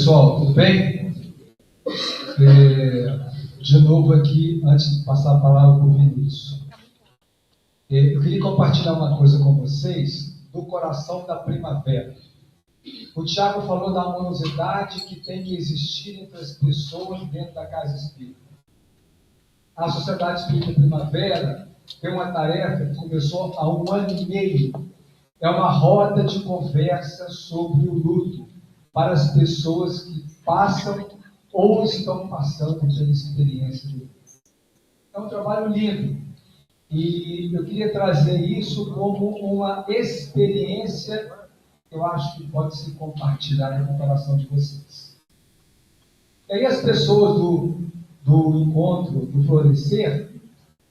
pessoal, tudo bem? De novo aqui, antes de passar a palavra para o Vinícius. Eu queria compartilhar uma coisa com vocês do coração da primavera. O Tiago falou da amorosidade que tem que existir entre as pessoas dentro da casa espírita. A Sociedade Espírita Primavera tem uma tarefa que começou há 1 ano e meio. É uma roda de conversa sobre o luto para as pessoas que passam ou estão passando pela experiência de luto. É um trabalho lindo. E eu queria trazer isso como uma experiência que eu acho que pode se compartilhar com o coração de vocês. E aí as pessoas do encontro, do florescer,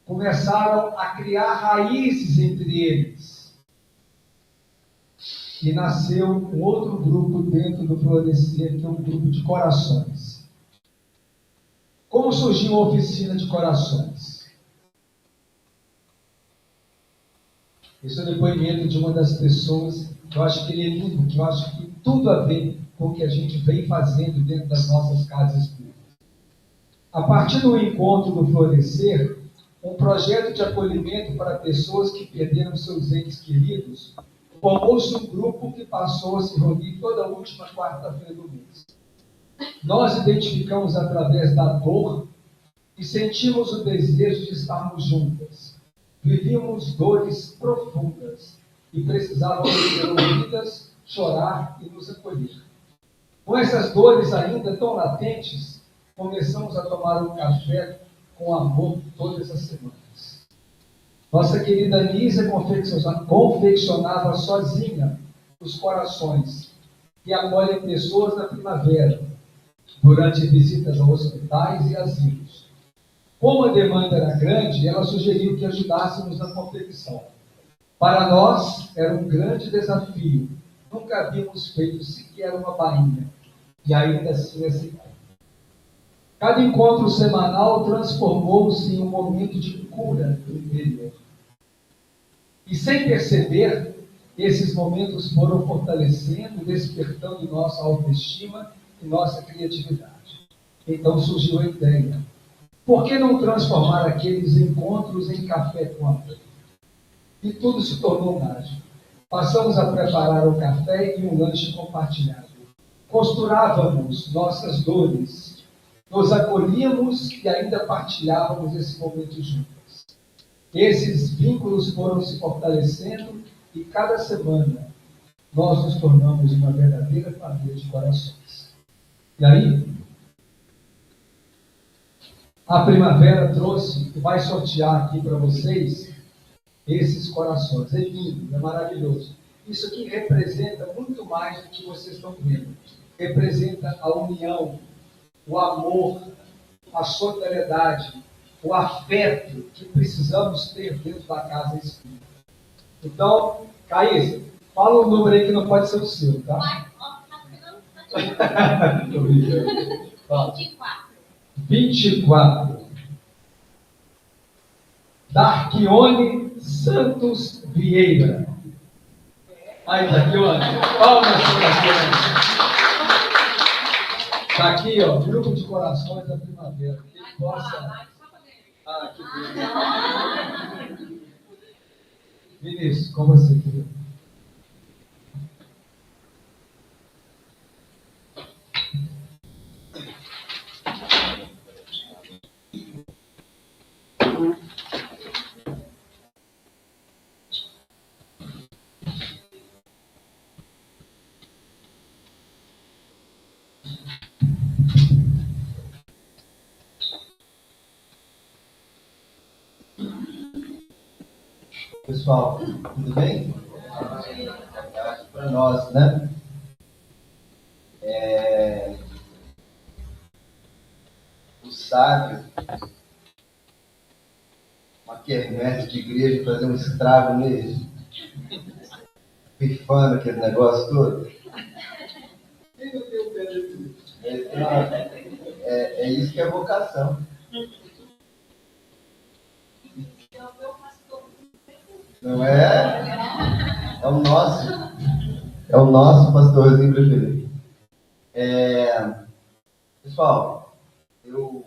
começaram a criar raízes entre eles. E nasceu um outro grupo dentro do florescer, que é um grupo de corações. Como surgiu a oficina de corações? Esse é o depoimento de uma das pessoas que eu acho que ele é lindo, que eu acho que tem tudo a ver com o que a gente vem fazendo dentro das nossas casas espíritas. A partir do encontro do florescer, um projeto de acolhimento para pessoas que perderam seus entes queridos, formou-se um grupo que passou a se reunir toda a última quarta-feira do mês. Nós identificamos através da dor e sentimos o desejo de estarmos juntas. Vivíamos dores profundas e precisávamos ser ouvidas, chorar e nos acolher. Com essas dores ainda tão latentes, começamos a tomar um café com amor todas as semanas. Nossa querida Nízia confeccionava sozinha os corações que acolhem pessoas na primavera, durante visitas a hospitais e asilos. Como a demanda era grande, ela sugeriu que ajudássemos na confecção. Para nós, era um grande desafio. Nunca havíamos feito sequer uma bainha, e ainda assim aceitamos. Cada encontro semanal transformou-se em um momento de cura do interior. E sem perceber, esses momentos foram fortalecendo, despertando nossa autoestima e nossa criatividade. Então surgiu a ideia: por que não transformar aqueles encontros em café com amor? E tudo se tornou mágico. Passamos a preparar o café e um lanche compartilhado. Costurávamos nossas dores, nos acolhíamos e ainda partilhávamos esse momento juntos. Esses vínculos foram se fortalecendo e cada semana nós nos tornamos uma verdadeira família de corações. E aí, a primavera trouxe e vai sortear aqui para vocês esses corações. É lindo, é maravilhoso. Isso aqui representa muito mais do que vocês estão vendo. Representa a união, o amor, a solidariedade, o afeto que precisamos ter dentro da casa espírita. Então, Caís, fala um número aí que não pode ser o seu, tá? 24. Darquione Santos Vieira. Aí, Darquione. Palmas para Darquione. Está aqui, ó, grupo de corações da primavera. Quem possa... que bem. Vinícius, com você, querido. Pessoal, tudo bem? Para nós, né? O sábio, uma quermesse de igreja, fazer um estrago nele, pifando aquele negócio todo. Quem não tem o pé de tudo? É isso que é vocação. Não é? É o nosso pastorzinho preferido. Pessoal, eu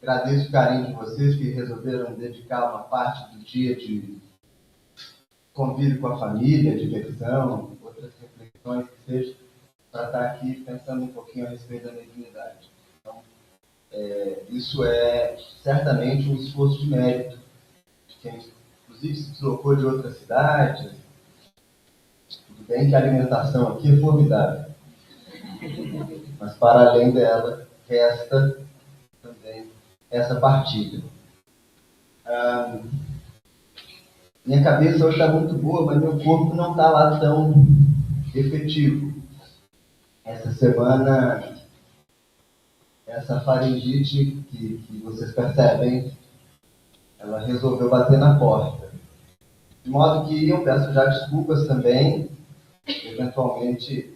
agradeço o carinho de vocês que resolveram dedicar uma parte do dia de convívio com a família, diversão, outras reflexões que seja, para estar aqui pensando um pouquinho a respeito da mediunidade. Então, isso é certamente um esforço de mérito de quem, inclusive, se deslocou de outras cidades. Tudo bem que a alimentação aqui é formidável, mas para além dela, resta também essa partilha. Minha cabeça hoje está muito boa, mas meu corpo não está lá tão efetivo. Essa semana, essa faringite que vocês percebem, ela resolveu bater na porta. De modo que eu peço já desculpas também, eventualmente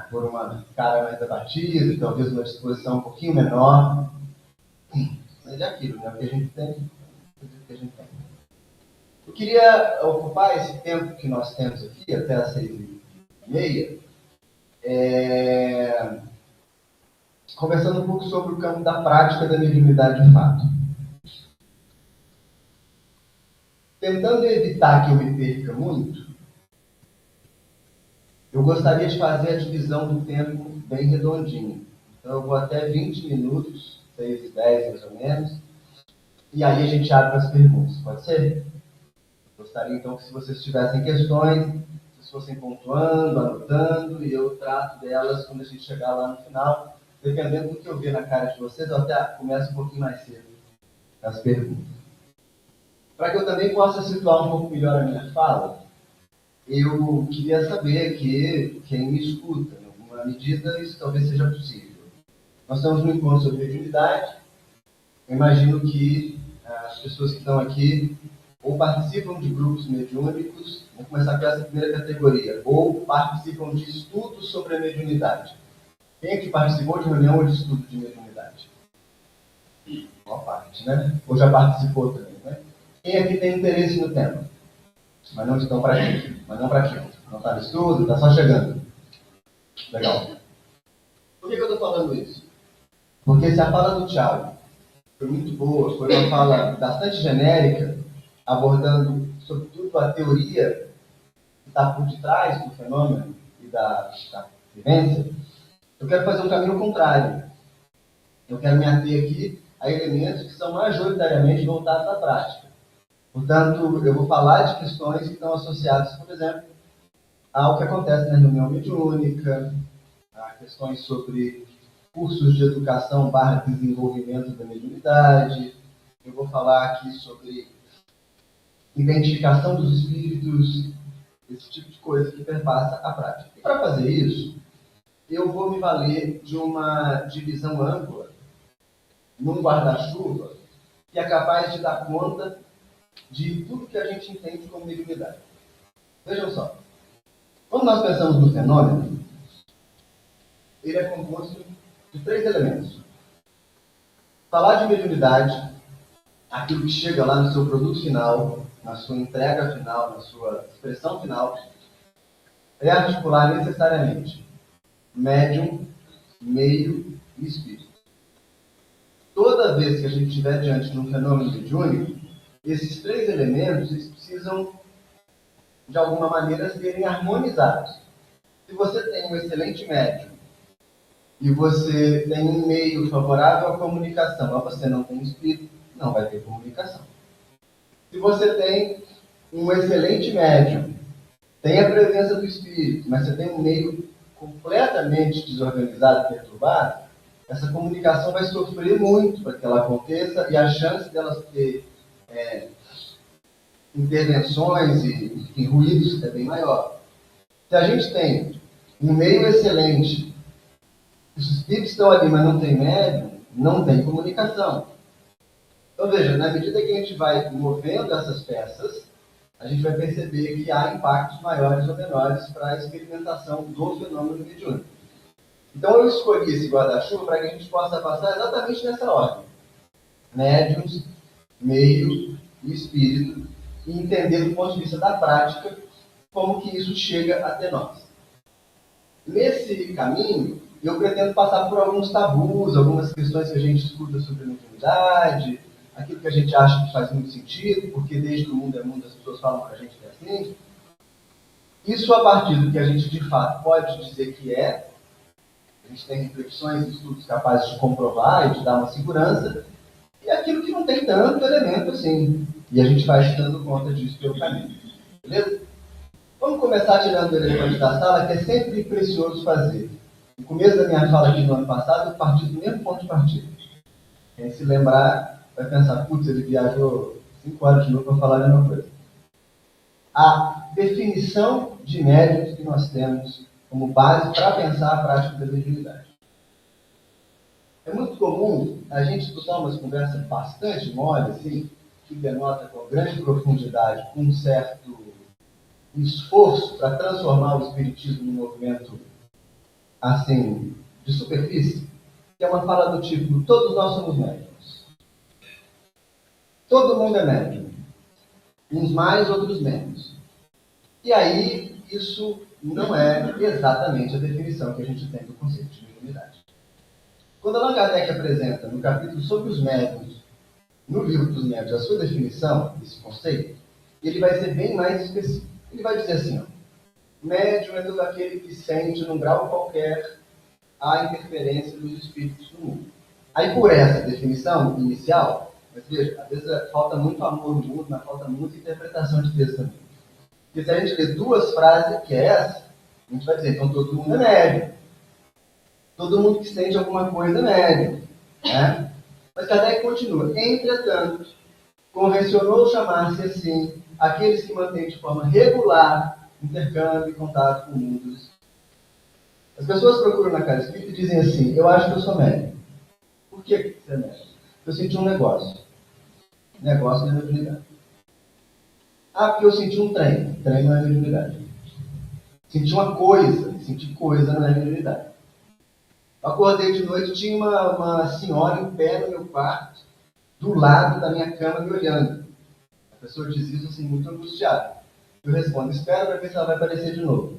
por uma cara mais abatida, talvez uma disposição um pouquinho menor. Mas é aquilo, né? O que a gente tem, o que a gente tem. Eu queria ocupar esse tempo que nós temos aqui, até as 6h30, conversando um pouco sobre o campo da prática da mediunidade de fato. Tentando evitar que eu me perca muito, eu gostaria de fazer a divisão do tempo bem redondinho. Então eu vou até 20 minutos, 6h10 mais ou menos, e aí a gente abre para as perguntas, pode ser? Gostaria então que se vocês tivessem questões, vocês fossem pontuando, anotando, e eu trato delas quando a gente chegar lá no final. Dependendo do que eu ver na cara de vocês, eu até começo um pouquinho mais cedo as perguntas. Para que eu também possa situar um pouco melhor a minha fala, eu queria saber que quem me escuta, em alguma medida, isso talvez seja possível. Nós estamos no encontro sobre mediunidade. Eu imagino que as pessoas que estão aqui ou participam de grupos mediúnicos, vamos começar com essa primeira categoria, ou participam de estudos sobre a mediunidade. Quem aqui participou de reunião ou de estudo de mediunidade? Boa parte, né? Ou já participou também, né? Quem aqui tem interesse no tema? Mas não estão praticando. Não está no estudo, está só chegando. Legal. Por que eu estou falando isso? Porque se a fala do Thiago foi muito boa, foi uma fala bastante genérica, abordando sobretudo a teoria que está por detrás do fenômeno e da vivência, eu quero fazer um caminho contrário. Eu quero me ater aqui a elementos que são majoritariamente voltados à prática. Portanto, eu vou falar de questões que estão associadas, por exemplo, ao que acontece na reunião mediúnica, a questões sobre cursos de educação / desenvolvimento da mediunidade. Eu vou falar aqui sobre identificação dos espíritos, esse tipo de coisa que perpassa a prática. E para fazer isso, eu vou me valer de uma divisão ampla, num guarda-chuva, que é capaz de dar conta de tudo que a gente entende como mediunidade. Vejam só. Quando nós pensamos no fenômeno, ele é composto de 3 elementos. Falar de mediunidade, aquilo que chega lá no seu produto final, na sua entrega final, na sua expressão final, é articular necessariamente médium, meio e espírito. Toda vez que a gente estiver diante de um fenômeno mediúnico, esses 3 elementos eles precisam, de alguma maneira, serem harmonizados. Se você tem um excelente médium e você tem um meio favorável à comunicação, mas você não tem espírito, não vai ter comunicação. Se você tem um excelente médium, tem a presença do espírito, mas você tem um meio completamente desorganizado e perturbado, essa comunicação vai sofrer muito para que ela aconteça e a chance delas ter intervenções e ruídos é bem maior. Se a gente tem um meio excelente, os espíritos estão ali, mas não tem médium, não tem comunicação. Então veja, na medida que a gente vai movendo essas peças, a gente vai perceber que há impactos maiores ou menores para a experimentação do fenômeno mediúnico. Então eu escolhi esse guarda-chuva para que a gente possa passar exatamente nessa ordem. Médiuns, meio e espírito, e entender do ponto de vista da prática como que isso chega até nós. Nesse caminho, eu pretendo passar por alguns tabus, algumas questões que a gente escuta sobre a mediunidade, aquilo que a gente acha que faz muito sentido, porque desde que o mundo é mundo as pessoas falam para a gente que é assim. Isso a partir do que a gente de fato pode dizer que é, a gente tem reflexões e estudos capazes de comprovar e de dar uma segurança, e aquilo que não tem tanto elemento assim. E a gente vai se dando conta disso pelo caminho. Beleza? Vamos começar tirando o elefante da sala, que é sempre precioso fazer. No começo da minha fala aqui no ano passado, eu parti do mesmo ponto de partida. Quem se lembrar vai pensar, putz, ele viajou 5 horas de novo para falar a mesma coisa. A definição de médiuns que nós temos como base para pensar a prática da mediunidade. É muito comum a gente escutar umas conversas bastante mole, assim, que denota com grande profundidade um certo esforço para transformar o espiritismo num movimento assim, de superfície, que é uma fala do tipo, todos nós somos médiums. Todo mundo é médium. Uns mais, outros menos. E aí, isso não é exatamente a definição que a gente tem do conceito de mediunidade. Quando Allan Kardec apresenta no capítulo sobre os médiuns, no livro dos médiuns, a sua definição desse conceito, ele vai ser bem mais específico. Ele vai dizer assim, ó, médium é todo aquele que sente, num grau qualquer, a interferência dos espíritos no mundo. Aí, por essa definição inicial, mas veja, às vezes falta muito amor no mundo, mas falta muita interpretação de texto também. Porque se a gente ler 2 frases, que é essa, a gente vai dizer, então todo mundo é médium. Todo mundo que sente alguma coisa é médium. Né? Mas Kardec continua. Entretanto, convencionou chamar-se assim aqueles que mantêm de forma regular intercâmbio e contato com o mundo. As pessoas procuram na casa espírita e dizem assim, eu acho que eu sou médium. Por que você é médium? Eu senti um negócio. Negócio não é mediunidade. Ah, porque eu senti um trem. Trem não é mediunidade. Senti uma coisa. Senti coisa não é mediunidade. Eu acordei de noite e tinha uma senhora em pé no meu quarto, do lado da minha cama, me olhando. A pessoa diz isso assim, muito angustiada. Eu respondo, espera para ver se ela vai aparecer de novo.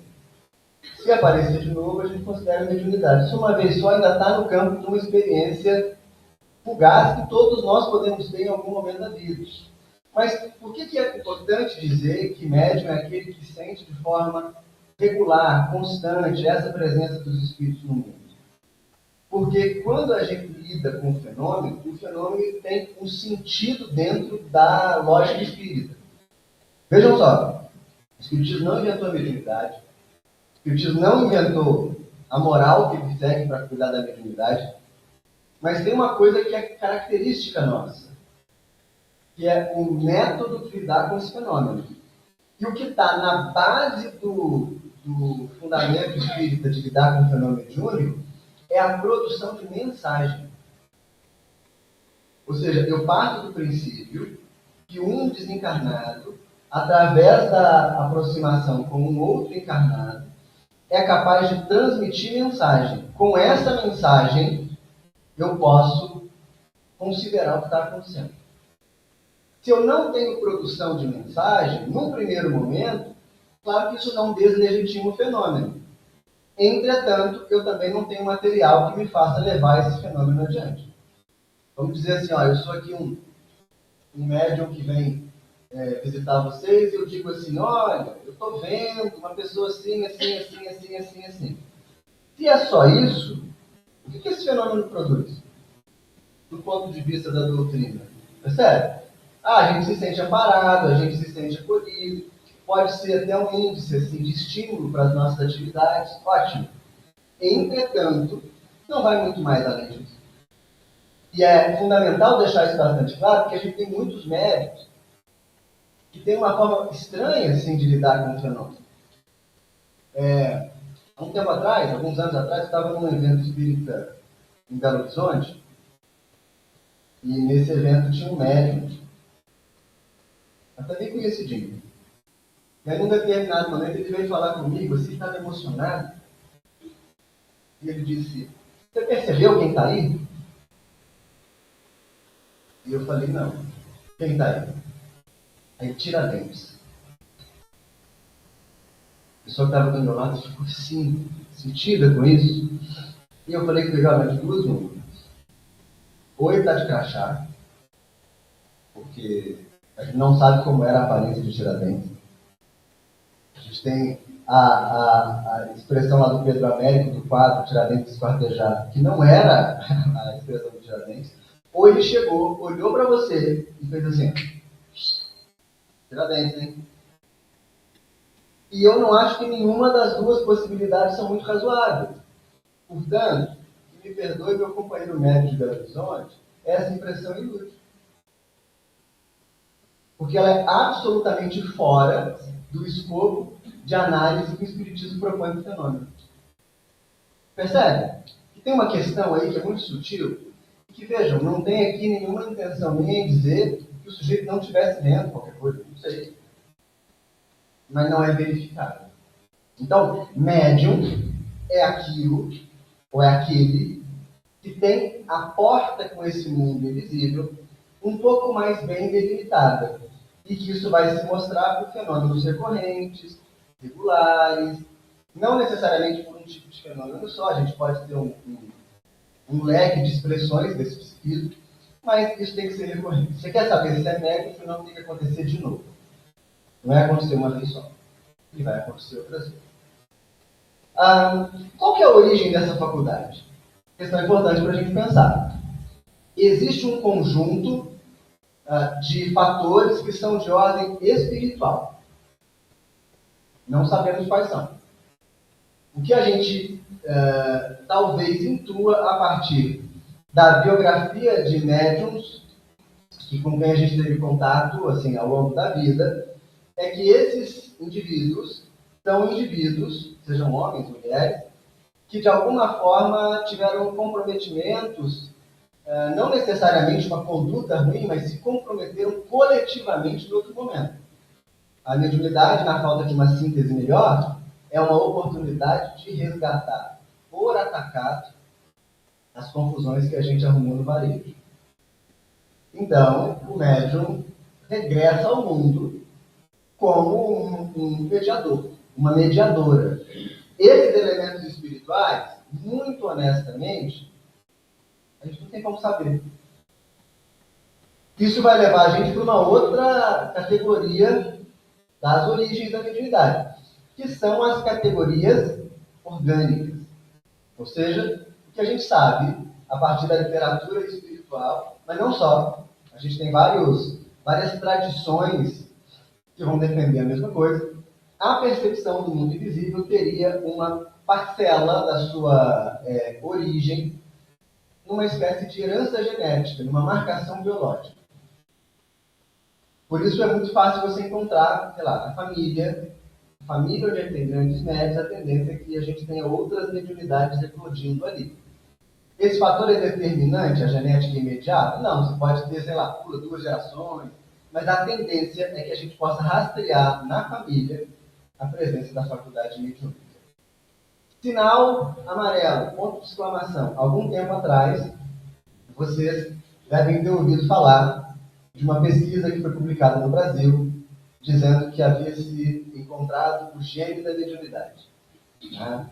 Se aparecer de novo, a gente considera mediunidade. Se uma vez só, ainda está no campo de uma experiência fugaz que todos nós podemos ter em algum momento da vida. Mas por que é importante dizer que médium é aquele que sente de forma regular, constante, essa presença dos espíritos no mundo? Porque quando a gente lida com o fenômeno tem um sentido dentro da lógica espírita. Vejam só, o espiritismo não inventou a mediunidade, o espiritismo não inventou a moral que ele segue para cuidar da mediunidade, mas tem uma coisa que é característica nossa, que é o método de lidar com esse fenômeno. E o que está na base do fundamento espírita de lidar com o fenômeno mediúnico é a produção de mensagem. Ou seja, eu parto do princípio que um desencarnado, através da aproximação com um outro encarnado, é capaz de transmitir mensagem. Com essa mensagem, eu posso considerar o que está acontecendo. Se eu não tenho produção de mensagem, num primeiro momento, claro que isso não deslegitima o fenômeno. Entretanto, eu também não tenho material que me faça levar esse fenômeno adiante. Vamos dizer assim, ó, eu sou aqui um médium que vem visitar vocês e eu digo assim, olha, eu estou vendo uma pessoa assim, assim, assim, assim, assim, assim. Se é só isso, o que esse fenômeno produz? Do ponto de vista da doutrina. Percebe? A gente se sente amparado, a gente se sente acolhido, pode ser até um índice assim, de estímulo para as nossas atividades, ótimo. Entretanto, não vai muito mais além disso. E é fundamental deixar isso bastante claro, porque a gente tem muitos médicos que têm uma forma estranha assim, de lidar com o fenômeno. Há um tempo atrás, alguns anos atrás, eu estava num evento espírita em Belo Horizonte, e nesse evento tinha um médium, até bem conhecidinho. E aí, num determinado momento, ele veio falar comigo, assim, estava emocionado, e ele disse, você percebeu quem está aí? E eu falei, não. Quem está aí? Aí Tiradentes. A pessoa que estava do meu lado ficou assim, sentida com isso. E eu falei que ele, olha, de duas uma. Ou ele está de crachá, porque a gente não sabe como era a aparência de Tiradentes. A gente tem a expressão lá do Pedro Américo, do quadro Tiradentes esquartejado, que não era a expressão do Tiradentes. Ou ele chegou, olhou para você e fez assim, Tiradentes, hein? E eu não acho que nenhuma das duas possibilidades são muito razoáveis. Portanto, me perdoe meu companheiro médico de Belo Horizonte, essa impressão é inútil. Porque ela é absolutamente fora do escopo de análise que o Espiritismo propõe para o fenômeno. Percebe? E tem uma questão aí que é muito sutil, que, vejam, não tem aqui nenhuma intenção minha em dizer que o sujeito não estivesse vendo qualquer coisa, não sei. Mas não é verificável. Então, médium é aquilo, ou é aquele, que tem a porta com esse mundo invisível um pouco mais bem delimitada. E que isso vai se mostrar por fenômenos recorrentes, regulares, não necessariamente por um tipo de fenômeno só, a gente pode ter um leque de expressões desse psiquismo, mas isso tem que ser recorrente. Você quer saber se é médio, o fenômeno tem que acontecer de novo. Não vai acontecer uma vez só. E vai acontecer outras vezes. Qual que é a origem dessa faculdade? Questão importante para a gente pensar. Existe um conjunto de fatores que são de ordem espiritual. Não sabemos quais são. O que a gente talvez intua a partir da biografia de médiums que com quem a gente teve contato assim, ao longo da vida, é que esses indivíduos são indivíduos, sejam homens, mulheres, que de alguma forma tiveram comprometimentos, não necessariamente uma conduta ruim, mas se comprometeram coletivamente em outro momento. A mediunidade, na falta de uma síntese melhor, é uma oportunidade de resgatar, por atacado, as confusões que a gente arrumou no varejo. Então, o médium regressa ao mundo como um mediador, uma mediadora. Esses elementos espirituais, muito honestamente, a gente não tem como saber. Isso vai levar a gente para uma outra categoria das origens da mediunidade, que são as categorias orgânicas. Ou seja, o que a gente sabe a partir da literatura espiritual, mas não só. A gente tem várias tradições que vão defender a mesma coisa. A percepção do mundo invisível teria uma parcela da sua origem numa espécie de herança genética, numa marcação biológica. Por isso é muito fácil você encontrar, sei lá, a família onde tem grandes médios, a tendência é que a gente tenha outras mediunidades eclodindo ali. Esse fator é determinante, a genética imediata? Não, você pode ter, sei lá, pula 2 gerações, mas a tendência é que a gente possa rastrear na família a presença da faculdade mediúnica. Sinal amarelo, ponto de exclamação. Algum tempo atrás, vocês devem ter ouvido falar de uma pesquisa que foi publicada no Brasil, dizendo que havia se encontrado o gene da mediunidade. Né?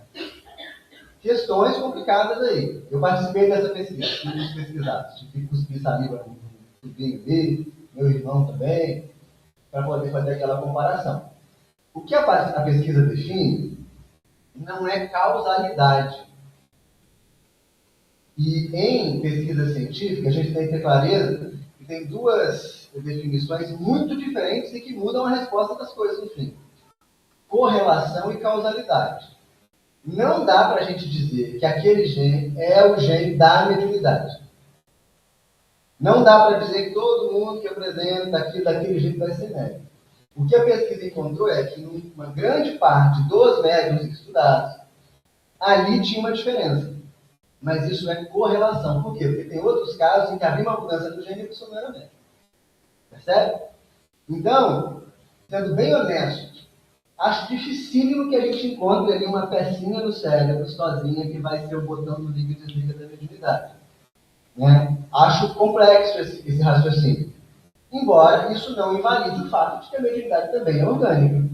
Questões complicadas aí. Eu participei dessa pesquisa, fui um dos pesquisados. Tive que cuspir saliva no sobrinho dele, meu irmão também, para poder fazer aquela comparação. O que a pesquisa define não é causalidade. E em pesquisa científica, a gente tem que ter clareza que tem 2 definições muito diferentes e que mudam a resposta das coisas no fim. Correlação e causalidade. Não dá para a gente dizer que aquele gene é o gene da mediunidade. Não dá para dizer que todo mundo que apresenta daquele jeito vai ser médium. O que a pesquisa encontrou é que uma grande parte dos médiuns estudados, ali tinha uma diferença. Mas isso é correlação. Por quê? Porque tem outros casos em que havia uma mudança do gene e a pessoa não era médium. Percebe? Então, sendo bem honesto, acho dificílimo que a gente encontre ali uma pecinha no cérebro sozinha que vai ser o botão do liga e desliga da mediunidade. Né? Acho complexo esse raciocínio. Embora isso não invalide o fato de que a mediunidade também é orgânica.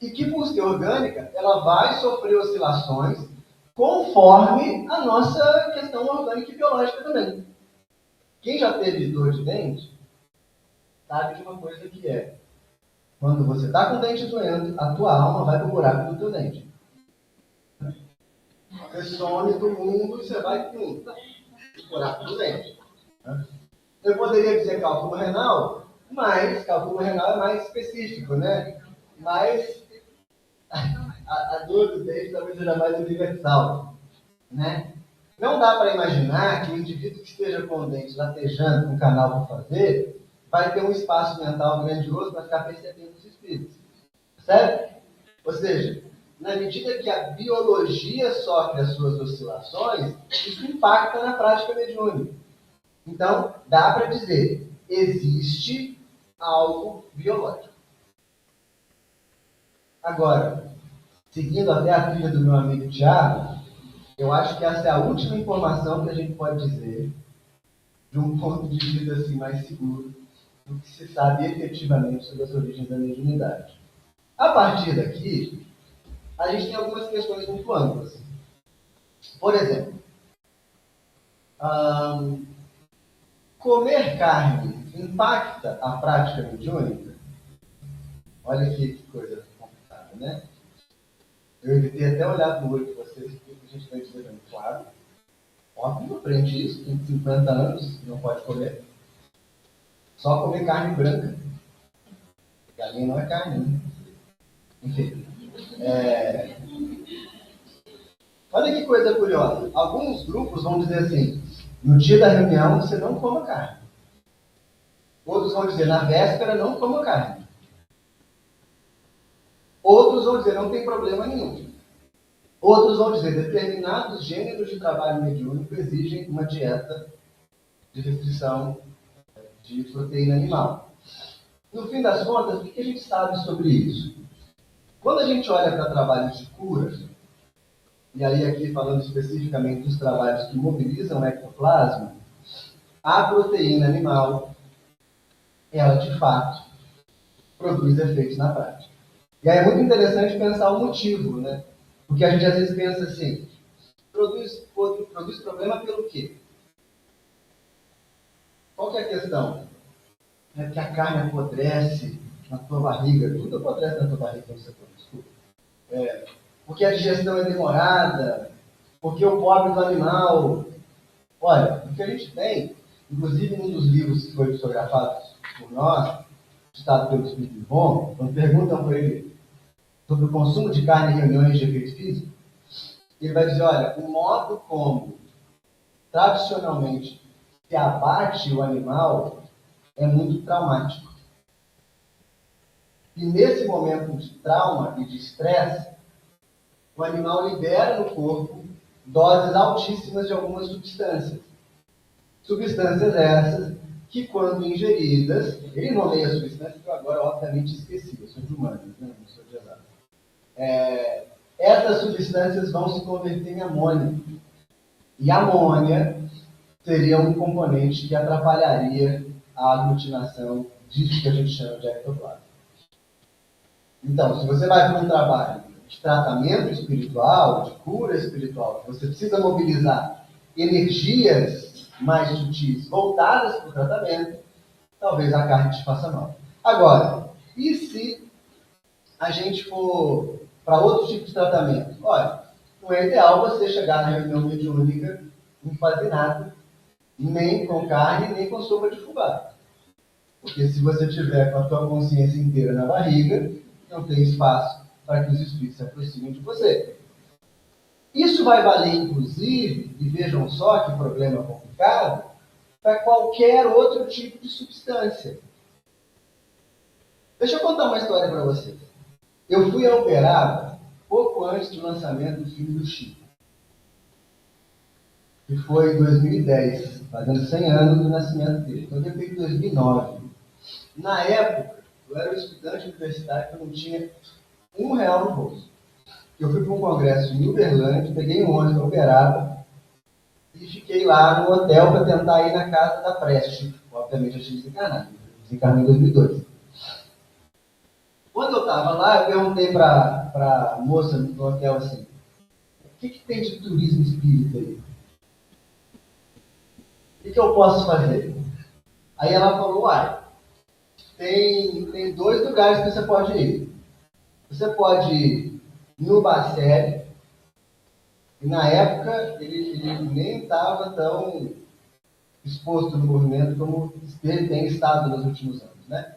e que, por ser orgânica, ela vai sofrer oscilações conforme a nossa questão orgânica e biológica também. Quem já teve dor de dente, sabe de uma coisa que é, quando você está com o dente doendo, a tua alma vai para o buraco do teu dente. Você some do mundo e você vai para o buraco do dente. Eu poderia dizer cálculo renal, mas cálculo renal é mais específico, né? Mas a dor do dente talvez seja mais universal, né? Não dá para imaginar que o indivíduo que esteja com o dente latejando, com o canal por fazer, vai ter um espaço mental grandioso para ficar percebendo os espíritos. Percebe? Ou seja, na medida que a biologia sofre as suas oscilações, isso impacta na prática mediúnica. Então, dá para dizer, existe algo biológico. Agora, seguindo até a trilha do meu amigo Tiago, eu acho que essa é a última informação que a gente pode dizer, de um ponto de vista assim, mais seguro, do que se sabe efetivamente sobre as origens da mediunidade. A partir daqui, a gente tem algumas questões muito amplas. Por exemplo, comer carne impacta a prática mediúnica? Olha que coisa complicada, né? Eu evitei até olhar para o olho de vocês, porque a gente está dizendo claro. Óbvio, aprende isso, tem 50 anos, não pode comer. Só comer carne branca. Galinha não é carne, né? Enfim. Olha que coisa curiosa. Alguns grupos vão dizer assim, no dia da reunião você não coma carne. Outros vão dizer, na véspera não coma carne. Outros vão dizer, não tem problema nenhum. Outros vão dizer, determinados gêneros de trabalho mediúnico exigem uma dieta de restrição de proteína animal. No fim das contas, o que a gente sabe sobre isso? Quando a gente olha para trabalhos de cura, e aí aqui falando especificamente dos trabalhos que mobilizam o ectoplasma, a proteína animal, ela de fato produz efeitos na prática. E aí é muito interessante pensar o motivo, né? Porque a gente às vezes pensa assim, produz problema pelo quê? Qual que é a questão? É que a carne apodrece na tua barriga, tudo apodrece na tua barriga quando você come, desculpa. Porque a digestão é demorada, porque o pobre do animal. Olha, o que a gente tem, inclusive num dos livros que foi psicografado por nós, citado pelo Espírito Bom, quando perguntam para ele sobre o consumo de carne em reuniões de efeito físico, ele vai dizer, olha, o modo como tradicionalmente se abate o animal é muito traumático. E nesse momento de trauma e de estresse, o animal libera no corpo doses altíssimas de algumas substâncias. Substâncias essas que, quando ingeridas, ele nomeia substâncias que eu agora, obviamente, esqueci, eu sou de humanas, né? Não sou de exato. Essas substâncias vão se converter em amônia. E a amônia seria um componente que atrapalharia a aglutinação disso que a gente chama de ectoplasma. Então, se você vai para um trabalho de tratamento espiritual, de cura espiritual, você precisa mobilizar energias mais sutis voltadas para o tratamento, talvez a carne te faça mal. Agora, e se a gente for para outro tipo de tratamento? Olha, não é ideal você chegar na reunião mediúnica não fazer nada, nem com carne, nem com sopa de fubá. Porque se você tiver com a tua consciência inteira na barriga, não tem espaço para que os espíritos se aproximem de você. Isso vai valer, inclusive, e vejam só que problema complicado, para qualquer outro tipo de substância. Deixa eu contar uma história para vocês. Eu fui a Uberaba pouco antes do lançamento do filme do Chico, que foi em 2010, fazendo 100 anos do nascimento dele. Então, eu fui em 2009. Na época, eu era um estudante universitário que não tinha R$1 no bolso. Eu fui para um congresso em Uberlândia, peguei um ônibus para Uberaba e fiquei lá no hotel para tentar ir na casa da Preste. Obviamente, eu tinha desencarnado. Desencarnei em 2002. Quando eu estava lá, eu perguntei para a moça do hotel assim, o que tem de turismo espírita aí? O que eu posso fazer? Aí ela falou, tem 2 lugares que você pode ir. Você pode ir no Bacélia, e na época ele nem estava tão exposto no movimento como ele tem estado nos últimos anos, né?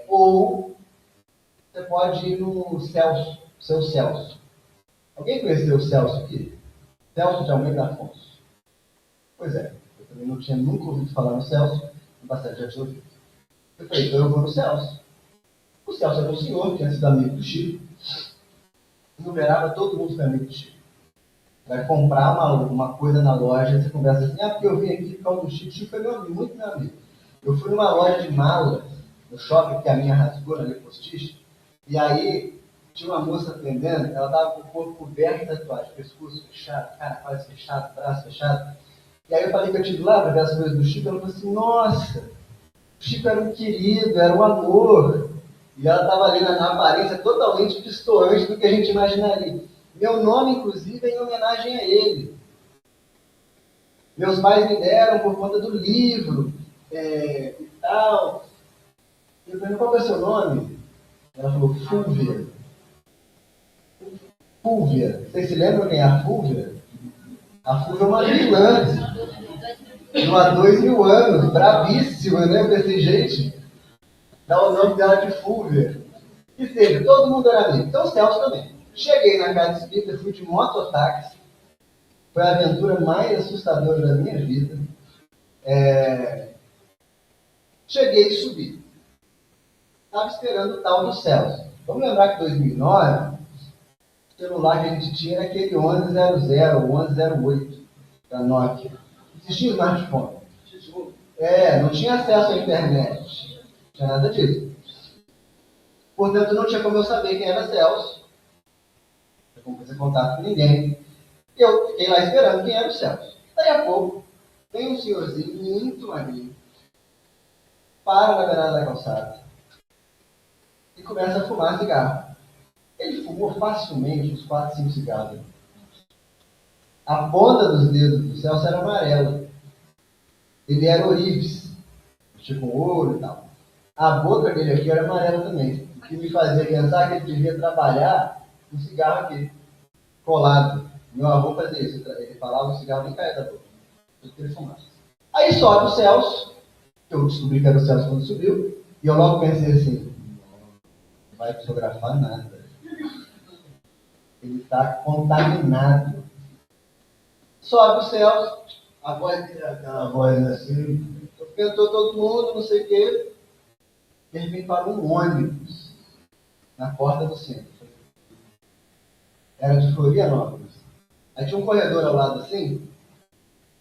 Ou você pode ir no Celso, seu Celso. Alguém conheceu o Celso aqui? Celso de Almeida Afonso. Pois é, eu também não tinha nunca ouvido falar no Celso, no passado já tinha ouvido. Eu falei, então eu vou no Celso. O Celso era um senhor que tinha sido amigo do Chico, numerava todo mundo que é amigo do Chico. Vai comprar uma coisa na loja, você conversa assim, porque eu vim aqui por causa do Chico, Chico é meu amigo, muito meu amigo. Eu fui numa loja de malas, no shopping, que a minha rasgou na minha postiche, e aí tinha uma moça atendendo, ela estava com o corpo coberto de tatuagem, pescoço fechado, cara quase fechado, braço fechado. E aí eu falei que eu tive lá para ver as coisas do Chico, ela falou assim, nossa, o Chico era um querido, era um amor. E ela estava ali na aparência totalmente distoante do que a gente imaginaria. Meu nome, inclusive, é em homenagem a ele. Meus pais me deram por conta do livro e tal. Eu falei, qual é o seu nome? Ela falou, Fúlvia. Fúlvia. Vocês se lembram quem é a Fúlvia? A Fúlvia é uma vilã. Há 2000 anos, bravíssima, né? Eu pensei, gente, dá o nome dela de Fúlvia. E seja, todo mundo era amigo. Então, o Celso também. Cheguei na casa espírita, fui de mototáxi. Foi a aventura mais assustadora da minha vida. Cheguei e subi. Estava esperando o tal do Celso. Vamos lembrar que em 2009, o celular que a gente tinha era aquele 1100 ou 1108 da Nokia. Existia smartphone. Não tinha acesso à internet. Não tinha nada disso. Portanto, não tinha como eu saber quem era Celso. Não tinha como fazer contato com ninguém. E eu fiquei lá esperando quem era o Celso. Daí a pouco, tem um senhorzinho muito magrinho, para na beirada da calçada e começa a fumar cigarro. Ele fumou facilmente uns 4, 5 cigarros. A ponta dos dedos do Celso era amarela. Ele era ourives, tipo com ouro e tal. A boca dele aqui era amarela também, o que me fazia pensar que ele devia trabalhar com cigarro aqui, colado. Meu avô fazia isso, ele falava o cigarro nem caía da boca, tudo que ele fumasse. Aí sobe o Celso, que eu descobri que era o Celso quando subiu, e eu logo pensei assim, não vai fotografar nada. Ele está contaminado. Sobe o Celso, a voz dele, aquela voz assim, cantou todo mundo, não sei o quê. De repente parou um ônibus na porta do centro. Era de Florianópolis. Aí tinha um corredor ao lado assim,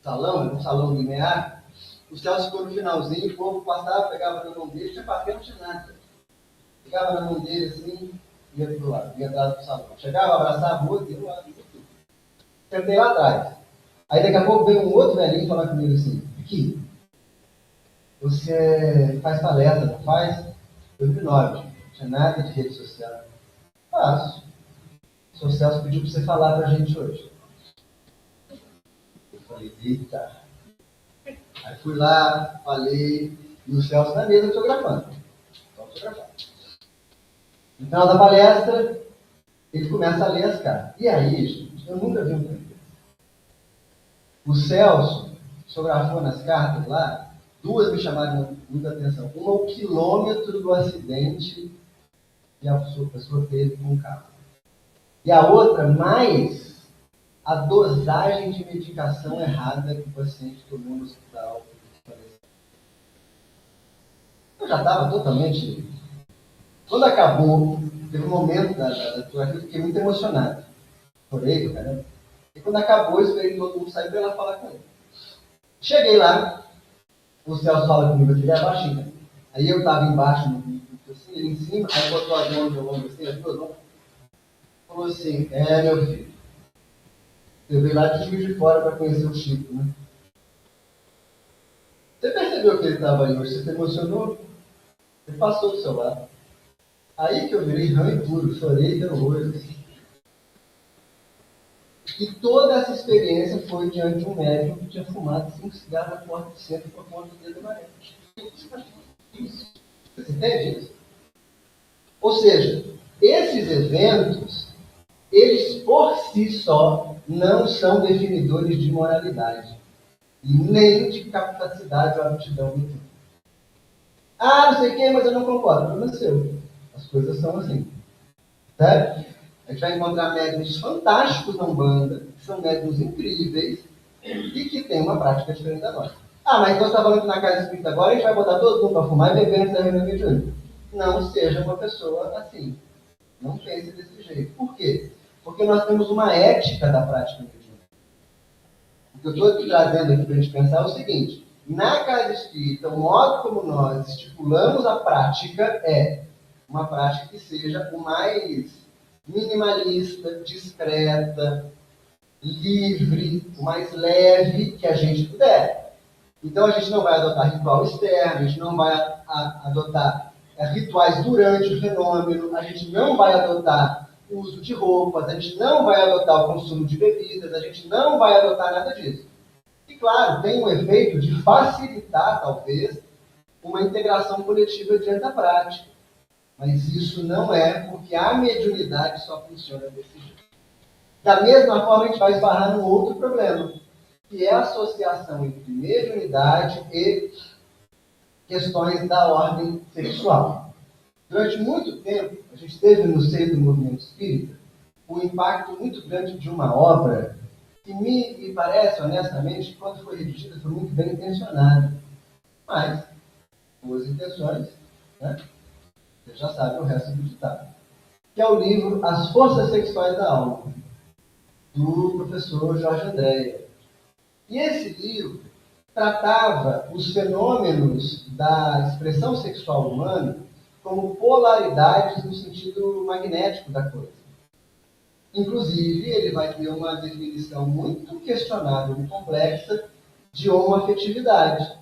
um salão linear. O Celso ficou no finalzinho, o povo passava, pegava na mão dele, tinha papel, não tinha nada. Pegava na mão dele assim, ia pro lado, ia atrás do salão. Chegava, abraçava o outro, ia pro lado, ia tudo. Sentei lá atrás. Aí daqui a pouco veio um outro velhinho falar comigo assim, aqui, você faz palestra, não faz? 2009, não tinha nada de rede social. Faço. O seu Celso pediu para você falar para a gente hoje. Eu falei, eita. Aí fui lá, falei, e o Celso na mesa fotografando. No final da palestra, ele começa a ler as cartas. E aí, gente, eu nunca vi um trem desse. O Celso fotografou nas cartas lá, 2 me chamaram muita atenção. Uma, o quilômetro do acidente que a pessoa teve com o carro. E a outra, mais a dosagem de medicação errada que o paciente tomou no hospital. Eu já estava totalmente... Quando acabou, teve um momento da fotografia, eu fiquei muito emocionado. Chorei, caramba. E quando acabou, eu esperei todo mundo sair para ela falar com ele. Cheguei lá, o Celso fala comigo, ele é baixinho, né? Aí eu estava embaixo, assim, ele em cima, aí botou as mãos no meu ombro assim, as 2 mãos. Falou assim, meu filho, eu veio lá de Juiz de Fora para conhecer o Chico, né? Você percebeu que ele estava ali hoje? Você se emocionou? Ele passou do seu lado. Aí que eu virei rã puro, chorei de horrores. E toda essa experiência foi diante de um médium que tinha fumado 5 cigarros na porta do centro com a ponta do dedo amarelo. Você entende isso? Ou seja, esses eventos, eles por si só não são definidores de moralidade, e nem de capacidade ou aptidão do tipo. Ah, não sei quem, mas eu não concordo. O problema é seu. As coisas são assim. Certo? A gente vai encontrar médiuns fantásticos na Umbanda, que são médiuns incríveis e que têm uma prática diferente da nossa. Ah, mas então você está falando que na casa espírita agora a gente vai botar todo mundo para fumar e beber antes da reunião mediúnica. Não seja uma pessoa assim. Não pense desse jeito. Por quê? Porque nós temos uma ética da prática mediúnica. O que eu estou trazendo aqui para a gente pensar é o seguinte: na casa espírita, o modo como nós estipulamos a prática é uma prática que seja o mais minimalista, discreta, livre, o mais leve que a gente puder. Então a gente não vai adotar ritual externo, a gente não vai adotar rituais durante o fenômeno, a gente não vai adotar o uso de roupas, a gente não vai adotar o consumo de bebidas, a gente não vai adotar nada disso. E claro, tem um efeito de facilitar, talvez, uma integração coletiva diante da prática. Mas isso não é porque a mediunidade só funciona desse jeito. Da mesma forma, a gente vai esbarrar num outro problema, que é a associação entre mediunidade e questões da ordem sexual. Durante muito tempo, a gente teve no seio do movimento espírita um impacto muito grande de uma obra que me parece, honestamente, que quando foi redigida, foi muito bem intencionada. Mas, boas intenções, né? Você já sabe o resto do ditado. Que é o livro As Forças Sexuais da Alma, do professor Jorge Andréa. E esse livro tratava os fenômenos da expressão sexual humana como polaridades no sentido magnético da coisa. Inclusive, ele vai ter uma definição muito questionável e complexa de homoafetividade,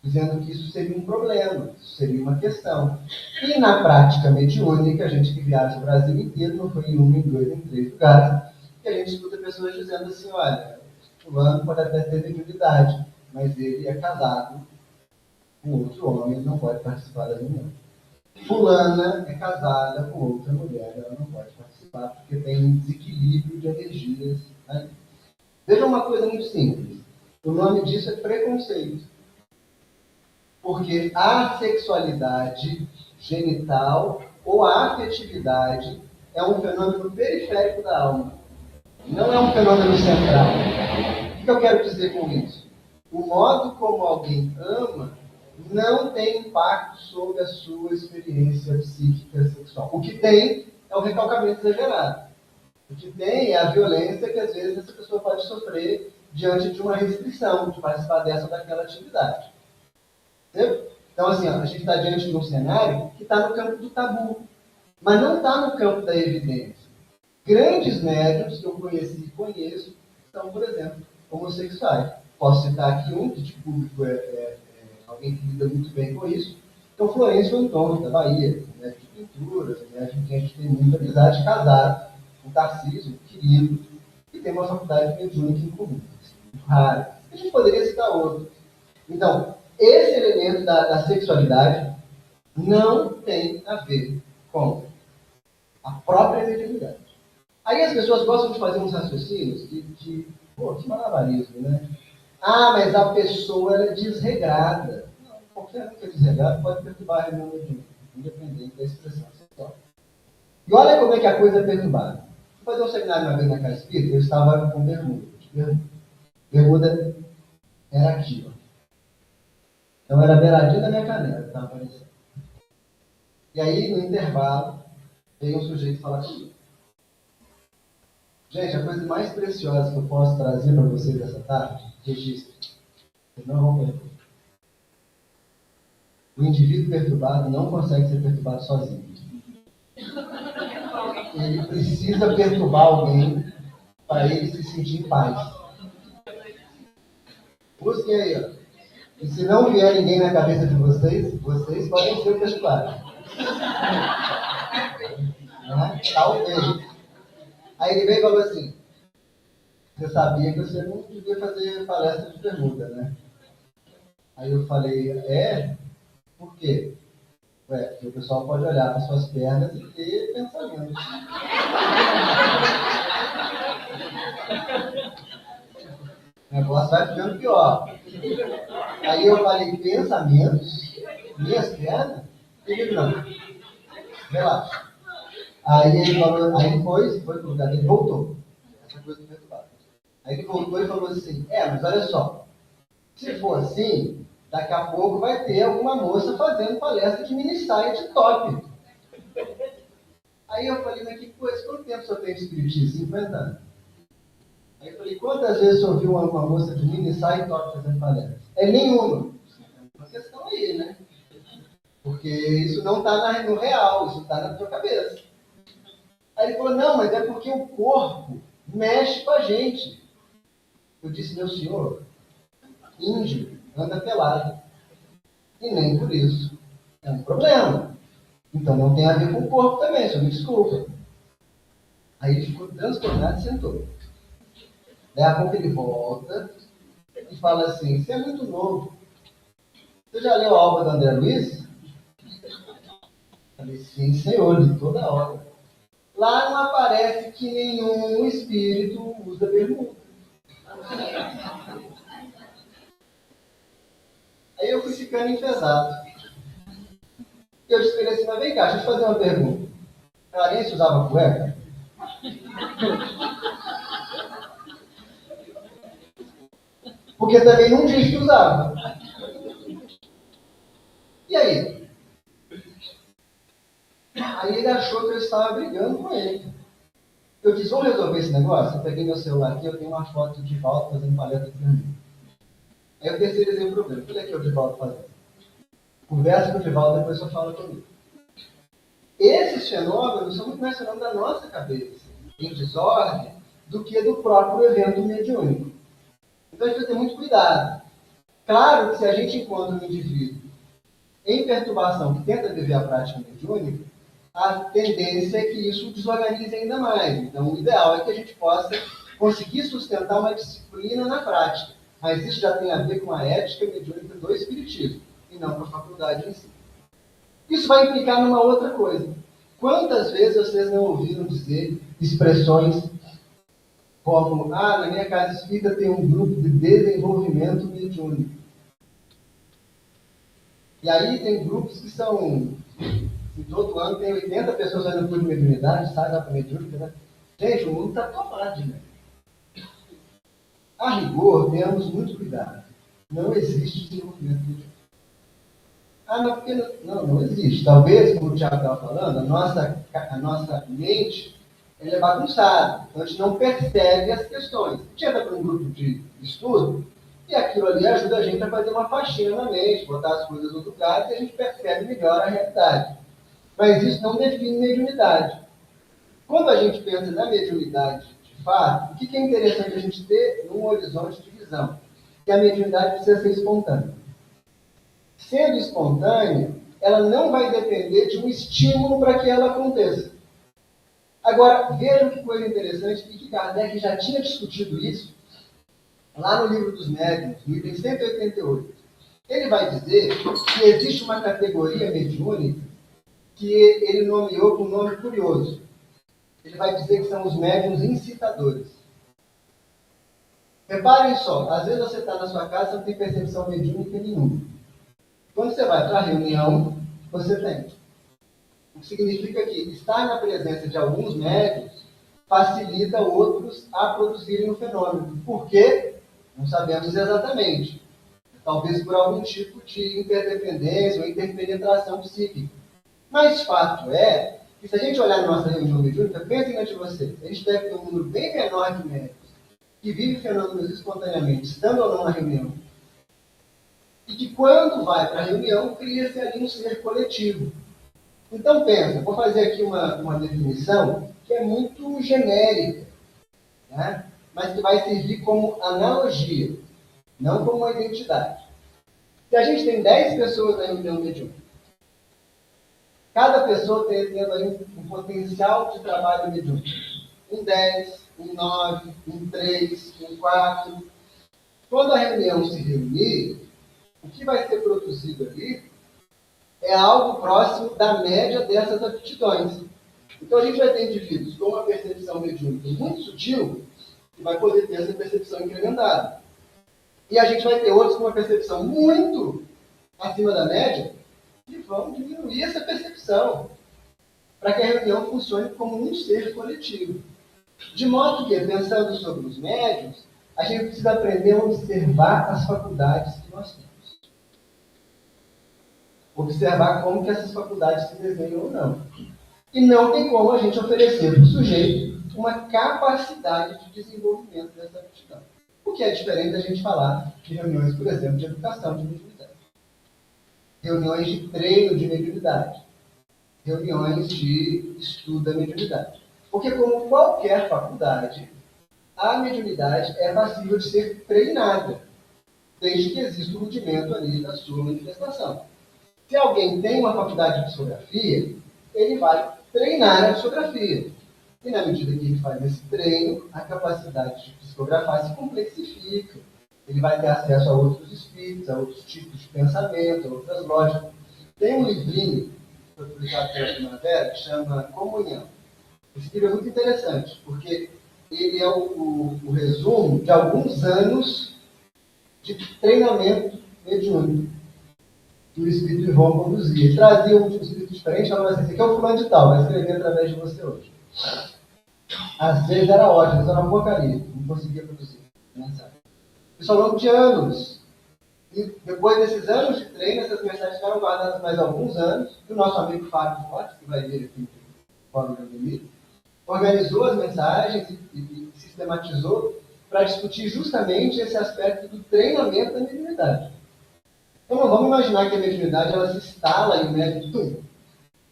dizendo que isso seria um problema, isso seria uma questão. E na prática mediúnica, a gente que viaja o Brasil inteiro, não foi em um, em dois, em três lugares, que a gente escuta pessoas dizendo assim: olha, fulano pode até ter mediunidade, mas ele é casado com outro homem, ele não pode participar da reunião. Fulana é casada com outra mulher, ela não pode participar porque tem um desequilíbrio de energias ali. Veja uma coisa muito simples. O nome disso é preconceito. Porque a sexualidade genital ou a afetividade é um fenômeno periférico da alma. Não é um fenômeno central. O que eu quero dizer com isso? O modo como alguém ama não tem impacto sobre a sua experiência psíquica sexual. O que tem é o recalcamento exagerado. O que tem é a violência que às vezes essa pessoa pode sofrer diante de uma restrição de participar dessa ou daquela atividade. Entendeu? Então, assim, a gente está diante de um cenário que está no campo do tabu, mas não está no campo da evidência. Grandes médiuns que eu conheci e conheço são, por exemplo, homossexuais. Posso citar aqui um, que de público é alguém que lida muito bem com isso, que é o Florencio Antônio, da Bahia, médico de pinturas, médico que a gente tem muita amizade, casado, um Tarcísio, um querido, e tem uma faculdade mediúnica em comum, muito rara. A gente poderia citar outro. Então, esse elemento da sexualidade não tem a ver com a própria mediunidade. Aí as pessoas gostam de fazer uns raciocínios que malabarismo, né? Ah, mas a pessoa é desregrada. Não, qualquer um que é desregrado pode perturbar a reunião mediúnica, independente da expressão sexual. E olha como é que a coisa é perturbada. Fui fazer um seminário uma vez na casa espírita, eu estava com bermuda. Bermuda era aqui, ó. Então era beiradinha da minha canela que estava aparecendo. E aí, no intervalo, veio um sujeito falar comigo. Gente, a coisa mais preciosa que eu posso trazer para vocês essa tarde, registro. Vocês não vão perder. O indivíduo perturbado não consegue ser perturbado sozinho. Ele precisa perturbar alguém para ele se sentir em paz. Busquem aí, ó. E se não vier ninguém na cabeça de vocês, vocês podem ser perturbados. Né? Talvez. Aí ele veio e falou assim, você sabia que você não devia fazer palestra de bermuda, né? Aí eu falei, por quê? Porque o pessoal pode olhar para suas pernas e ter pensamentos. O negócio vai ficando pior. Aí eu falei, pensamentos? Minhas pernas? Ele não. Relaxa. Aí ele falou, aí ele foi pro lugar dele, voltou. Essa coisa do perturbado. Aí ele voltou e falou assim, mas olha só, se for assim, daqui a pouco vai ter alguma moça fazendo palestra de mini site top. Aí eu falei, mas que coisa, quanto tempo o senhor tem de espiritismo? 50 anos. Aí eu falei, quantas vezes o senhor viu uma moça de mini site top fazendo palestra? Nenhuma. É uma questão aí, né? Porque isso não está no real, isso está na tua cabeça. Aí ele falou, não, mas é porque o corpo mexe com a gente. Eu disse, meu senhor, índio anda pelado. E nem por isso é um problema. Então não tem a ver com o corpo também, só me desculpa. Aí ele ficou transtornado e sentou. Daí a pouco ele volta e fala assim, você é muito novo. Você já leu a obra do André Luiz? Eu falei, sim, senhor, de toda hora. Lá não aparece que nenhum espírito usa bermuda. Aí eu fui ficando enfesado. Eu disse para ele assim, mas vem cá, deixa eu te fazer uma pergunta. Clarence usava cueca? Porque também não diz que usava. E aí? Aí ele achou que eu estava brigando com ele. Eu disse, vamos resolver esse negócio? Eu peguei meu celular aqui, eu tenho uma foto de Divaldo fazendo palestra para mim. Aí eu terceirizei o problema. Olha aqui o Divaldo fazendo. Conversa com o Divaldo, depois só fala comigo. Esses fenômenos são muito mais fenômenos da nossa cabeça, em desordem, do que do próprio evento mediúnico. Então a gente tem que ter muito cuidado. Claro que se a gente encontra um indivíduo em perturbação que tenta viver a prática mediúnica, a tendência é que isso desorganize ainda mais. Então o ideal é que a gente possa conseguir sustentar uma disciplina na prática. Mas isso já tem a ver com a ética mediúnica do espiritismo, e não com a faculdade em si. Isso vai implicar numa outra coisa. Quantas vezes vocês não ouviram dizer expressões como, na minha casa espírita tem um grupo de desenvolvimento mediúnico. E aí tem grupos que são, todo ano tem 80 pessoas fazendo curso de mediunidade, sai lá para mediúnica, né? Gente, o mundo está tomado, né? A rigor, temos muito cuidado. Não existe desenvolvimento mediúnico. Mas porque não existe. Talvez, como o Tiago estava falando, a nossa mente ela é bagunçada. Então a gente não percebe as questões. A gente entra para um grupo de estudo e aquilo ali ajuda a gente a fazer uma faxina na mente, botar as coisas no lugar e a gente percebe melhor a realidade. Mas isso não define mediunidade. Quando a gente pensa na mediunidade de fato, o que é interessante a gente ter num horizonte de visão? Que a mediunidade precisa ser espontânea. Sendo espontânea, ela não vai depender de um estímulo para que ela aconteça. Agora, vejam que coisa interessante, e que Kardec já tinha discutido isso lá no Livro dos Médiuns, no item 188. Ele vai dizer que existe uma categoria mediúnica que ele nomeou com um nome curioso. Ele vai dizer que são os médiuns incitadores. Reparem só, às vezes você está na sua casa e não tem percepção mediúnica nenhuma. Quando você vai para a reunião, você tem. O que significa que estar na presença de alguns médiuns facilita outros a produzirem o fenômeno. Por quê? Não sabemos exatamente. Talvez por algum tipo de interdependência ou interpenetração psíquica. Mas fato é que se a gente olhar na nossa reunião mediúnica, pensem diante de vocês, a gente deve ter um número bem menor de médiuns que vivem fenômenos espontaneamente, estando ou não na reunião. E que quando vai para a reunião, cria-se ali um ser coletivo. Então pensa, vou fazer aqui uma definição que é muito genérica, né? Mas que vai servir como analogia, não como uma identidade. Se a gente tem 10 pessoas na reunião mediúnica, Cada pessoa tendo aí um potencial de trabalho mediúnico. Um 10, um 9, um 3, um 4. Quando a reunião se reunir, o que vai ser produzido ali é algo próximo da média dessas aptidões. Então a gente vai ter indivíduos com uma percepção mediúnica muito sutil que vai poder ter essa percepção incrementada. E a gente vai ter outros com uma percepção muito acima da média que vão diminuir essa percepção para que a reunião funcione como um ser coletivo. De modo que, pensando sobre os médiuns, a gente precisa aprender a observar as faculdades que nós temos. Observar como que essas faculdades se desenham ou não. E não tem como a gente oferecer para o sujeito uma capacidade de desenvolvimento dessa aptidão. O que é diferente da gente falar de reuniões, por exemplo, de educação de mediunidade. Reuniões de treino de mediunidade. Reuniões de estudo da mediunidade. Porque, como qualquer faculdade, a mediunidade é passível de ser treinada, desde que exista o rudimento ali da sua manifestação. Se alguém tem uma faculdade de psicografia, ele vai treinar a psicografia. E na medida que ele faz esse treino, a capacidade de psicografar se complexifica. Ele vai ter acesso a outros espíritos, a outros tipos de pensamento, a outras lógicas. Tem um livrinho, que foi publicado pela Primavera, que chama Comunhão. Esse livro é muito interessante, porque ele é o resumo de alguns anos de treinamento mediúnico que o Espírito Ivon conduzia. Ele trazia um espírito diferente, falava assim, esse aqui é o fulano de tal, vai escrever através de você hoje. Às vezes era ótimo, mas era uma porcaria, não conseguia produzir mensagem. Isso ao longo de anos. E depois desses anos de treino, essas mensagens ficaram guardadas mais alguns anos, e o nosso amigo Fábio Fortes, que vai vir aqui no Fórum de Academia, organizou as mensagens e sistematizou para discutir justamente esse aspecto do treinamento da mediunidade. Então não vamos imaginar que a mediunidade ela se instala em um método.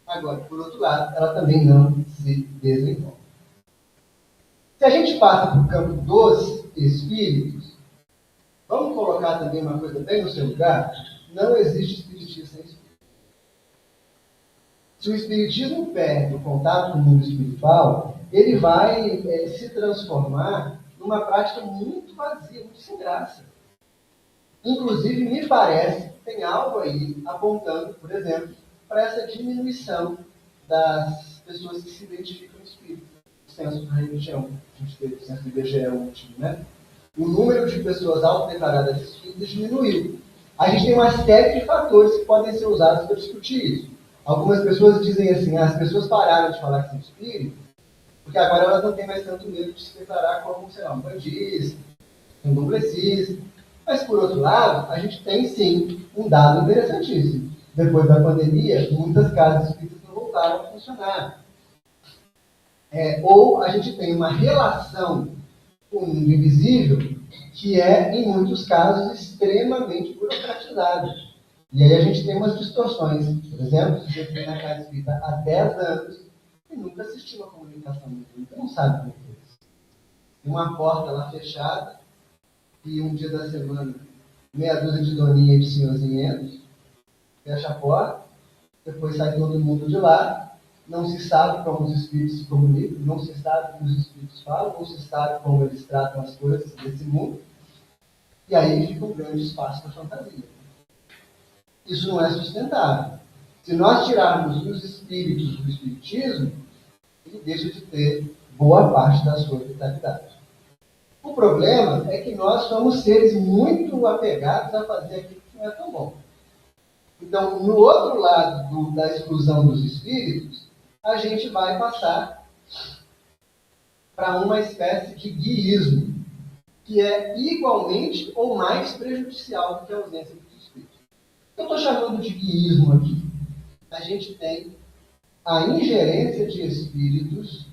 Agora, por outro lado, ela também não se desenvolve. Se a gente passa para o campo dos espíritos, vamos colocar também uma coisa bem no seu lugar, não existe espiritismo sem espírito. Se o espiritismo perde o contato com o mundo espiritual, ele vai se transformar numa prática muito vazia, muito sem graça. Inclusive, me parece que tem algo aí apontando, por exemplo, para essa diminuição das pessoas que se identificam espírito. O censo da religião, a gente teve o censo do IBGE último, né? O número de pessoas autodeclaradas espíritas diminuiu. A gente tem uma série de fatores que podem ser usados para discutir isso. Algumas pessoas dizem assim, as pessoas pararam de falar que são espíritas, porque agora elas não têm mais tanto medo de se declarar como, sei lá, um bandista, um doblecista. Mas, por outro lado, a gente tem, sim, um dado interessantíssimo. Depois da pandemia, muitas casas espíritas não voltaram a funcionar. Ou a gente tem uma relação com o mundo invisível que é, em muitos casos, extremamente burocratizada. E aí a gente tem umas distorções. Por exemplo, se você tem na casa espírita há 10 anos e nunca assistiu a comunicação mediúnica, não sabe como é isso. Tem uma porta lá fechada e um dia da semana, meia dúzia de doninha e de senhorzinho entra, fecha a porta, depois sai todo mundo de lá, não se sabe como os espíritos se comunicam, não se sabe como os espíritos falam, não se sabe como eles tratam as coisas desse mundo, e aí fica um grande espaço para fantasia. Isso não é sustentável. Se nós tirarmos os espíritos do espiritismo, ele deixa de ter boa parte da sua vitalidade. O problema é que nós somos seres muito apegados a fazer aquilo que não é tão bom. Então, no outro lado da exclusão dos espíritos, a gente vai passar para uma espécie de guiísmo, que é igualmente ou mais prejudicial do que a ausência dos espíritos. Eu estou chamando de guiísmo aqui. A gente tem a ingerência de espíritos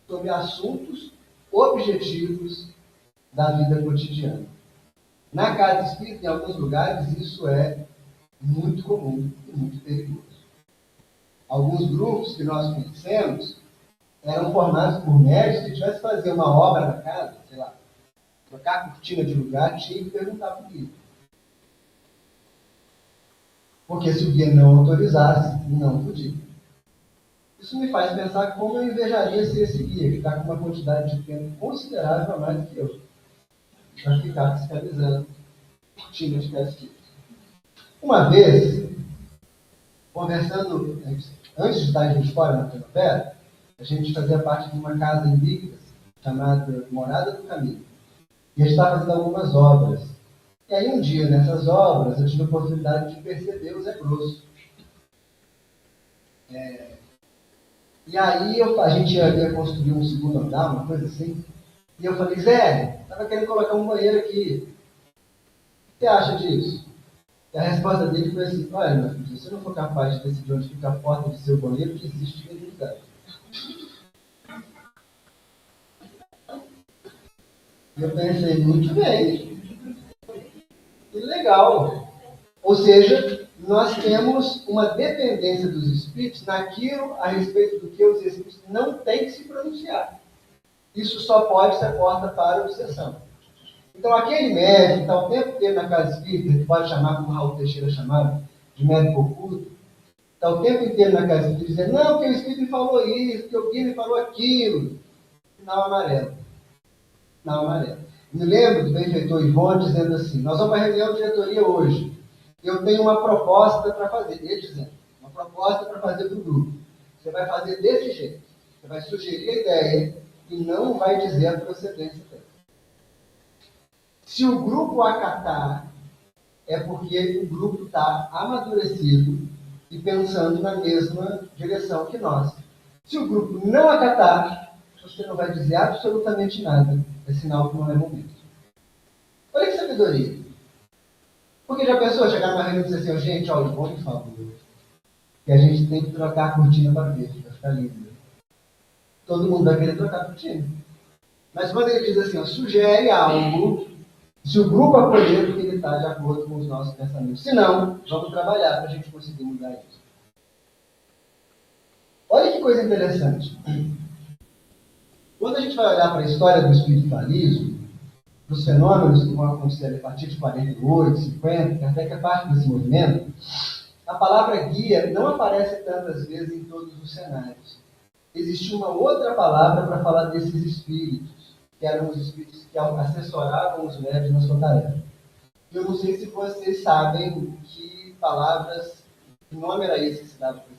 sobre assuntos objetivos da vida cotidiana. Na casa espírita, em alguns lugares, isso é muito comum e muito perigoso. Alguns grupos que nós conhecemos eram formados por médicos que tivesse que fazer uma obra na casa, sei lá, trocar a cortina de lugar, tinha que perguntar por isso. Porque se o guia não autorizasse, não podia. Isso me faz pensar como eu invejaria ser esse guia, que está com uma quantidade de tempo considerável a mais do que eu, para ficar fiscalizando, curtindo de pesquisa. Uma vez, conversando, antes de estar em Fora, na Primavera, a gente fazia parte de uma casa em Bicas, chamada Morada do Caminho. E a gente estava fazendo algumas obras. E aí um dia, nessas obras, eu tive a oportunidade de perceber o Zé Grosso. E aí a gente ia construir um segundo andar, uma coisa assim. E eu falei, Zé, estava querendo colocar um banheiro aqui. O que você acha disso? E a resposta dele foi assim, olha, meu filho, se você não for capaz de decidir onde fica a porta do seu banheiro, que existe credibilidade. E eu pensei, muito bem. Que legal. Ou seja, nós temos uma dependência dos espíritos naquilo a respeito do que os espíritos não têm que se pronunciar. Isso só pode ser porta para a obsessão. Então, aquele médico que está o tempo inteiro na casa espírita, que pode chamar, como Raul Teixeira chamava, de médico oculto, está o tempo inteiro na casa espírita dizendo, não, porque o espírito me falou isso, que o guia me falou aquilo. Sinal amarelo. Sinal amarelo. Me lembro do benfeitor Ivone dizendo assim, nós vamos para a reunião de diretoria hoje. Eu tenho uma proposta para fazer. Ele dizendo, uma proposta para fazer para o grupo. Você vai fazer desse jeito. Você vai sugerir a ideia e não vai dizer a procedência dela. Se o grupo acatar, é porque o grupo está amadurecido e pensando na mesma direção que nós. Se o grupo não acatar, você não vai dizer absolutamente nada. É sinal que não é momento. Olha que sabedoria. Porque já pensou chegar numa reunião e dizer assim, gente, olha, por favor, que a gente tem que trocar a cortina para verde, para ficar lindo. Todo mundo vai querer trocar a cortina. Mas quando ele diz assim, ó, sugere algo, se o grupo acolher, porque ele está de acordo com os nossos pensamentos. Se não, vamos trabalhar para a gente conseguir mudar isso. Olha que coisa interessante. Quando a gente vai olhar para a história do espiritualismo, dos fenômenos que vão acontecer a partir de 48, 50, até que é parte desse movimento, a palavra guia não aparece tantas vezes em todos os cenários. Existe uma outra palavra para falar desses espíritos, que eram os espíritos que assessoravam os médios na sua tarefa. Eu não sei se vocês sabem que palavras, que nome era esse que se dava para isso.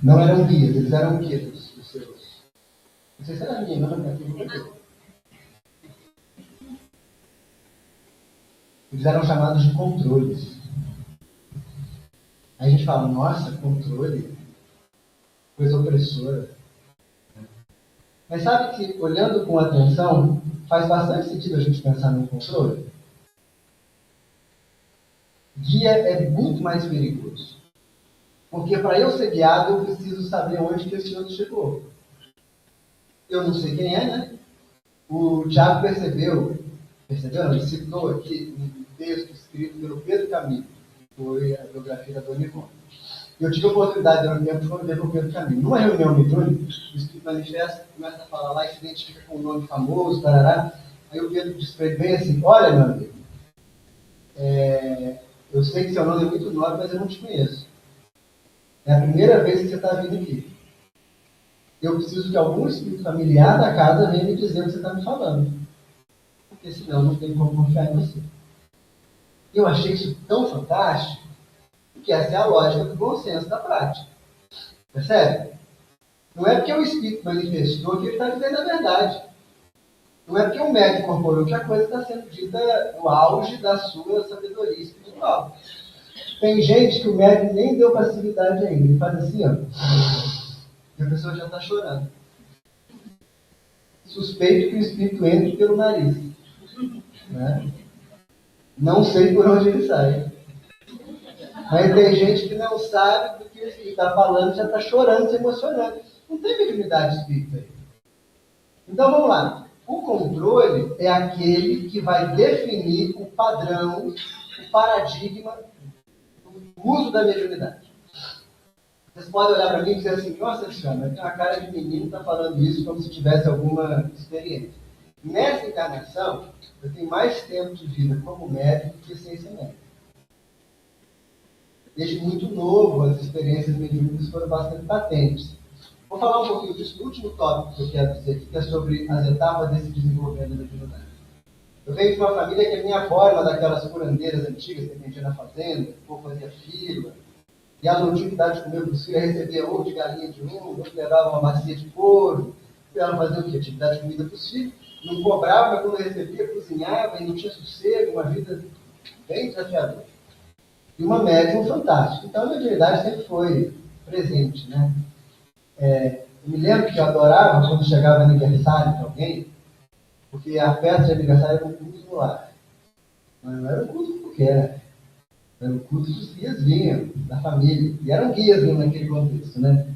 Não eram guias, eles eram o quê dos seus? Não sei se era minha, não era aqui. Eles eram chamados de controles. Aí a gente fala, nossa, controle, coisa opressora. Mas sabe que, olhando com atenção, faz bastante sentido a gente pensar no controle? Guia é muito mais perigoso. Porque para eu ser guiado, eu preciso saber onde que esse outro chegou. Eu não sei quem é, né? O Tiago percebeu, ele citou aqui um texto escrito pelo Pedro Caminho, que foi a biografia da Dona Ivone. Eu tive a oportunidade de um tempo de conviver com o Pedro Caminho. Numa reunião mediúnica, o Espírito Manifesta começa a falar lá e se identifica com um nome famoso, tarará. Aí o Pedro diz para ele bem assim, olha, meu amigo, eu sei que seu nome é muito nobre, mas eu não te conheço. É a primeira vez que você está vindo aqui. Eu preciso que algum espírito familiar da casa venha me dizer o que você está me falando. Porque senão não tem como confiar em você. Eu achei isso tão fantástico, que essa é a lógica do bom senso da prática. Percebe? Não é porque o espírito manifestou que ele está dizendo a verdade. Não é porque o médico incorporou que a coisa está sendo dita no auge da sua sabedoria espiritual. Tem gente que o médico nem deu passividade ainda. Ele faz assim, ó. E a pessoa já está chorando. Suspeito que o espírito entre pelo nariz. Né? Não sei por onde ele sai. Mas tem gente que não sabe do que o espírito está falando, já está chorando, se emocionando. Não tem mediunidade espírita aí. Então vamos lá. O controle é aquele que vai definir o padrão, o paradigma do uso da mediunidade. Vocês podem olhar para mim e dizer assim, nossa senhora, tem uma cara de menino está falando isso como se tivesse alguma experiência. Nessa encarnação, eu tenho mais tempo de vida como médico do que sem ser médico. Desde muito novo, as experiências mediúnicas foram bastante patentes. Vou falar um pouquinho disso no último tópico que eu quero dizer aqui, que é sobre as etapas desse desenvolvimento da mediunidade. Eu venho de uma família que a minha avó era uma daquelas curandeiras antigas que atendia na fazenda, o povo fazia fila, e ela não tinha idade de comer para os filhos, recebia ovo de galinha de um, outro levava uma bacia de couro, e ela fazia o quê? Tinha que dar de comida para os filhos, não cobrava, mas quando recebia, cozinhava e não tinha sossego, uma vida bem desafiadora. E uma médium fantástica. Então a mediunidade sempre foi presente, né? Eu me lembro que eu adorava quando chegava aniversário de alguém, porque a festa de aniversário era um culto no lar. Mas não era um culto qualquer. Era um culto que os guias vinham, da família. E eram guias mesmo naquele contexto, né?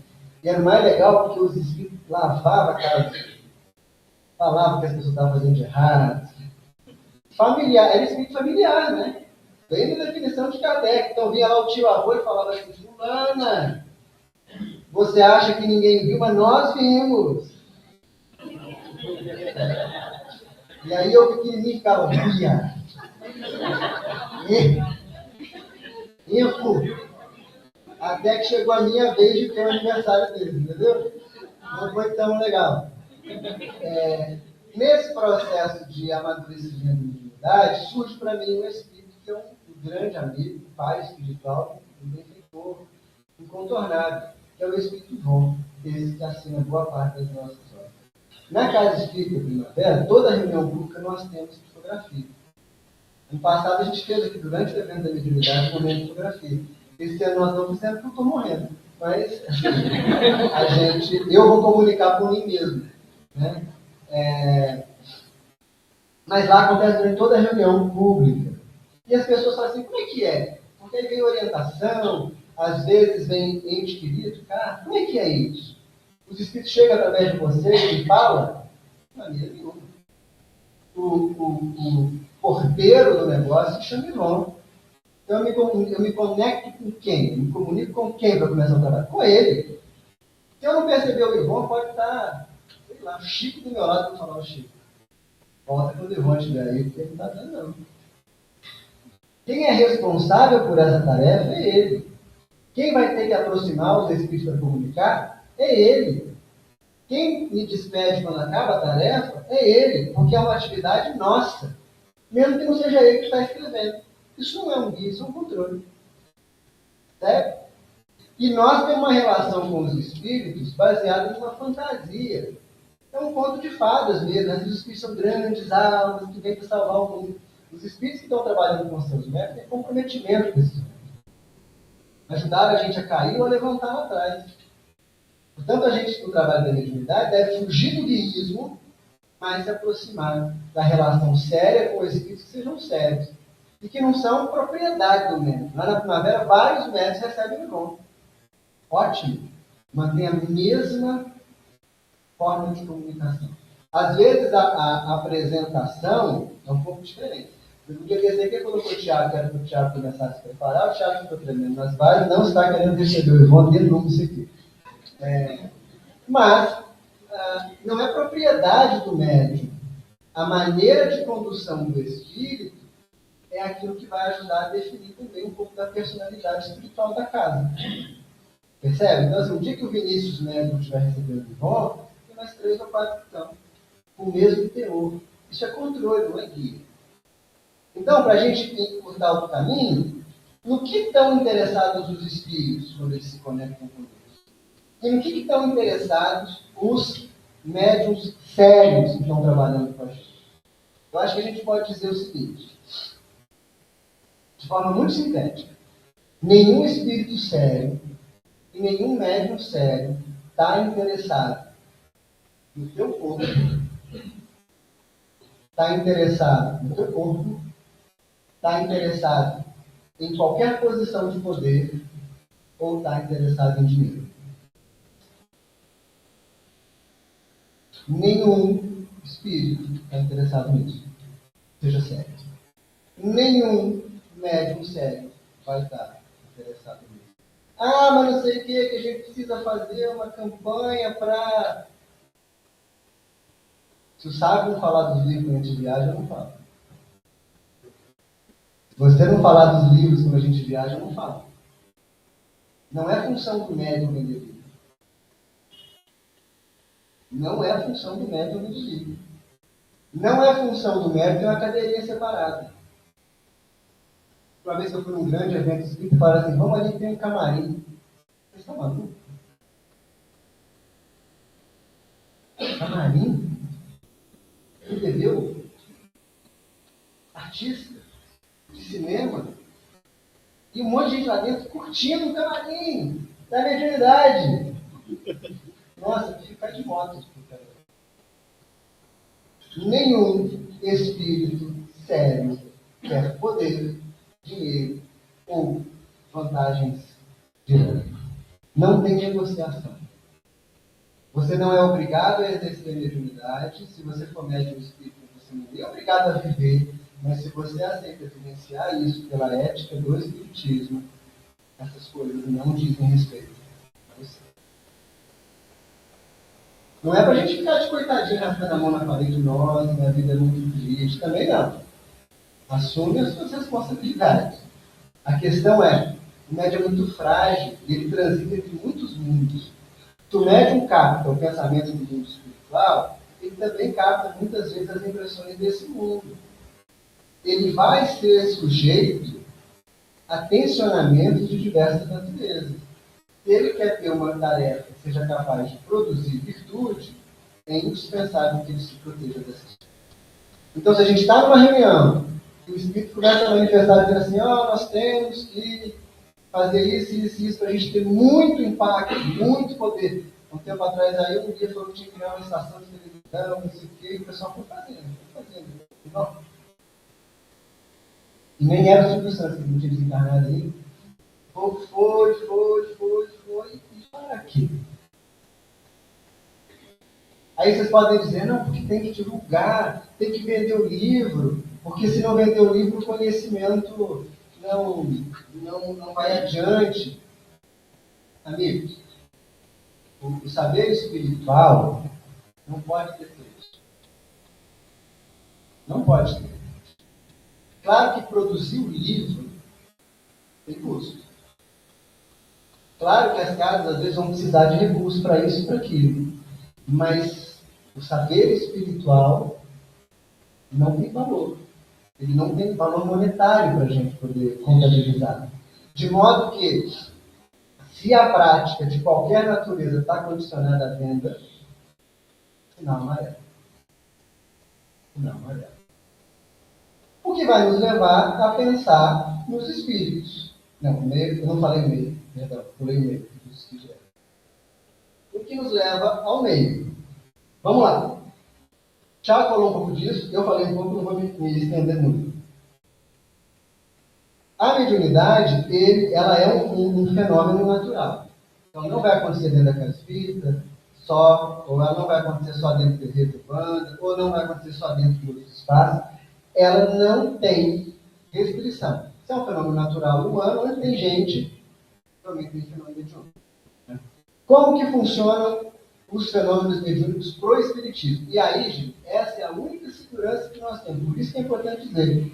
E era mais legal porque os espíritos lavavam a cara dos filhos. Falavam que as pessoas estavam fazendo de errado. Familiar, era espírito familiar, né? Bem na definição de Kardec. Então vinha lá o tio avô e falava assim: Fulana, você acha que ninguém viu, mas nós vimos. E aí eu pequenininho ficava, via. Até que chegou a minha vez de ter o aniversário dele, entendeu? Não foi tão legal. Nesse processo de amadurecimento da mediunidade, surge para mim um espírito que é um grande amigo, um pai espiritual, um benfeitor, incontornável, que é o espírito bom, esse que assina boa parte das nossas obras. Na Casa Espírita Primavera, toda reunião pública nós temos fotografia. No passado a gente fez aqui, durante o evento da mediunidade, um momento de fotografia. Esse ano nós não fizemos porque eu estou morrendo. Mas eu vou comunicar por mim mesmo. Né? Mas lá acontece durante toda a reunião pública. E as pessoas falam assim, como é que é? Porque aí vem orientação, às vezes vem ente querido, cara, como é que é isso? Os espíritos chegam através de você e falam? De maneira nenhuma. O porteiro do negócio se chama Ivon. Então eu me conecto com quem? Eu me comunico com quem para começar o trabalho? Com ele. Se eu não perceber o Ivon, pode estar, sei lá, o Chico do meu lado para falar o Chico. Volta quando o Ivon estiver aí, porque ele não está dando não. Quem é responsável por essa tarefa é ele. Quem vai ter que aproximar os espíritos para comunicar é ele. Quem me despede quando acaba a tarefa é ele, porque é uma atividade nossa. Mesmo que não seja ele que está escrevendo. Isso não é um guia, isso é um controle. Certo? E nós temos uma relação com os espíritos baseada numa fantasia. É um conto de fadas mesmo. Os espíritos são grandes almas que vêm para salvar o mundo. Os espíritos que estão trabalhando com seus métodos têm comprometimento com esses métodos. Ajudaram a gente a cair ou a levantar lá atrás. Portanto, a gente, no trabalho da mediunidade, deve fugir do guiísmo, mas se aproximar da relação séria com espíritos que sejam sérios. E que não são propriedade do médium. Lá na Primavera, vários médios recebem Ivon. Ótimo. Mantém a mesma forma de comunicação. Às vezes, a apresentação é um pouco diferente. Eu podia dizer que quando o Thiago, quero que o Thiago começasse a se preparar, o Thiago ficou tremendo nas bases, não está querendo receber o Ivon de novo isso aqui. Mas, não é propriedade do médium. A maneira de condução do espírito é aquilo que vai ajudar a definir também um pouco da personalidade espiritual da casa. Percebe? Então, assim, o dia que o Vinícius médium estiver recebendo o Ivon, tem mais 3 ou 4 que estão com o mesmo teor. Isso é controle, não é guia. Então, para a gente encurtar o caminho, no que estão interessados os espíritos quando eles se conectam com Deus? E no que estão interessados os médiuns sérios que estão trabalhando com a gente? Eu acho que a gente pode dizer o seguinte, de forma muito sintética: nenhum espírito sério e nenhum médium sério está interessado no teu corpo, está interessado no teu corpo, está interessado em qualquer posição de poder ou está interessado em dinheiro. Nenhum espírito está interessado nisso. Seja sério. Nenhum médium sério vai estar interessado nisso. Ah, mas não sei o que a gente precisa fazer uma campanha para... Se o sábio não falar dos livros quando a gente viaja, eu não falo. Se você não falar dos livros quando a gente viaja, eu não falo. Não é função do médium vender livro. Não é função do médium vender livro. Não é função do médium ter uma cadeirinha separada. Uma vez que eu fui num grande evento espírita e falaram assim, vamos ali, tem um camarim. Vocês estão malucos? Camarim? Entendeu? Artista de cinema. E um monte de gente lá dentro curtindo o camarim da mediunidade. Nossa, tem que ficar de moto. Nenhum espírito sério quer poder, dinheiro ou vantagens diretas. Não tem negociação. Você não é obrigado a exercer mediunidade. Se você for médium espírita, você não é obrigado a viver. Mas se você aceita vivenciar isso pela ética do espiritismo, essas coisas não dizem respeito a você. Não é pra gente ficar de coitadinho rasgando a mão na parede, nossa, minha vida é muito triste. Também não. Assume as suas responsabilidades. A questão é, o médium é muito frágil, ele transita entre muitos mundos. Se o médium capta o pensamento do mundo espiritual, ele também capta muitas vezes as impressões desse mundo. Ele vai ser sujeito a tensionamentos de diversas naturezas. Se ele quer ter uma tarefa que seja capaz de produzir virtude, é indispensável que ele se proteja dessas coisas. Então, se a gente está numa reunião e o Espírito começa a manifestar dizendo assim, nós temos que fazer isso, para a gente ter muito impacto, muito poder. Um tempo atrás, aí, um dia falou que tinha que criar uma estação de televisão, não sei o quê, e o pessoal foi fazendo. Não. E nem era o Silvio Santos que não tinha desencarnado aí. Foi, e para quê? Aí vocês podem dizer, não, porque tem que divulgar, tem que vender o livro, porque se não vender o livro, o conhecimento não vai adiante. Amigos, o saber espiritual não pode ter preço. Não pode ter. Claro que produzir o livro tem custo. Claro que as casas às vezes vão precisar de recursos para isso e para aquilo. Mas o saber espiritual não tem valor. Ele não tem valor monetário para a gente poder contabilizar. De modo que, se a prática de qualquer natureza está condicionada à venda, sinal amarelo. Sinal amarelo. O que vai nos levar a pensar nos espíritos. Não, meio, eu não falei meio, perdão, pulei meio. O que nos leva ao meio. Vamos lá. Tiago falou um pouco disso, eu falei um pouco, não vou me estender muito. A mediunidade, ela é um fenômeno natural. Então não vai acontecer dentro da casa espírita, ou ela não vai acontecer só dentro do terreiro de banda, ou não vai acontecer só dentro de outros espaços. Ela não tem restrição. Se é um fenômeno natural humano, onde tem gente, também tem fenômeno mediúnico. Como que funcionam os fenômenos mediúnicos para o espiritismo? E aí, gente, essa é a única segurança que nós temos. Por isso que é importante dizer.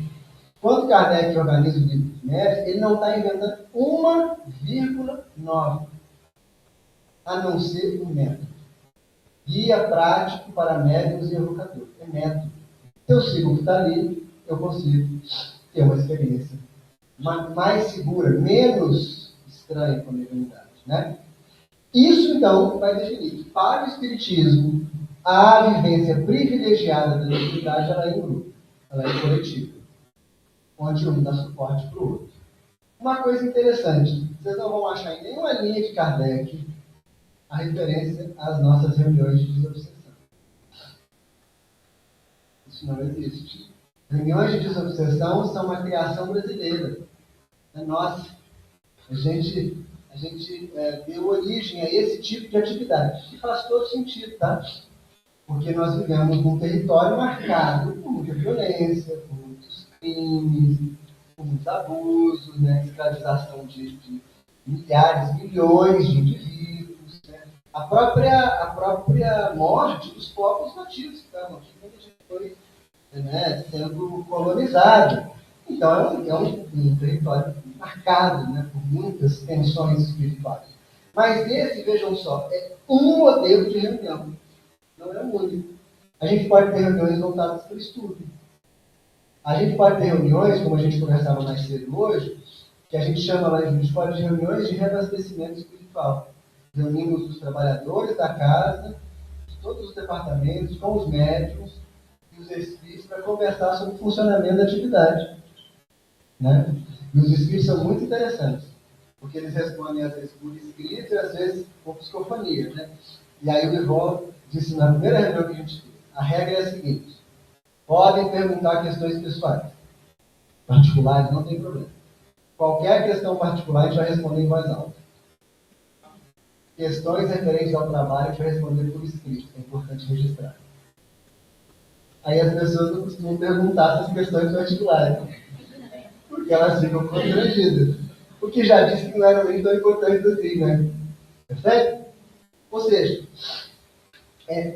Quando Kardec organiza o livro dos médios, ele não está inventando 1,9, a não ser um método. Guia prático para médiuns e evocadores. É método. Se eu sigo o que está ali, eu consigo ter uma experiência mais segura, menos estranha com a mediunidade, né? Isso, então, vai definir que, para o espiritismo, a vivência privilegiada da mediunidade ela é em grupo, ela é coletiva, onde um dá suporte para o outro. Uma coisa interessante, vocês não vão achar em nenhuma linha de Kardec a referência às nossas reuniões de desobsessão. Isso não existe. Reuniões de desobsessão são uma criação brasileira. É nossa. A gente deu origem a esse tipo de atividade. E faz todo sentido, tá? Porque nós vivemos num território marcado por muita violência, por muitos crimes, por muitos abusos, né? Escravização de milhares, milhões de indivíduos, né? A própria morte dos povos nativos que estavam aqui quando a gente foi sendo colonizado. Então é um território marcado, né, por muitas tensões espirituais. Mas esse, vejam só, é um modelo de reunião, não é o único. A gente pode ter reuniões voltadas para o estudo. A gente pode ter reuniões, como a gente conversava mais cedo hoje, que a gente chama lá em Juiz de reuniões de reabastecimento espiritual. Reunimos os trabalhadores da casa, de todos os departamentos, com os médicos e os espíritos para conversar sobre o funcionamento da atividade. Né? E os espíritos são muito interessantes, porque eles respondem às vezes por escrito e às vezes por psicofonia. Né? E aí o Livon disse na primeira reunião que a gente fez, a regra é a seguinte: podem perguntar questões pessoais, particulares, não tem problema. Qualquer questão particular a gente vai responder em voz alta. Questões referentes ao trabalho a gente vai responder por escrito, é importante registrar. Aí as pessoas não costumam perguntar essas questões particulares, porque elas ficam constrangidas. O que já disse que não eram nem tão importantes assim, né? Percebe? Ou seja,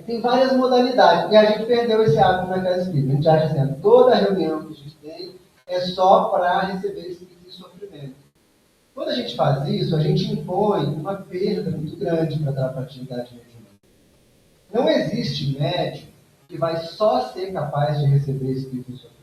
tem várias modalidades, e a gente perdeu esse hábito na casa espírita. A gente acha assim, toda reunião que a gente tem é só para receber espírito de sofrimento. Quando a gente faz isso, a gente impõe uma perda muito grande para a atividade mediúnica. Não existe médium que vai só ser capaz de receber espírito de sofrimento.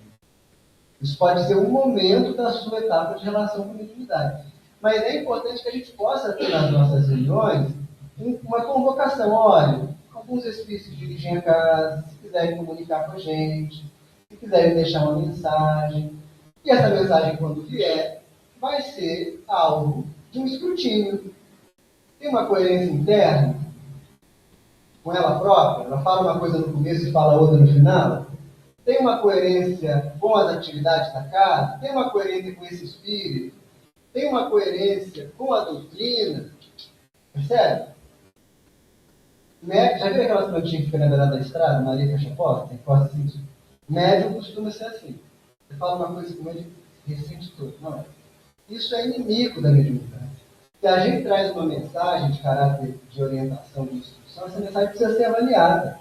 Isso pode ser um momento da sua etapa de relação com a mediunidade. Mas é importante que a gente possa ter nas nossas reuniões uma convocação. Olha, alguns espíritos se dirigem a casa, se quiserem comunicar com a gente, se quiserem deixar uma mensagem. E essa mensagem, quando vier, vai ser alvo de um escrutínio. Tem uma coerência interna com ela própria? Ela fala uma coisa no começo e fala outra no final? Tem uma coerência com as atividades da casa? Tem uma coerência com esse espírito? Tem uma coerência com a doutrina? Percebe? Já viu aquelas plantinhas que ficam na beirada da estrada, Maria Cachaposta? Tem costa assim. Médium costuma ser assim. Você fala uma coisa com ele, ressente tudo. Não é? Isso é inimigo da mediunidade. Se a gente traz uma mensagem de caráter de orientação, de instrução, essa mensagem precisa ser avaliada.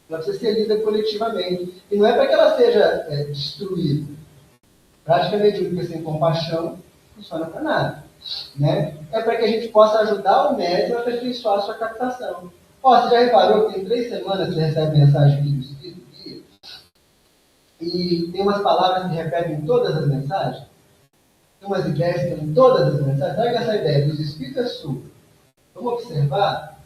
Ela precisa ser lida coletivamente. E não é para que ela seja destruída. Prática mediúnica sem compaixão não funciona para nada. Né? É para que a gente possa ajudar o médium a aperfeiçoar a sua captação. Você já reparou que em 3 semanas você recebe mensagem aqui do Espírito Guia? E tem umas palavras que repetem em todas as mensagens? Tem umas ideias que estão em todas as mensagens? Traga essa ideia dos Espíritos é sua. Vamos observar?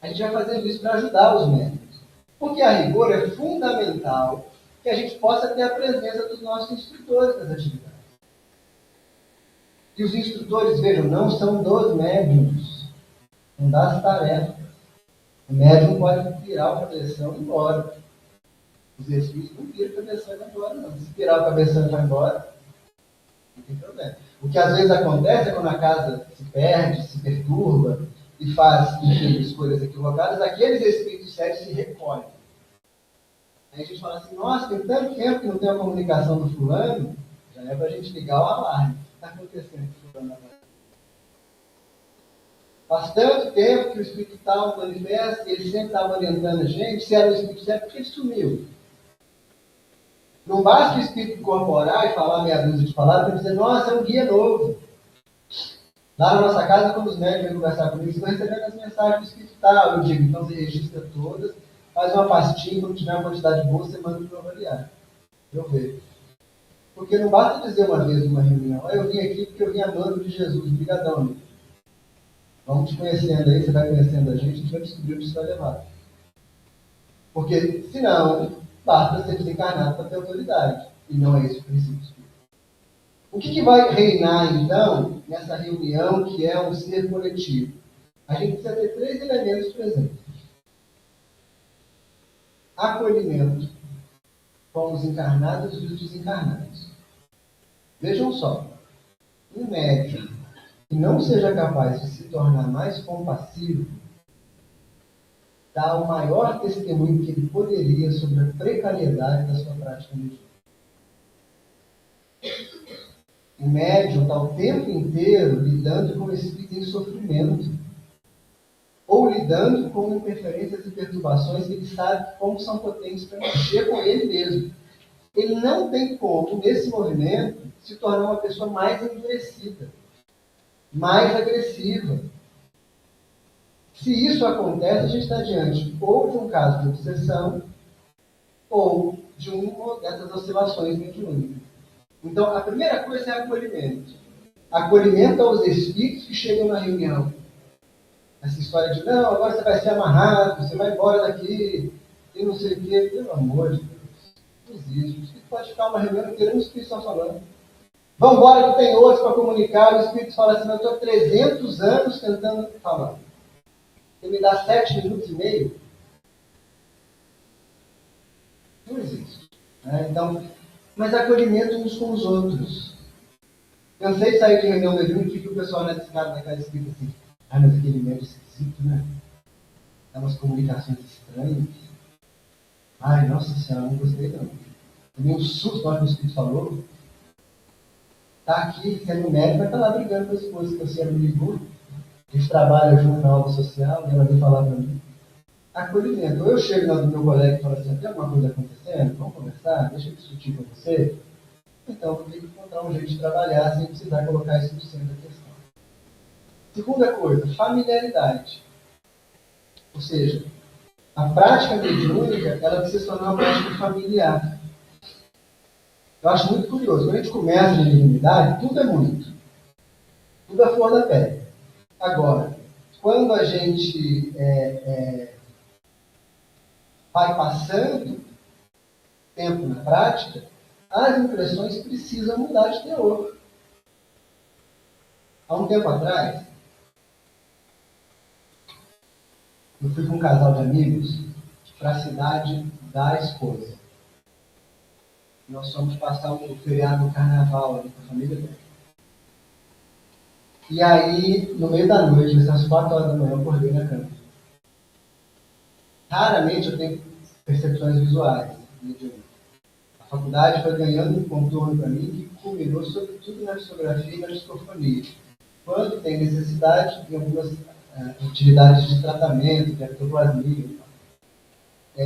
A gente vai fazendo isso para ajudar os médiums. Porque a rigor é fundamental que a gente possa ter a presença dos nossos instrutores nas atividades. E os instrutores, vejam, não são dos médiums, são das tarefas. O médium pode virar o cabeção e ir embora. Os espíritos não viram o cabeção e vai embora, não. Se virar o cabeção e vai embora, não tem problema. O que às vezes acontece é quando a casa se perde, se perturba e faz, enfim, escolhas equivocadas, aqueles espíritos sérios se recolhem. Aí a gente fala assim, nossa, tem tanto tempo que não tem a comunicação do fulano, já é para a gente ligar o alarme. O que está acontecendo com o fulano agora? Faz tanto tempo que o espírito tal manifesta, e ele sempre estava orientando a gente, se era o espírito certo, porque ele sumiu. Não basta o espírito incorporar e falar meia dúzia de palavras para dizer, nossa, é um guia novo. Lá na nossa casa, quando os médicos vêm conversar comigo, estão recebendo as mensagens do espírito tal. Eu digo, então você registra todas, faz uma pastinha, quando tiver uma quantidade boa, você manda para eu avaliar. Eu vejo. Porque não basta dizer uma vez numa reunião, eu vim aqui porque eu vim amando de Jesus, brigadão, amigo. Vamos te conhecendo aí, você vai conhecendo a gente vai descobrir o que isso vai levar. Porque, senão, basta ser desencarnado para ter autoridade. E não é esse o princípio. O que vai reinar, então, nessa reunião que é um ser coletivo? A gente precisa ter 3 elementos presentes. Acolhimento com os encarnados e os desencarnados. Vejam só, um médium que não seja capaz de se tornar mais compassivo dá o maior testemunho que ele poderia sobre a precariedade da sua prática mediúnica. O médium está o tempo inteiro lidando com espíritos em sofrimento, ou lidando com interferências e perturbações que ele sabe como são potentes para mexer com ele mesmo. ele não tem como, nesse movimento, se tornar uma pessoa mais endurecida, mais agressiva. Se isso acontece, a gente está diante ou de um caso de obsessão, ou de uma dessas oscilações mediúnicas. Então, a primeira coisa é acolhimento. Acolhimento aos espíritos que chegam na reunião. Essa história de, não, agora você vai ser amarrado, você vai embora daqui, e não sei o quê. Pelo amor de Deus, não existe. O espírito pode ficar uma reunião inteira, um espírito só falando. Vamos embora que tem outros para comunicar. O espírito fala assim, eu estou 300 anos tentando falar. Você me dá 7 minutos e meio? Não existe. Né? Então, mas acolhimento uns com os outros. Cansei de sair de reunião mediúnica e o pessoal na escada daquela escrita assim, mas aquele médio esquisito, né? Dá umas comunicações estranhas. Ai, nossa senhora, não gostei não. Tomei um susto na hora que o espírito falou. Tá aqui, sendo médico, vai estar lá brigando com a esposa que você me ligou. A gente trabalha junto na obra social, e ela vem falar para mim. Acolhimento. Ou eu chego lá do meu colega e falo assim, tem alguma coisa acontecendo? Vamos conversar? Deixa eu discutir com você. Então, eu tenho que encontrar um jeito de trabalhar sem precisar colocar isso no centro da questão. Segunda coisa, familiaridade. Ou seja, a prática mediúnica, ela precisa se tornar uma prática familiar. Eu acho muito curioso. Quando a gente começa na mediunidade, tudo é muito. Tudo é flor da pele. Agora, quando a gente vai passando tempo na prática, as impressões precisam mudar de teor. Há um tempo atrás, eu fui com um casal de amigos para a cidade da esposa. Nós fomos passar um feriado do carnaval ali com a família dela. E aí, no meio da noite, às 4 horas da manhã, eu acordei na cama. Raramente eu tenho percepções visuais. A faculdade foi ganhando um contorno para mim que culminou sobretudo na psicografia e na psicofonia. Quando tem necessidade em algumas atividades de tratamento, de ectoplasmia.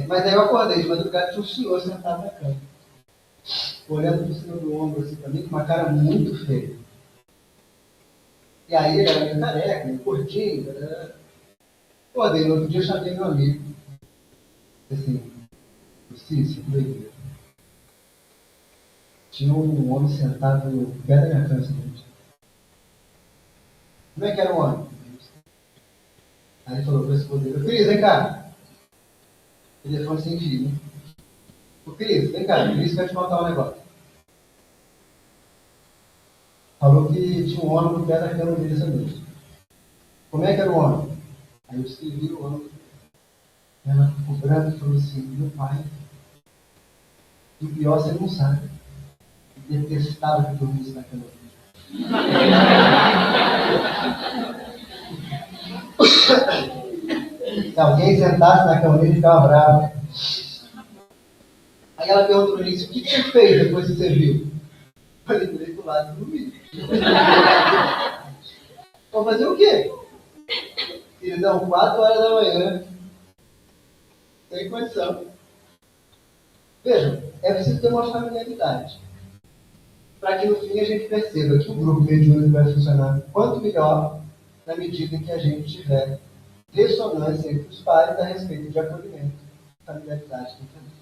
Mas aí eu acordei de madrugada e um senhor sentado na cama, olhando por cima do ombro assim para mim, com uma cara muito feia. E aí ele era meio careca, meio curtinho. Acordei, no outro dia eu chamei meu amigo. Assim, Cícero, que doideira. Tinha um homem sentado no pé da minha cama. Como é que era o homem? Aí ele falou para a esposa dele, Cris, vem cá. Telefone sem fio, né? Ô Cris, vem cá, Cris vai te contar um negócio. Falou que tinha um homem no pé da cama dele essa noite. Como é que era o homem? Aí eu escrevi o homem. Ela ficou branca e falou assim, meu pai. E o pior você não sabe. Eu detestava que eu dormisse na cama dele. Se alguém sentasse na cama dele, ficava bravo. Aí ela perguntou para mim, o que você fez depois que você viu? Eu falei, virei pro lado e dormi. Vou fazer o quê? Eles dão 4 horas da manhã. Sem condição. Vejam, é preciso ter uma familiaridade. Para que no fim a gente perceba que o grupo mediúnico vai funcionar quanto melhor na medida em que a gente tiver ressonância entre os pares a respeito de acolhimento e familiaridade com família.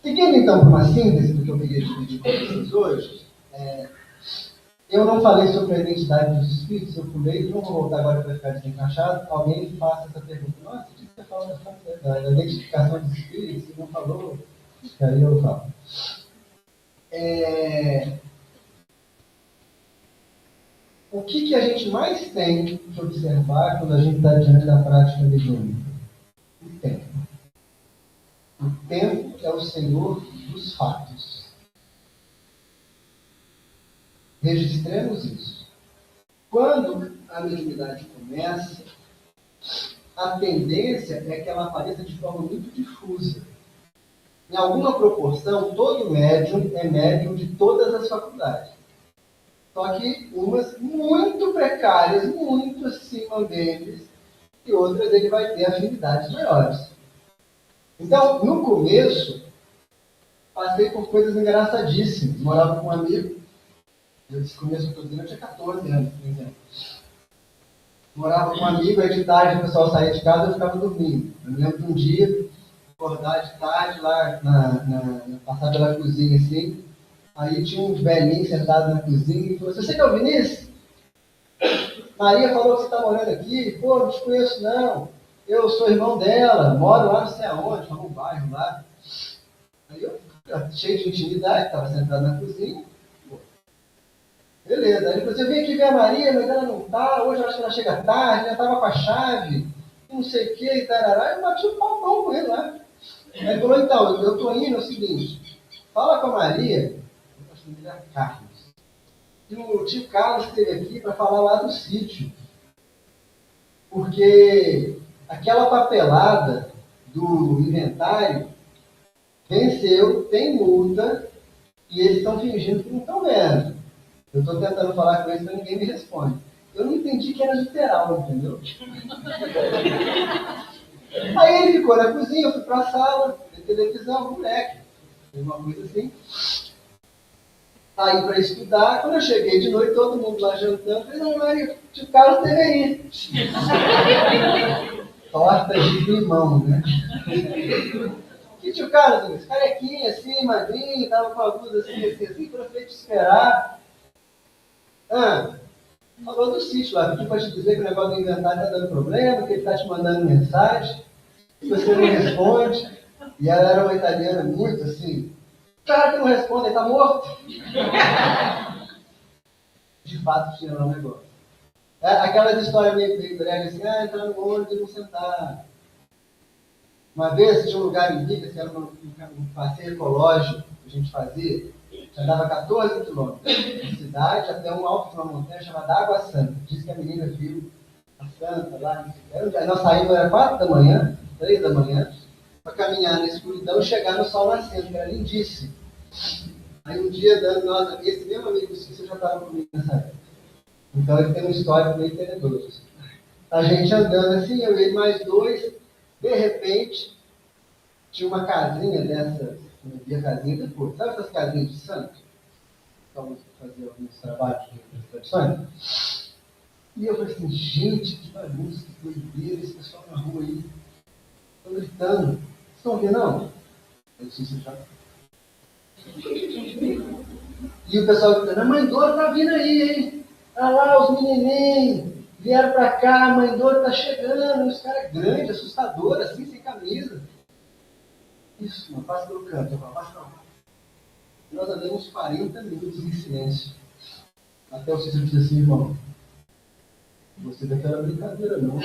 Seguindo então para uma síntese do que eu queria dividir com vocês hoje, eu não falei sobre a identidade dos espíritos, eu pulei, não vou voltar agora para ficar desencaixado. Alguém faça essa pergunta. Nossa, o que você fala da identificação dos espíritos? Você não falou? Aí eu falo. O que a gente mais tem que observar quando a gente está diante da prática mediúnica? O tempo. O tempo é o senhor dos fatos. Registremos isso. Quando a mediunidade começa, a tendência é que ela apareça de forma muito difusa. Em alguma proporção, todo médium é médium de todas as faculdades. Só que umas muito precárias, muito acima deles, e outras ele vai ter afinidades maiores. Então, no começo, passei por coisas engraçadíssimas. Morava com um amigo, eu desconheço o que eu tinha 14 anos, por exemplo. Morava com um amigo, aí de tarde o pessoal saía de casa e eu ficava dormindo. Eu me lembro de um dia, acordar de tarde lá, passar pela cozinha assim, aí tinha um velhinho sentado na cozinha e falou assim: você que é o Vinícius? Maria falou que você está morando aqui. Pô, não te conheço não. Eu sou irmão dela, moro lá não sei aonde, no bairro lá. Aí eu, cheio de intimidade, estava sentado na cozinha. Pô, beleza. Aí ele falou assim: eu vim aqui ver a Maria, mas ela não está. Hoje eu acho que ela chega tarde, já estava com a chave, não sei o que, e tarará. Eu bati um palpão com ele lá. Aí ele falou: então, eu estou indo, é o seguinte, fala com a Maria, eu acho que ele era Carlos. E o tio Carlos esteve aqui para falar lá do sítio. Porque aquela papelada do inventário venceu, tem multa, e eles estão fingindo que não estão vendo. Eu estou tentando falar com eles, mas ninguém me responde. Eu não entendi que era literal, entendeu? Aí ele ficou na cozinha, eu fui para a sala, de televisão, moleque. Foi uma coisa assim. Aí para estudar, quando eu cheguei de noite, todo mundo lá jantando, eu falei: não, Maria, o tio Carlos teve aí. Torta de limão, né? Que tio Carlos, carequinha assim, magrinho, tava com a blusa assim, para frente esperar. Falou do sítio lá, pediu para te dizer que o negócio do inventário está dando problema, que ele está te mandando mensagem, que você não responde. E ela era uma italiana muito assim: o cara que não responde, ele está morto. De fato, tinha lá um negócio. Aquelas histórias meio breve assim: entrar no ônibus e não sentar. Uma vez tinha um lugar em Ricas, que era um passeio ecológico que a gente fazia, já dava 14 quilômetros da cidade até um alto de uma montanha chamada Água Santa. Diz que a menina viu a Santa lá. Nós saímos, era 4 da manhã, 3 da manhã, para caminhar na escuridão e chegar no sol nascendo, que era lindíssimo. Aí um dia, esse mesmo amigo do Cícero já estava comigo nessa época. Então ele tem uma história meio tenebrosa. A gente andando assim, eu e ele mais dois, de repente, tinha uma casinha dessas, eu vi a casinha depois, sabe essas casinhas de santo? Vamos fazer alguns trabalhos de tradições. E eu falei assim: gente, que bagunça, que doideira, esse pessoal na rua aí, estão gritando. Vocês estão ouvindo, não? Eu disse: já. E o pessoal gritando: a mãe Dora está vindo aí, hein? Olha lá os menininhos, vieram para cá, a mãe Dora está chegando, os caras grandes, assustadores, assim, sem camisa. Isso, mano, passa pelo canto, eu falo: passa pra lá. Nós andamos 40 minutos em silêncio. Até o Cícero disse assim: irmão, você não quer brincadeira, não.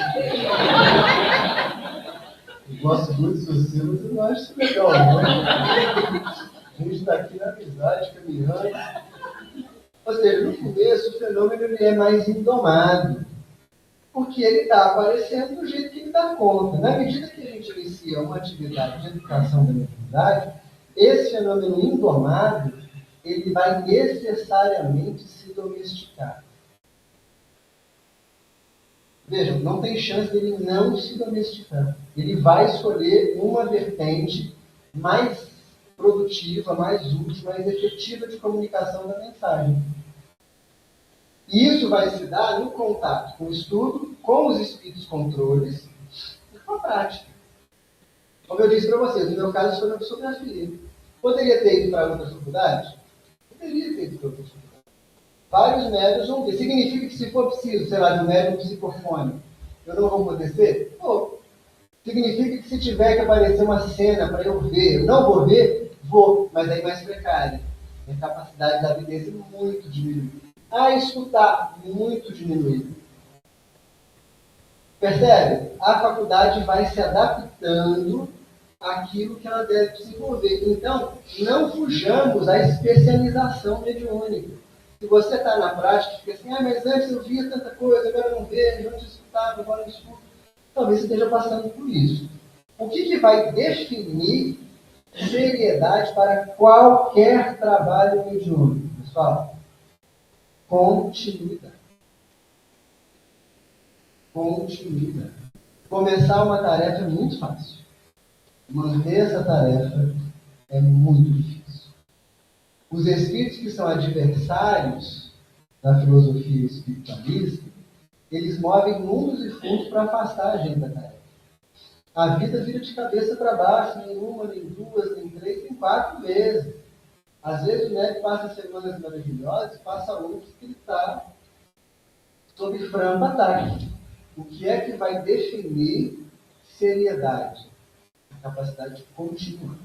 Eu gosto muito de você, mas eu não acho isso legal, não. A gente está aqui na amizade, caminhando. Ou seja, no começo o fenômeno ele é mais indomado, porque ele está aparecendo do jeito que ele dá conta. Na medida que a gente inicia uma atividade de educação da mediunidade, esse fenômeno indomado, ele vai necessariamente se domesticar. Vejam, não tem chance dele não se domesticar. Ele vai escolher uma vertente mais produtiva, mais útil, mais efetiva de comunicação da mensagem. E isso vai se dar no contato com o estudo, com os espíritos controles e com a prática. Como eu disse para vocês, no meu caso, isso foi na psicografia. Poderia ter ido para outras faculdades? Poderia ter ido para outras faculdades. Vários médios vão ter. Significa que se for preciso, sei lá, de um médium psicofônico, eu não vou poder ser? Vou. Significa que se tiver que aparecer uma cena para eu ver, eu não vou ver? Vou, mas aí mais precária. Minha capacidade da evidência é muito diminuída. Escutar, muito diminuída. Percebe? A faculdade vai se adaptando àquilo que ela deve desenvolver. Então, não fujamos à especialização mediúnica. Se você está na prática, fica assim: mas antes eu via tanta coisa, agora eu não vejo, antes eu escutava, agora eu não escuto. Talvez você esteja passando por isso. O que vai definir seriedade para qualquer trabalho mediúnico, pessoal? Continuidade. Continuidade. Começar uma tarefa é muito fácil. Manter essa tarefa é muito difícil. Os espíritos que são adversários da filosofia espiritualista, eles movem mundos e fundos para afastar a gente da tarefa. A vida vira de cabeça para baixo, nem uma, nem duas, nem três, nem 4 vezes. Às vezes o médico passa semanas maravilhosas, passa outras que ele está sob franco ataque. O que é que vai definir seriedade? A capacidade de continuar.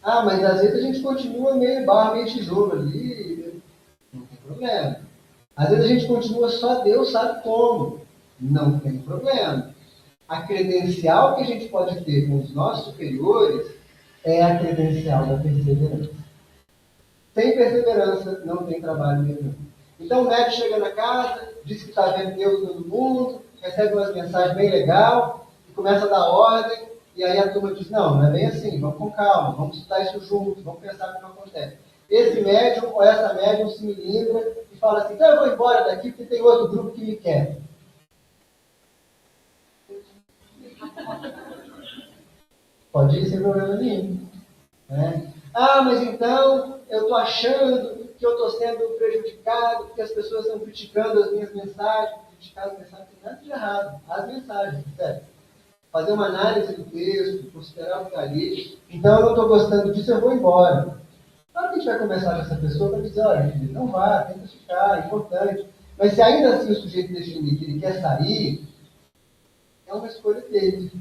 Ah, mas às vezes a gente continua meio barra, meio tijolo ali, não tem problema. Às vezes a gente continua só Deus sabe como, não tem problema. A credencial que a gente pode ter com os nossos superiores é a credencial da perseverança. Sem perseverança não tem trabalho nenhum. Então o médico chega na casa, diz que está vendo Deus em todo mundo, recebe umas mensagens bem legal, e começa a dar ordem, e aí a turma diz, não é bem assim, vamos com calma, vamos estudar isso juntos, vamos pensar como acontece. Esse médium ou essa médium se milindra e fala assim, então eu vou embora daqui porque tem outro grupo que me quer. Pode ir sem problema nenhum. Né? Ah, mas então eu estou achando que eu estou sendo prejudicado porque as pessoas estão criticando as minhas mensagens. Criticar as mensagens não tem nada de errado. As mensagens, sério. Fazer uma análise do texto, considerar o que está ali. Então eu não estou gostando disso, eu vou embora. Claro que a gente vai conversar com essa pessoa para dizer, olha, filho, não vá, tenta ficar, é importante. Mas se ainda assim o sujeito definir que ele quer sair, é uma escolha dele.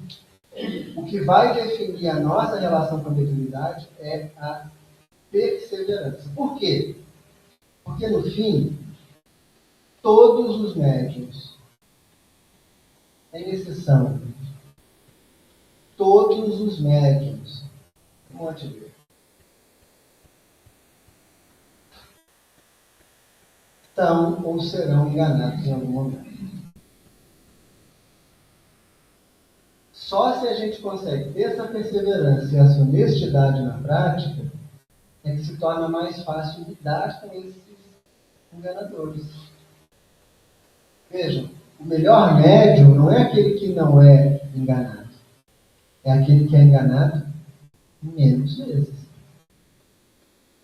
O que vai definir a nossa relação com a mediunidade é a perseverança. Por quê? Porque, no fim, todos os médiuns, sem exceção, todos os médiuns, um monte de são ou serão enganados em algum momento. Só se a gente consegue ter essa perseverança e essa honestidade na prática, é que se torna mais fácil lidar com esses enganadores. Vejam, o melhor médium não é aquele que não é enganado. É aquele que é enganado menos vezes.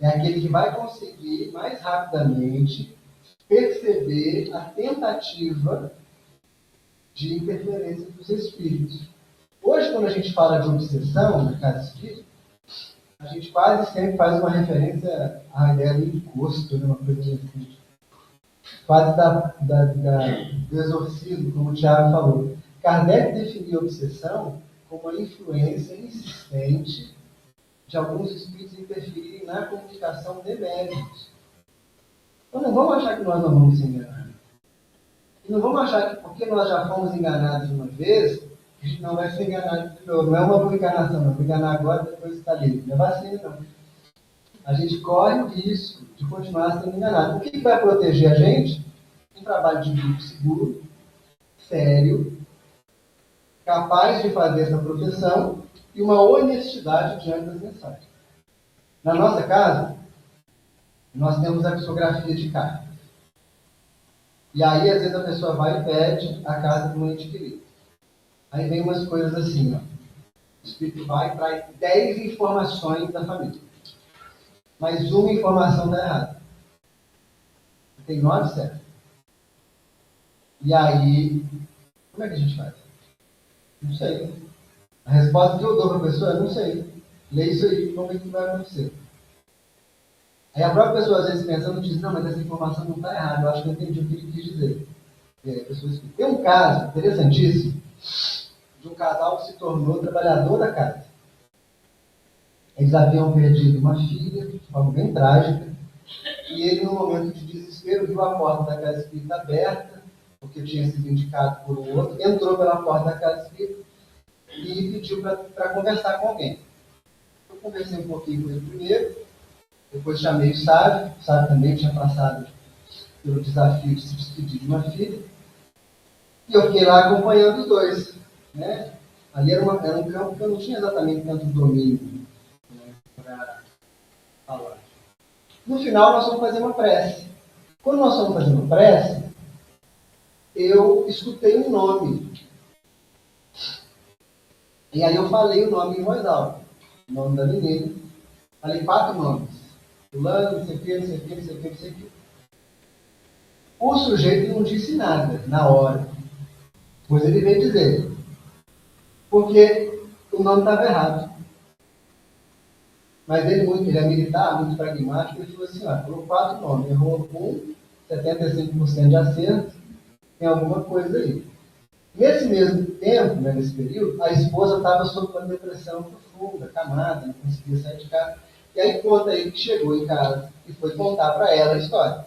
É aquele que vai conseguir mais rapidamente perceber a tentativa de interferência dos espíritos. Hoje, quando a gente fala de obsessão na casa espírita, a gente quase sempre faz uma referência à ideia do encosto, né? Uma coisa assim. Quase do exorcismo, como o Tiago falou. Kardec definiu obsessão como a influência insistente de alguns espíritos interferirem na comunicação de médiuns. Então não vamos achar que nós não vamos ser enganados. E não vamos achar que porque nós já fomos enganados uma vez, a gente não vai ser enganado de novo. Não é uma boa enganação, não. Vou enganar agora, depois está livre. Não é vacina, não. A gente corre o risco de continuar sendo enganado. O que vai proteger a gente? Um trabalho de grupo seguro, sério, capaz de fazer essa proteção e uma honestidade diante das mensagens. Na nossa casa, nós temos a psicografia de carta. E aí, às vezes, a pessoa vai e pede a casa de um ente querido. Aí vem umas coisas assim, ó. O espírito vai e traz 10 informações da família. Mas uma informação está errada. Tem 9 certas. E aí, como é que a gente faz? Não sei. A resposta que eu dou para a pessoa é não sei. Lê isso aí, vamos ver o que vai acontecer. Aí a própria pessoa, às vezes, pensando, diz, não, mas essa informação não está errada, eu acho que eu entendi o que ele quis dizer. E aí a pessoa explica. Tem um caso interessantíssimo de um casal que se tornou trabalhador da casa. Eles haviam perdido uma filha, de forma bem trágica, e ele, num momento de desespero, viu a porta da casa espírita aberta, porque tinha sido indicado por um outro, entrou pela porta da casa espírita e pediu para conversar com alguém. Eu conversei um pouquinho com ele primeiro, depois chamei o Sábio também tinha passado pelo desafio de se despedir de uma filha, e eu fiquei lá acompanhando os dois. Né? Ali era um campo que eu não tinha exatamente tanto domínio, né, para falar. No final, nós vamos fazer uma prece. Quando nós vamos fazer uma prece, eu escutei um nome. E aí eu falei o nome em voz alta. O nome da menina. Falei 4 nomes. fulano, não sei o que, não sei o que, não sei o que, não sei o que. O sujeito não disse nada na hora. Pois ele veio dizer. Porque o nome estava errado. Mas ele é militar, muito pragmático, ele falou assim, falou 4 nomes, errou 75% de acerto, tem alguma coisa aí. Nesse mesmo tempo, né, nesse período, a esposa estava sob uma depressão profunda, camada, não conseguia sair de casa. E aí conta ele que chegou em casa e foi contar para ela a história.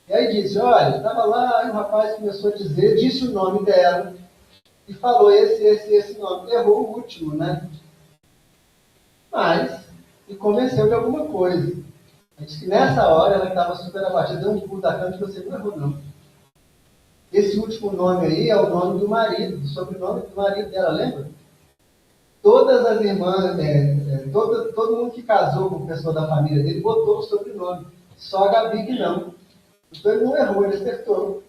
E aí disse, olha, estava lá, e o rapaz começou a dizer, disse o nome dela, e falou esse nome. Errou o último, né? Mas, me convenceu de alguma coisa. Disse que nessa hora ela estava super abatida, deu um pulo da cama e você não errou, não. Esse último nome aí é o nome do marido, o sobrenome do marido dela, lembra? Todas as irmãs, todo mundo que casou com pessoa da família dele botou o sobrenome. Só a Gabi que não. Então ele não errou, ele acertou.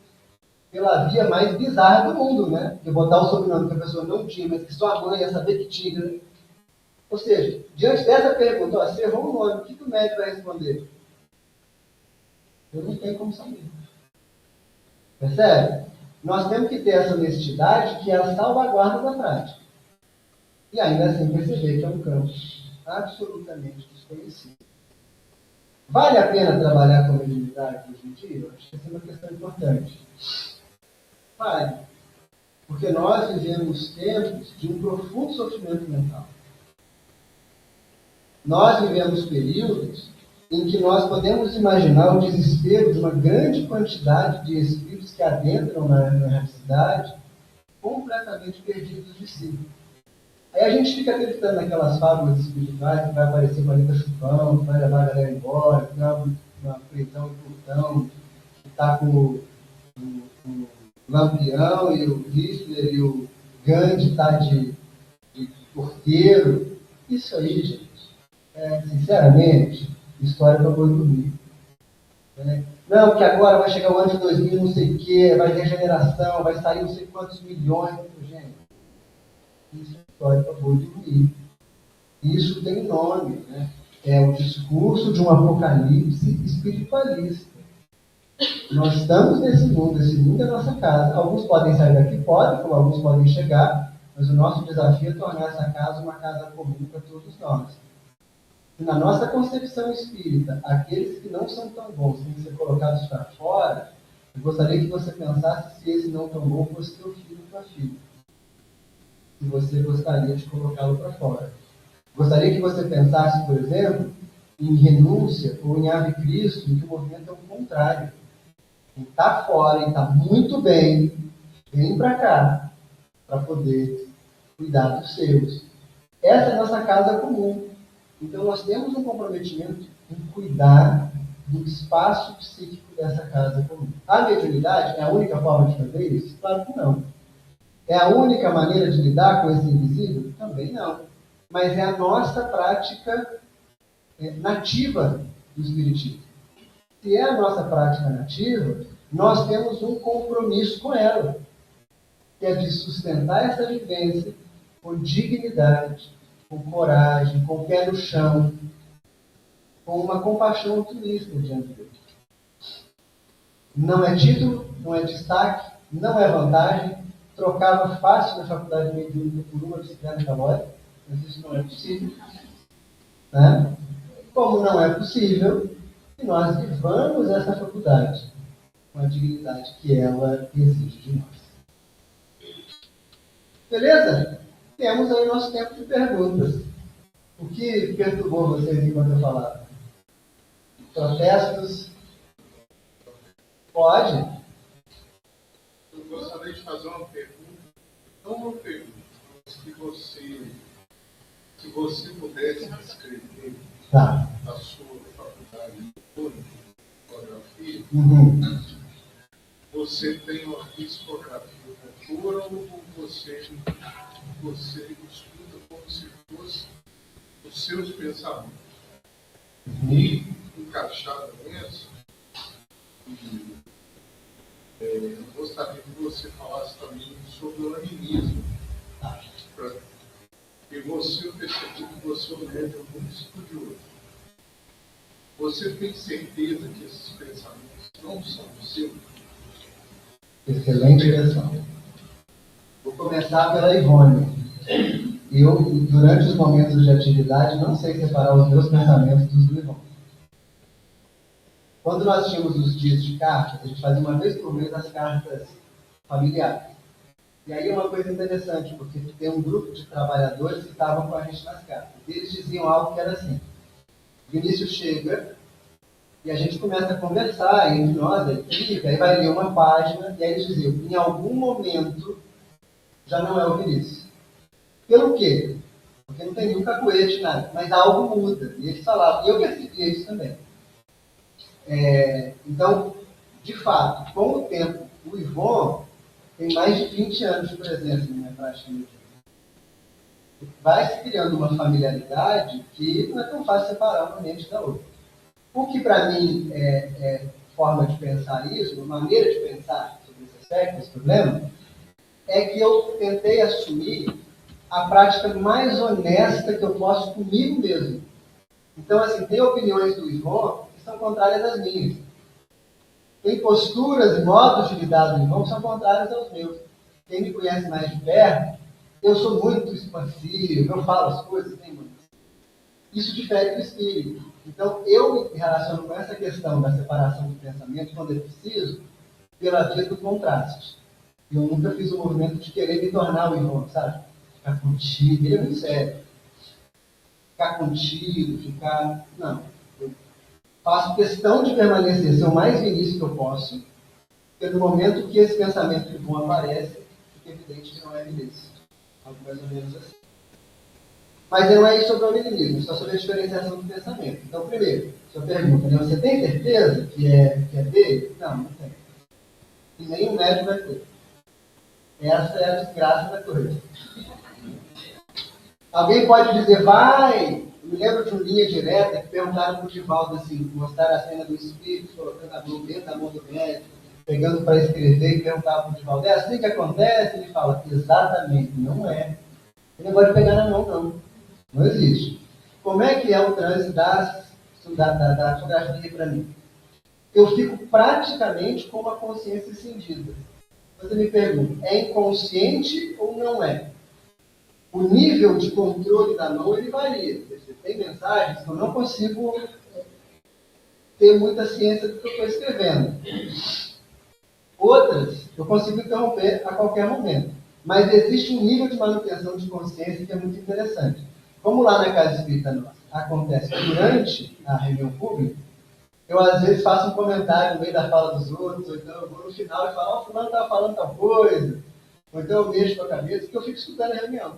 Pela via mais bizarra do mundo, né? De botar o sobrenome que a pessoa não tinha, mas que sua mãe ia saber que tinha. Né? Ou seja, diante dessa pergunta, você errou o nome, o que o médico vai responder? Eu não tenho como saber. Percebe? Nós temos que ter essa honestidade que é a salvaguarda da prática. E ainda assim perceber que é um campo absolutamente desconhecido. Vale a pena trabalhar com a mediunidade hoje em dia? Eu acho que essa é uma questão importante. Vale. Porque nós vivemos tempos de um profundo sofrimento mental. Nós vivemos períodos em que nós podemos imaginar o desespero de uma grande quantidade de espíritos que adentram na erraticidade completamente perdidos de si. Aí a gente fica acreditando naquelas fábulas espirituais que vai aparecer uma Rita Chupão, que vai levar a galera embora, que tem uma prisão e portão, que está com o Lampião e o Hitler e o Gandhi está de porteiro. Isso aí, gente, sinceramente, história para boi dormir. Né? Não, porque agora vai chegar o ano de 2000, não sei o quê, vai ter regeneração, vai sair não sei quantos milhões. Gente, isso é história para boi dormir. Isso tem nome, né? É o discurso de um apocalipse espiritualista. Nós estamos nesse mundo, esse mundo é a nossa casa. Alguns podem sair daqui, podem, como alguns podem chegar, mas o nosso desafio é tornar essa casa uma casa comum para todos nós. E na nossa concepção espírita, aqueles que não são tão bons têm que ser colocados para fora, eu gostaria que você pensasse se esse não tão bom fosse teu filho ou tua filha. Se você gostaria de colocá-lo para fora. Gostaria que você pensasse, por exemplo, em renúncia ou em Ave Cristo, em que o movimento é o contrário. Quem está fora e está muito bem, vem para cá, para poder cuidar dos seus. Essa é a nossa casa comum. Então nós temos um comprometimento em cuidar do espaço psíquico dessa casa comum. A mediunidade é a única forma de fazer isso? Claro que não. É a única maneira de lidar com esse invisível? Também não. Mas é a nossa prática nativa do Espiritismo. Se é a nossa prática nativa, nós temos um compromisso com ela, que é de sustentar essa vivência com dignidade, com coragem, com o pé no chão, com uma compaixão altruísta diante de Deus. Não é título, não é destaque, não é vantagem. Trocava fácil na faculdade mediúnica por uma bicicleta calórica, mas isso não é possível. Né? Como não é possível que nós vivamos essa faculdade com a dignidade que ela exige de nós. Beleza? Temos aí nosso tempo de perguntas. O que perturbou vocês enquanto eu falava? Protestos? Pode? Eu gostaria de fazer uma pergunta. Não uma pergunta, mas que se você pudesse descrever Tá. a sua faculdade de psicografia, você tem uma psicografia pura ou você estuda como se fosse os seus pensamentos? E, encaixado nessa, eu gostaria que você falasse também sobre o animismo. E você, eu percebi que você é um médium muito estudioso. você tem certeza que esses pensamentos não são seus? Excelente direção. Vou começar pela Ivone. Eu, durante os momentos de atividade, não sei separar os meus pensamentos dos do Ivone. Quando nós tínhamos os dias de cartas, a gente fazia uma vez por mês as cartas familiares. E aí é uma coisa interessante, porque tem um grupo de trabalhadores que estavam com a gente nas cartas. E eles diziam algo que era assim: Vinícius chega e a gente começa a conversar entre nós, a equipe, aí vai ler uma página, e aí eles diziam, em algum momento já não é o Vinícius. Pelo quê? Porque não tem nenhum cacuete, nada, mas algo muda. E eles falavam, e eu percebia isso também. Então, de fato, com o tempo, o Ivon tem mais de 20 anos de presença na minha prática meditativa. Vai se criando uma familiaridade que não é tão fácil separar uma mente da outra. O que para mim é forma de pensar isso, uma maneira de pensar sobre esse aspecto, esse problema, é que eu tentei assumir a prática mais honesta que eu posso comigo mesmo. Então, assim, tem opiniões do Ivon que são contrárias às minhas. Tem posturas e modos de lidar do Ivon que são contrários aos meus. Quem me conhece mais de perto, eu sou muito expansivo, eu falo as coisas, tem muito. Isso difere do espírito. Então, eu me relaciono com essa questão da separação do pensamento, quando é preciso, pela via do contraste. Eu nunca fiz o movimento de querer me tornar o Ivon, sabe? Ficar contido, ele é muito sério. Ficar contido, ficar... Não. Eu faço questão de permanecer, ser o mais Vinícius que eu posso, porque no momento que esse pensamento Ivon aparece, fica evidente que não é Vinícius. Algo mais ou menos assim. Mas não é isso sobre o animismo, é só sobre a diferenciação do pensamento. Então, primeiro, sua pergunta, né? Você tem certeza que é dele? Não, não tem. E nem o médico vai ter. Essa é a desgraça da coisa. Alguém pode dizer, vai! Eu me lembro de uma linha direta que perguntaram para o Divaldo assim, mostraram a cena do espírito, colocando a mão dentro da mão do médico, pegando para escrever e perguntaram para o Divaldo, é assim que acontece? Ele fala, exatamente, não é. Ele não pode pegar na mão, não. Não existe. Como é que é o trânsito da fotografia para mim? Eu fico praticamente com uma consciência cindida. Você me pergunta, é inconsciente ou não é? O nível de controle da mão, ele varia. Tem mensagens que eu não consigo ter muita ciência do que eu estou escrevendo. Outras, eu consigo interromper a qualquer momento. Mas existe um nível de manutenção de consciência que é muito interessante. Como lá na Casa Espírita nossa acontece durante a reunião pública, eu às vezes faço um comentário no meio da fala dos outros, ou então eu vou no final e falo, fulano estava falando tal coisa, ou então eu mexo com a cabeça, porque eu fico escutando a reunião.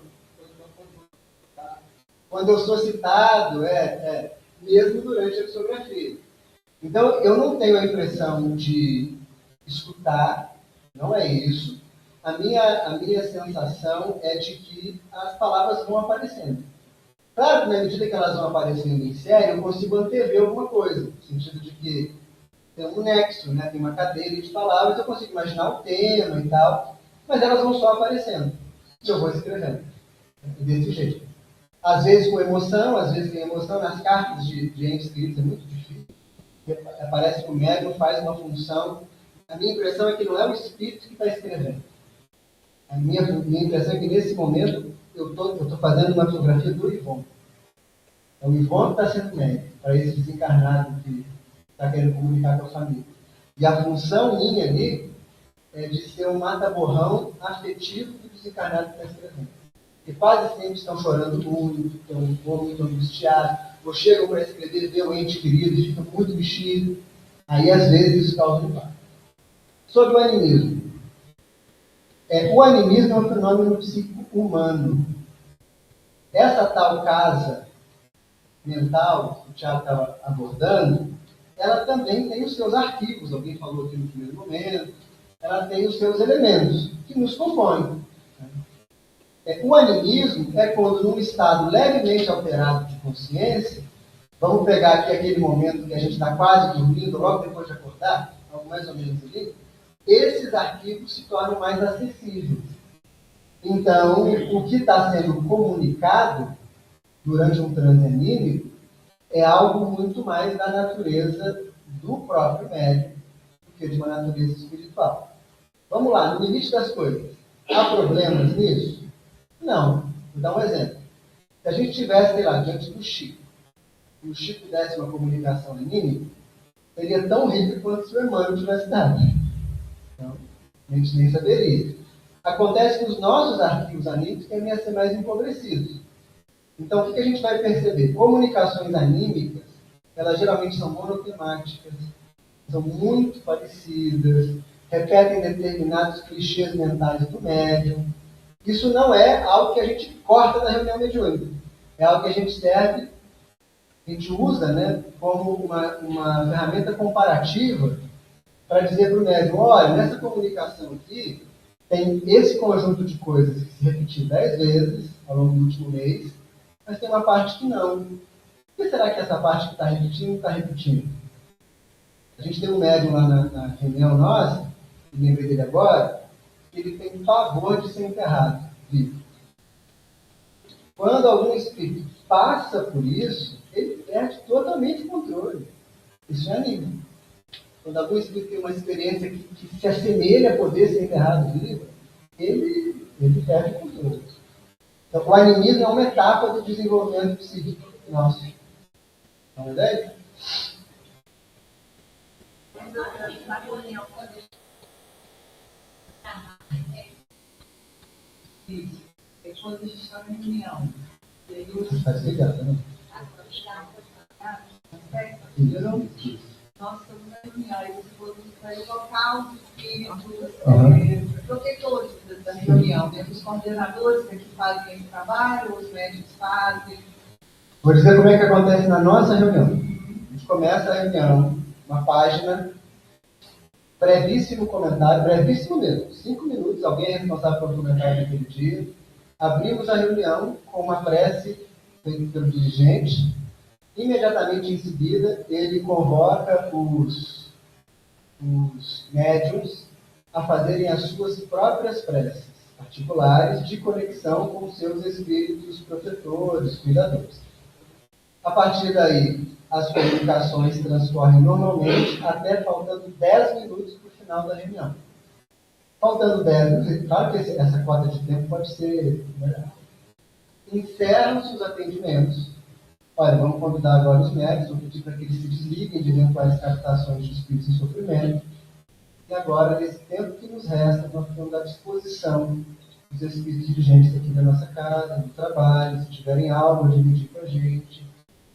Quando eu sou citado, mesmo durante a psicografia. Então, eu não tenho a impressão de escutar, não é isso. A minha sensação é de que as palavras vão aparecendo. Claro que na medida que elas vão aparecendo em série, eu consigo antever alguma coisa, no sentido de que tem um nexo, né? Tem uma cadeia de palavras, eu consigo imaginar o tema e tal, mas elas vão só aparecendo. E eu vou escrevendo. Desse jeito. Às vezes com emoção, às vezes sem emoção. Nas cartas de entes queridos é muito difícil. Parece que o médium faz uma função. A minha impressão é que não é o espírito que está escrevendo. A minha impressão é que nesse momento eu estou fazendo uma fotografia do Ivon. É o Ivon que está sendo médico, para esse desencarnado que está querendo comunicar com a família. E a função minha ali é de ser um mata-borrão afetivo do desencarnado que está escrevendo. E quase sempre estão chorando muito, estão muito angustiados, ou chegam para escrever, vê o ente querido e ficam muito mexidos. Aí, às vezes, isso causa um impacto. Sobre o animismo. O animismo é um fenômeno psíquico humano. Essa tal casa mental que o Tiago estava abordando, ela também tem os seus arquivos, alguém falou aqui no primeiro momento, ela tem os seus elementos que nos compõem. O animismo é quando, num estado levemente alterado de consciência, vamos pegar aqui aquele momento que a gente está quase dormindo, logo depois de acordar, algo mais ou menos ali, esses arquivos se tornam mais acessíveis. Então, o que está sendo comunicado durante um transe anímico é algo muito mais da natureza do próprio médium do que de uma natureza espiritual. Vamos lá, no limite das coisas. Há problemas nisso? Não. Vou dar um exemplo. Se a gente estivesse, sei lá, diante do Chico, e o Chico desse uma comunicação anímica, seria tão rico quanto se o Emmanuel tivesse dado. Então, a gente nem saberia. Acontece que os nossos arquivos anímicos tendem a ser mais empobrecidos. Então, o que a gente vai perceber? Comunicações anímicas, elas geralmente são monotemáticas, são muito parecidas, repetem determinados clichês mentais do médium. Isso não é algo que a gente corta da reunião mediúnica. É algo que a gente serve, a gente usa, né, como uma ferramenta comparativa para dizer para o médium, olha, nessa comunicação aqui, tem esse conjunto de coisas que se repetiu 10 vezes ao longo do último mês, mas tem uma parte que não. Por que será que essa parte que está repetindo, está repetindo? A gente tem um médium lá na reunião nossa, que lembrei dele agora, que ele tem pavor de ser enterrado vivo. Quando algum espírito passa por isso, ele perde totalmente o controle. Isso é anime. Quando algum espírito tem uma experiência que se assemelha a poder ser enterrado vivo, ele perde o controle. Então, o animismo é uma etapa do desenvolvimento psíquico nosso. É uma ideia? Isso. É quando a gente está na reunião. E aí Você está desligado, né? nós estamos na reunião, aí você falou para evocar os espíritos protetores da reunião, né? Os coordenadores que fazem esse trabalho, os médicos fazem. Vou dizer como é que acontece na nossa reunião. A gente começa a reunião, uma página, brevíssimo comentário, brevíssimo mesmo, 5 minutos, alguém é responsável pelo comentário daquele dia. Abrimos a reunião com uma prece feita pelo dirigente. Imediatamente em seguida, ele convoca os médiuns a fazerem as suas próprias preces particulares de conexão com os seus espíritos protetores, cuidadores. A partir daí, as comunicações transcorrem normalmente até faltando 10 minutos para o final da reunião. Faltando 10 minutos, claro que essa cota de tempo pode ser melhor. Encerram-se os atendimentos. Olha, vamos convidar agora os médicos, vou pedir para que eles se desliguem de eventuais captações de espíritos em sofrimento. E agora, nesse tempo que nos resta, nós ficamos à disposição dos espíritos dirigentes aqui da nossa casa, do trabalho, se tiverem algo a dividir com a gente,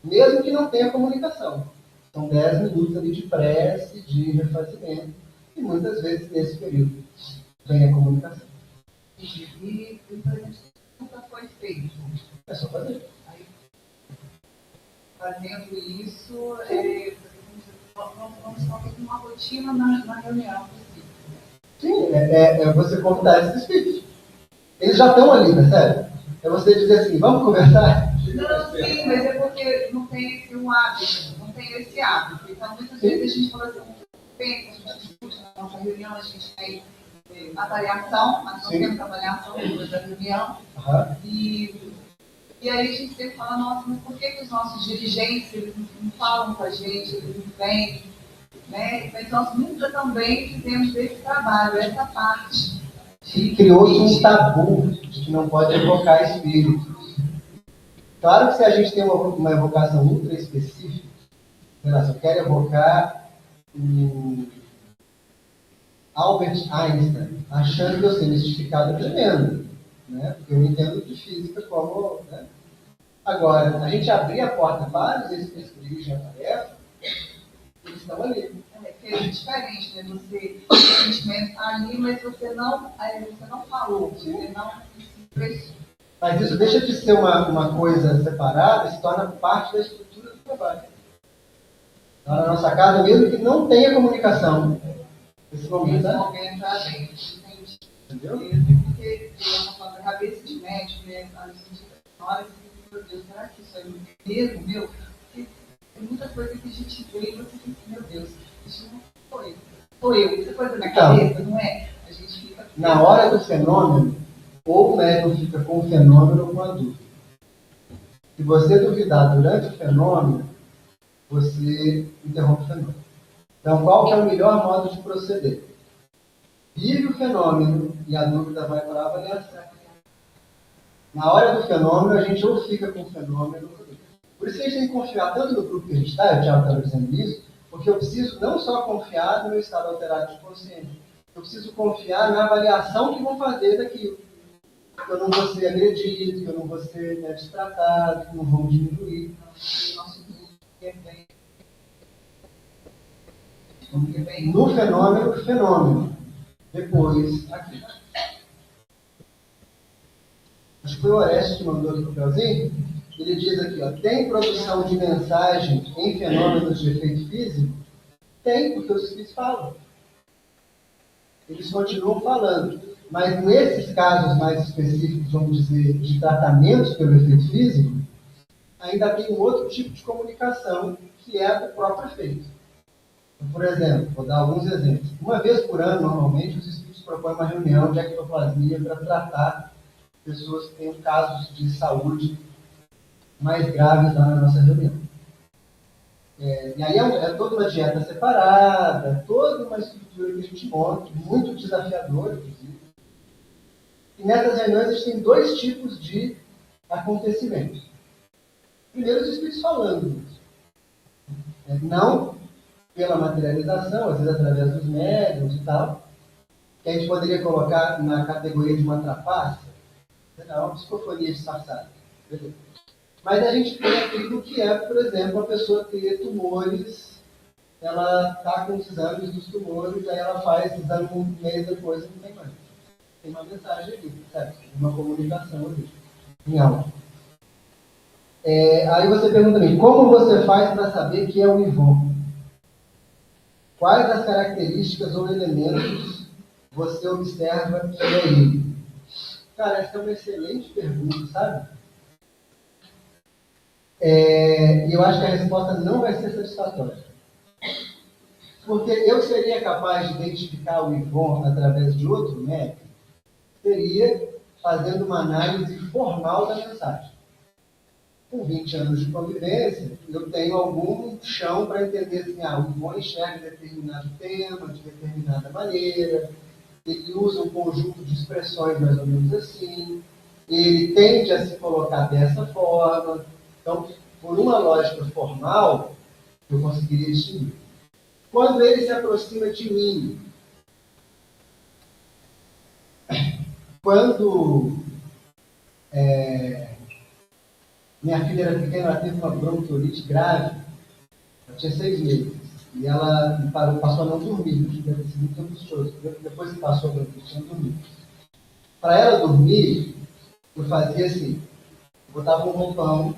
mesmo que não tenha comunicação. São 10 minutos ali de prece, de refazimento, e muitas vezes nesse período vem a comunicação. E por exemplo, nunca foi feito. É só fazer. Fazendo isso, vamos fazer uma rotina na reunião. Sim, é você convidar esses espíritos. Eles já estão ali, percebe? É você dizer assim, vamos conversar? Não, sim, mas é porque não tem esse hábito, não tem esse hábito. Então, muitas vezes a gente fala assim, pensa, a gente discute na nossa reunião, a gente tem avaliação, nós temos avaliação da reunião, e aí a gente sempre fala, nossa, mas por que os nossos dirigentes eles não falam com a gente, eles não vêm, né? Mas nós nunca também fizemos esse trabalho, essa parte. E criou-se um tabu de que não pode evocar espíritos. Claro que se a gente tem uma evocação ultra específica, sei lá, se eu quero evocar o Albert Einstein, achando que eu sei mistificado é tremendo, né? Porque eu entendo de física como... Né? Agora, a gente abrir a porta para os espíritos que dirigem a tarefa, eles estão ali. É diferente, né? Você, o sentimento está ali, mas você não falou, você não se expressou. Mas isso deixa de ser uma coisa separada e se torna parte da estrutura do trabalho. Então, na nossa casa, mesmo que não tenha comunicação, esse momento já vem. Entendeu? Porque na cabeça de médico, né? A gente olha e diz, meu Deus, será que isso é mesmo meu? Porque tem muita coisa que a gente vê e você diz, meu Deus, isso não foi. Sou eu. Isso é coisa da minha cabeça, não é? A gente fica... Na hora do fenômeno, ou o médium fica com o fenômeno ou com a dúvida. Se você duvidar durante o fenômeno, você interrompe o fenômeno. Então, qual que é o melhor modo de proceder? Vive o fenômeno e a dúvida vai para a avaliação. Na hora do fenômeno, a gente ou fica com o fenômeno. Por isso que a gente tem que confiar tanto no grupo que a gente está, o Thiago estava dizendo isso, porque eu preciso não só confiar no meu estado alterado de consciência, eu preciso confiar na avaliação que vão fazer daquilo. Que eu não vou ser agredido, que eu não vou ser destratado, que não vão diminuir. No fenômeno. Depois, aqui. Acho que foi o Orestes que mandou aqui o papelzinho. Ele diz aqui, ó, tem produção de mensagem em fenômenos de efeito físico? Tem, porque os espíritos falam. Eles continuam falando. Mas nesses casos mais específicos, vamos dizer, de tratamentos pelo efeito físico, ainda tem um outro tipo de comunicação, que é a do próprio efeito. Então, por exemplo, vou dar alguns exemplos. Uma vez por ano, normalmente, os espíritos propõem uma reunião de ectoplasmia para tratar pessoas que têm casos de saúde mais graves lá na nossa reunião. E aí é toda uma dieta separada, toda uma estrutura que a gente monta, muito desafiadora, inclusive. E nessas reuniões a gente tem dois tipos de acontecimentos. Primeiro, os espíritos falando isso. Não pela materialização, às vezes através dos médiuns e tal, que a gente poderia colocar na categoria de uma trapaça, uma psicofonia disfarçada. Beleza. Mas a gente tem aquilo que é, por exemplo, a pessoa ter tumores, ela está com os exames dos tumores, aí ela faz exame um mês depois e não tem mais. Tem uma mensagem ali, certo? Uma comunicação ali, em áudio. Aí você pergunta a mim, como você faz para saber que é o Ivon? Quais as características ou elementos você observa que é ele? Cara, essa é uma excelente pergunta, sabe? E eu acho que a resposta não vai ser satisfatória. Porque eu seria capaz de identificar o Ivon através de outro método, seria fazendo uma análise formal da mensagem. Com 20 anos de convivência, eu tenho algum chão para entender assim, o Ivon enxerga determinado tema, de determinada maneira, ele usa um conjunto de expressões mais ou menos assim, ele tende a se colocar dessa forma. Então, por uma lógica formal, eu conseguiria distinguir. Quando ele se aproxima de mim, quando minha filha era pequena, ela teve uma bronquiolite grave, ela tinha 6 meses, e ela passou a não dormir, deve ter sido muito angustioso. Depois que passou a bronquiolite, ela não dormiu. Para ela dormir, eu fazia assim, eu botava um roupão,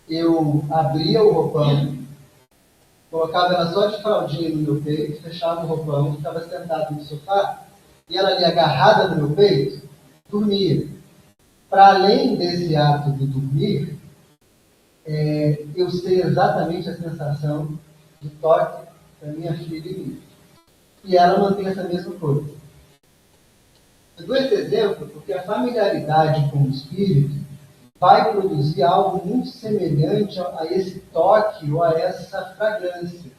eu abria o roupão, colocava ela só de fraldinha no meu peito, fechava o roupão, ficava sentado no sofá, e ela ali agarrada no meu peito, dormia. Para além desse ato de dormir, eu sei exatamente a sensação de toque da minha filha em mim. E ela mantém essa mesma coisa. Eu dou esse exemplo porque a familiaridade com o espírito vai produzir algo muito semelhante a esse toque ou a essa fragrância.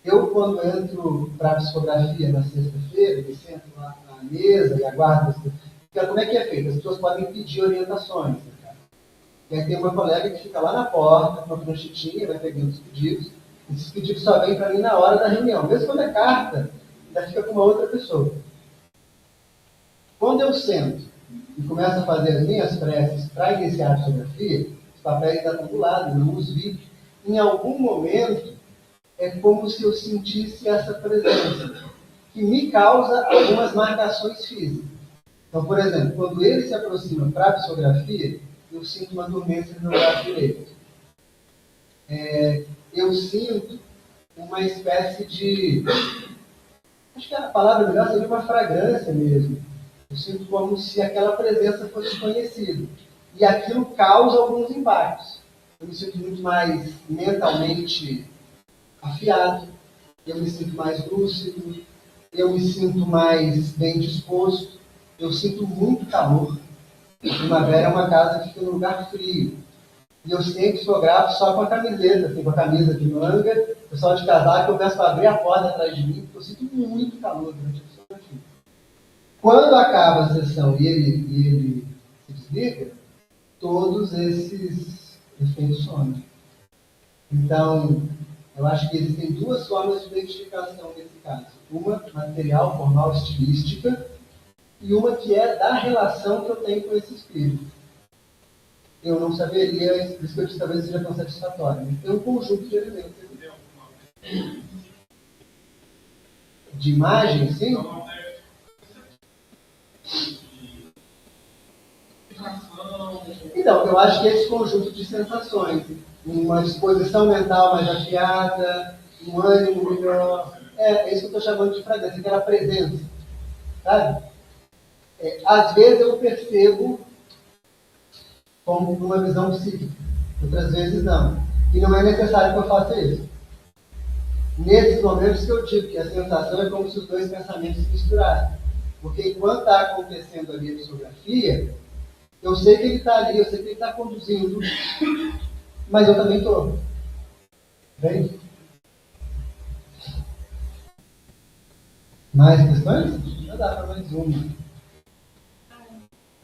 Eu, quando entro para a psicografia na sexta-feira, eu sento lá na mesa e aguardo. Como é que é feito? As pessoas podem pedir orientações. Né? E aí tem uma colega que fica lá na porta, com uma pranchetinha, vai pegando os pedidos. Esses pedidos só vêm para mim na hora da reunião. Mesmo quando é carta, ainda fica com uma outra pessoa. Quando eu sento e começo a fazer as minhas preces para iniciar a psicografia, os papéis ainda estão do lado, eu não os vi. Em algum momento, é como se eu sentisse essa presença, que me causa algumas marcações físicas. Então, por exemplo, quando ele se aproxima para a psicografia, eu sinto uma dormência no meu braço direito. Eu sinto uma espécie de... Acho que a palavra melhor seria uma fragrância mesmo. Eu sinto como se aquela presença fosse desconhecida. E aquilo causa alguns impactos. Eu me sinto muito mais mentalmente afiado, eu me sinto mais lúcido, eu me sinto mais bem disposto, eu sinto muito calor. A primavera é uma casa que fica num lugar frio. E eu sempre fotografo só com a camiseta, assim, com a camisa de manga, pessoal de casaco, eu peço para abrir a porta atrás de mim, porque eu sinto muito calor durante a fotografia. Quando acaba a sessão e ele se desliga, todos esses efeitos somem. Então, eu acho que existem duas formas de identificação nesse caso. Uma material, formal, estilística, e uma que é da relação que eu tenho com esse espírito. Eu não saberia, por isso que eu disse talvez seja tão satisfatório. Mas tem um conjunto de elementos. De imagem, sim? Então, eu acho que esse conjunto de sensações, uma disposição mental mais afiada, um ânimo melhor, é isso que eu estou chamando de fragrância, aquela presença, sabe? Às vezes eu percebo como uma visão psíquica, outras vezes não. E não é necessário que eu faça isso. Nesses momentos que eu digo que a sensação é como se os dois pensamentos se misturassem. Porque enquanto está acontecendo ali a psicografia, eu sei que ele está ali, eu sei que ele está conduzindo, mas eu também estou. Entende? Mais questões? Já dá para mais uma.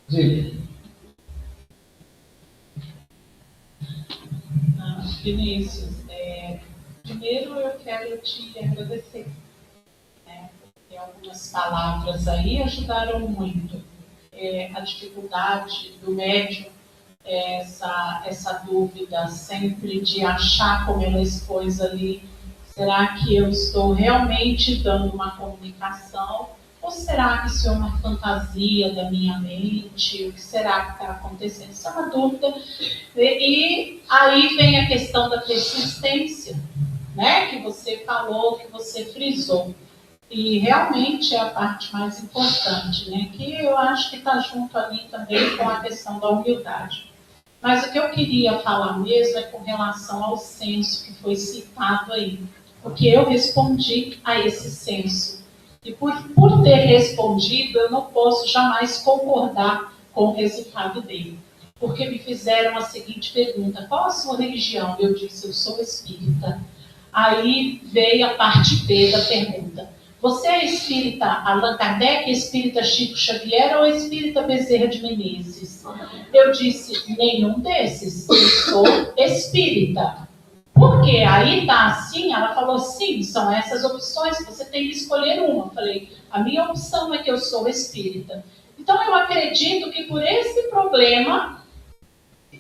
Diga. Vinícius, primeiro eu quero te agradecer, né, porque algumas palavras aí ajudaram muito. A dificuldade do médium, essa dúvida sempre de achar, como ela expôs ali, será que eu estou realmente dando uma comunicação? Ou será que isso é uma fantasia da minha mente? O que será que está acontecendo? Isso é uma dúvida. E aí vem a questão da persistência, né? Que você falou, que você frisou. E realmente é a parte mais importante, né? Que eu acho que está junto ali também com a questão da humildade. Mas o que eu queria falar mesmo é com relação ao senso que foi citado aí. Porque eu respondi a esse senso. E por ter respondido, eu não posso jamais concordar com o resultado dele. Porque me fizeram a seguinte pergunta: qual a sua religião? Eu disse: eu sou espírita. Aí veio a parte B da pergunta: você é espírita Allan Kardec, espírita Chico Xavier ou espírita Bezerra de Menezes? Eu disse: nenhum desses, eu sou espírita. Por quê? Aí está assim, ela falou: sim, são essas opções, você tem que escolher uma. Eu falei: a minha opção é que eu sou espírita. Então eu acredito que por esse problema,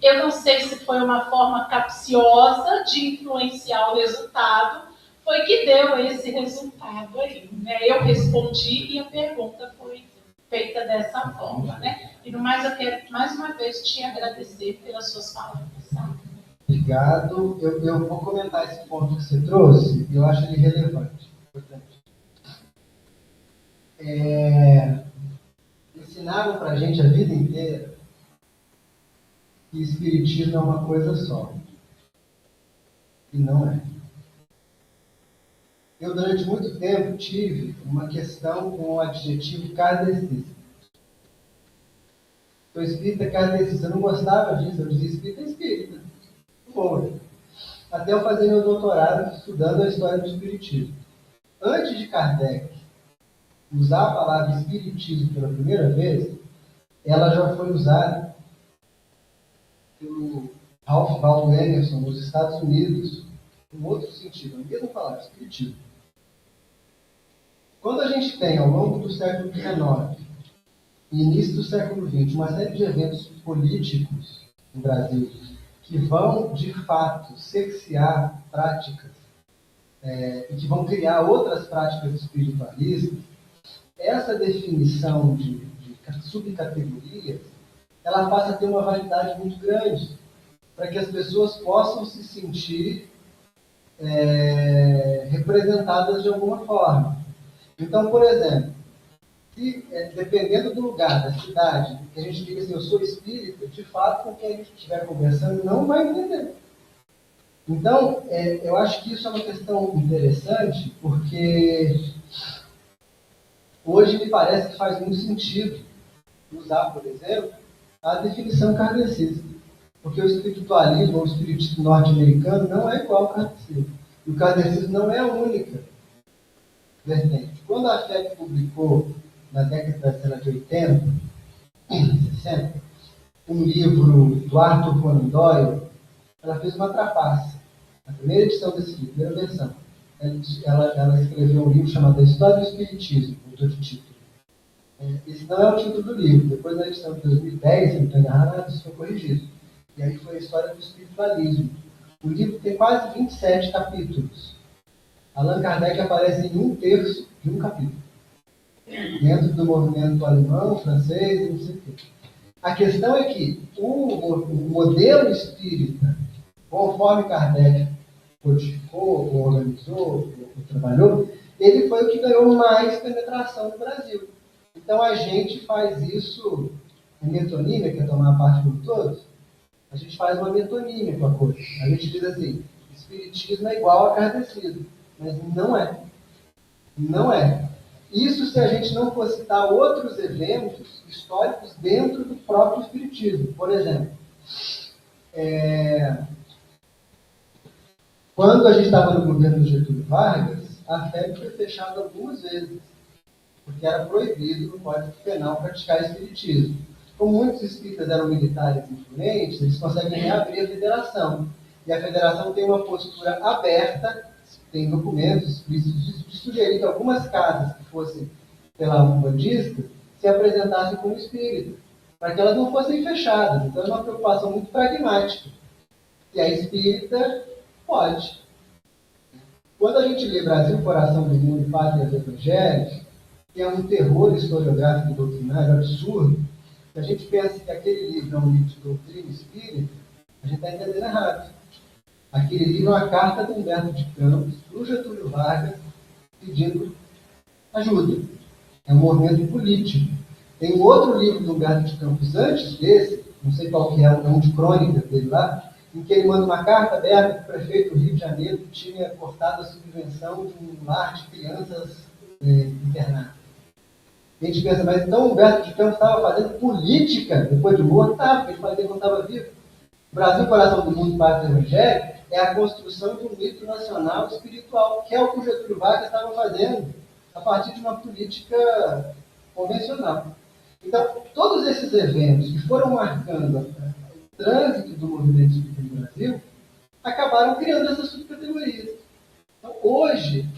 eu não sei se foi uma forma capciosa de influenciar o resultado, foi que deu esse resultado aí, né? Eu respondi e a pergunta foi feita dessa forma, né? E no mais, eu quero mais uma vez te agradecer pelas suas palavras. Tá? Obrigado. Eu vou comentar esse ponto que você trouxe, e eu acho ele relevante, importante. Ensinaram para a gente a vida inteira que espiritismo é uma coisa só. E não é. Eu, durante muito tempo, tive uma questão com o adjetivo kardecista. Sou espírita kardecista. Eu não gostava disso. Eu dizia espírita é espírita. Boa. Até eu fazer meu doutorado estudando a história do espiritismo. Antes de Kardec usar a palavra espiritismo pela primeira vez, ela já foi usada pelo Ralph Waldo Emerson nos Estados Unidos, em outro sentido, a mesma palavra, espiritismo. Quando a gente tem, ao longo do século XIX e início do século XX, uma série de eventos políticos no Brasil que vão, de fato, cercear práticas e que vão criar outras práticas espiritualistas, essa definição de subcategorias, ela passa a ter uma validade muito grande, para que as pessoas possam se sentir representadas de alguma forma. Então, por exemplo, se, dependendo do lugar, da cidade, que a gente diga assim: eu sou espírita, de fato, com quem a gente estiver conversando não vai entender. Então, eu acho que isso é uma questão interessante, porque hoje me parece que faz muito sentido usar, por exemplo, a definição kardecista. Porque o espiritualismo ou o espiritismo norte-americano não é igual ao kardecismo. E o kardecismo não é a única vertente. Quando a FEB publicou, na década de 80, 60, um livro do Arthur Conan Doyle, ela fez uma trapaça. A primeira edição desse livro, a primeira versão. Ela escreveu um livro chamado A História do Espiritismo, mudou de título. Esse não é o título do livro. Depois, na edição de 2010, se não estou enganado, isso foi corrigido. E aí foi a história do espiritualismo. O livro tem quase 27 capítulos. Allan Kardec aparece em 1/3 de um capítulo. Dentro do movimento alemão, francês, não sei o quê. A questão é que o modelo espírita, conforme Kardec codificou, ou organizou, ou trabalhou, ele foi o que ganhou mais penetração no Brasil. Então a gente faz isso, a metonímia, que é tomar parte por todos, a gente faz uma metonímia com a coisa. A gente diz assim, espiritismo é igual a kardecismo, mas não é. Não é. Isso se a gente não for citar outros eventos históricos dentro do próprio espiritismo. Por exemplo, quando a gente estava no governo do Getúlio Vargas, a FEB foi fechada algumas vezes, porque era proibido no Código Penal praticar espiritismo. Como muitos espíritas eram militares influentes, eles conseguem reabrir a federação. E a federação tem uma postura aberta, tem documentos explícitos de sugerir que algumas casas que fossem pela umbandista se apresentassem como espírita, para que elas não fossem fechadas. Então é uma preocupação muito pragmática. Se é espírita, pode. Quando a gente lê Brasil, Coração do Mundo e Pátrias Evangélicas, que é um terror historiográfico e doutrinário absurdo, se a gente pensa que aquele livro é um livro de doutrina espírita, a gente está entendendo errado. Aquele livro é uma carta do Humberto de Campos para o Getúlio Vargas pedindo ajuda. É um movimento político. Tem um outro livro do Humberto de Campos antes desse, não sei qual que é um de crônica dele lá, em que ele manda uma carta aberta para o prefeito do Rio de Janeiro que tinha cortado a subvenção de um lar de crianças internadas. A gente pensa, mas então o Humberto de Campos estava fazendo política depois de morto? Estava, porque ele fazia quando estava vivo. O Brasil, Coração do Mundo, Pátria Evangélica, é a construção de um mito nacional espiritual, que é o que o Getúlio Vargas estava fazendo a partir de uma política convencional. Então, todos esses eventos que foram marcando o trânsito do movimento espírita no Brasil acabaram criando essas subcategorias. Então, hoje,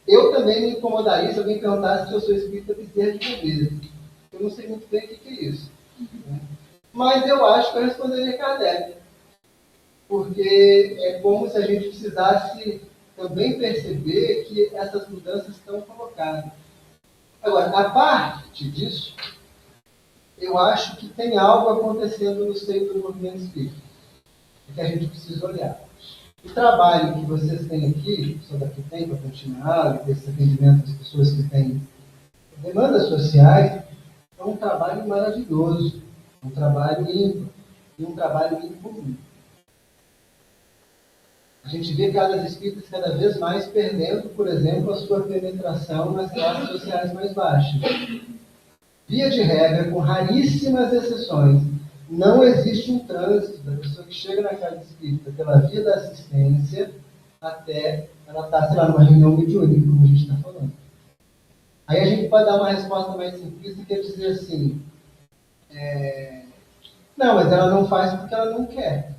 eu também me incomodaria se alguém perguntasse se eu sou espírita Bezerra de Menezes. Eu não sei muito bem o que é isso. Mas eu acho que eu responderia Kardec. Porque é como se a gente precisasse também perceber que essas mudanças estão colocadas. Agora, a parte disso, eu acho que tem algo acontecendo no seio do movimento espírita, que a gente precisa olhar. O trabalho que vocês têm aqui, só daqui tem para continuar, esse atendimento às pessoas que têm demandas sociais, é um trabalho maravilhoso, um trabalho ímpar e um trabalho incomum. A gente vê cada espíritas cada vez mais perdendo, por exemplo, a sua penetração nas classes sociais mais baixas. Via de regra, com raríssimas exceções, não existe um trânsito da pessoa que chega na casa espírita pela via da assistência até ela estar, sei lá, numa reunião mediúnica, como a gente está falando. Aí a gente pode dar uma resposta mais simplista, que é dizer assim, não, mas ela não faz porque ela não quer.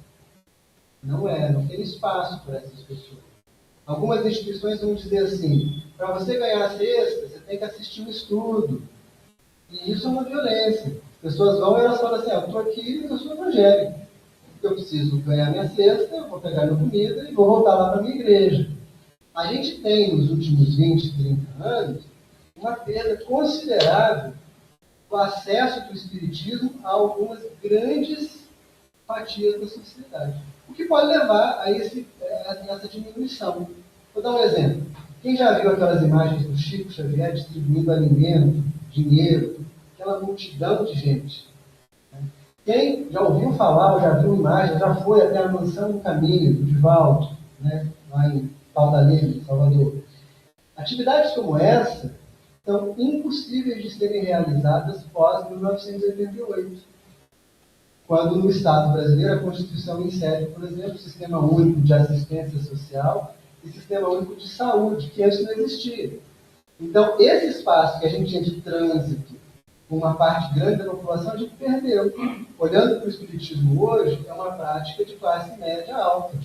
Não tem espaço para essas pessoas. Algumas instituições vão dizer assim, para você ganhar a cesta, você tem que assistir um estudo. E isso é uma violência. As pessoas vão e elas falam assim, eu estou aqui, eu sou evangélico. Eu preciso ganhar minha cesta, eu vou pegar minha comida e vou voltar lá para a minha igreja. A gente tem, nos últimos 20, 30 anos, uma perda considerável do acesso do espiritismo a algumas grandes fatias da sociedade. O que pode levar a essa diminuição. Vou dar um exemplo. Quem já viu aquelas imagens do Chico Xavier distribuindo alimento, dinheiro, aquela multidão de gente? Quem já ouviu falar, ou já viu imagens, já foi até a Mansão do Caminho, do Divaldo, lá em Paudalina, Salvador. Atividades como essa são impossíveis de serem realizadas pós-1988. quando no Estado brasileiro a Constituição insere, por exemplo, Sistema Único de Assistência Social e Sistema Único de Saúde, que antes não existia. Então, esse espaço que a gente tinha de trânsito com uma parte grande da população, a gente perdeu. Olhando para o Espiritismo hoje, é uma prática de classe média alta,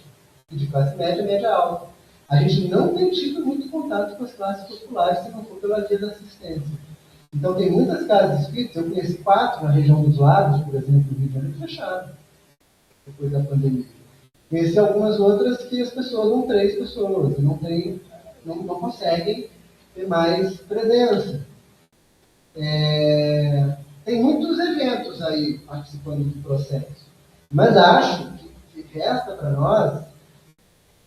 e de classe média, média alta. A gente não tem tido muito contato com as classes populares, se não for pela via da assistência. Então, tem muitas casas espíritas, eu conheci 4 na região dos Lagos, por exemplo, no Rio de Janeiro, fecharam, depois da pandemia. Conheci algumas outras que as pessoas são 3 pessoas, não conseguem ter mais presença. Tem muitos eventos aí participando do processo, mas acho que resta para nós,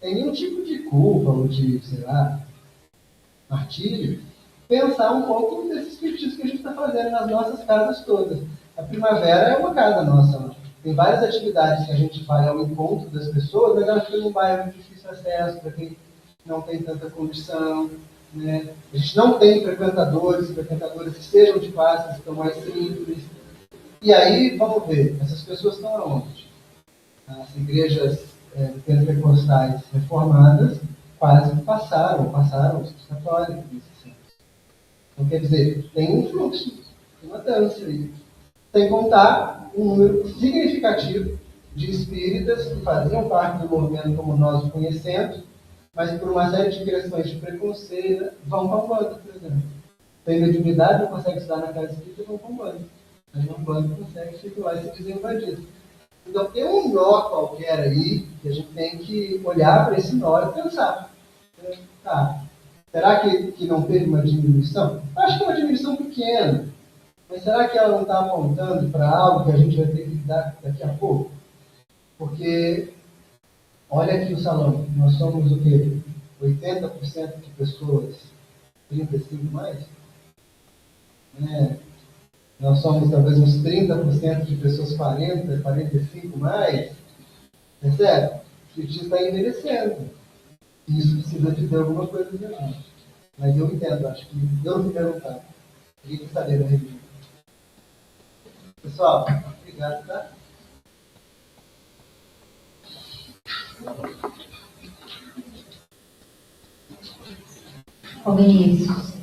sem nenhum tipo de culpa ou de, sei lá, martírio, pensar um pouco desses pedidos que a gente está fazendo nas nossas casas todas. A Primavera é uma casa nossa. Tem várias atividades que a gente vai ao encontro das pessoas, mas elas ficam num bairro de difícil acesso, para quem não tem tanta condição. Né? A gente não tem frequentadores que sejam de classes que estão mais simples. E aí, vamos ver, essas pessoas estão aonde? As igrejas pentecostais reformadas quase passaram os católicos. Então, quer dizer, tem um fluxo, tem uma dança aí. Sem contar um número significativo de espíritas que faziam parte do movimento como nós o conhecemos, mas por uma série de questões de preconceito, vão para um bando, por exemplo. Tem mediunidade, não consegue estudar na casa espírita, vão para um bando. Mas um bando consegue circular e se dizer bandido. Então, tem um nó qualquer aí, que a gente tem que olhar para esse nó e pensar. Tá, será que não teve uma diminuição? Eu acho que é uma diminuição pequena. Mas será que ela não está apontando para algo que a gente vai ter que lidar daqui a pouco? Porque, olha aqui o salão, nós somos o quê? 80% de pessoas 35 mais? Nós somos talvez uns 30% de pessoas 40, 45 mais? Percebe? O espiritismo está envelhecendo. E isso precisa dizer alguma coisa da gente. Mas eu entendo, acho que Deus me perguntar. Queria que saber da religião. Pessoal, obrigado, tá? Ô Vinícius,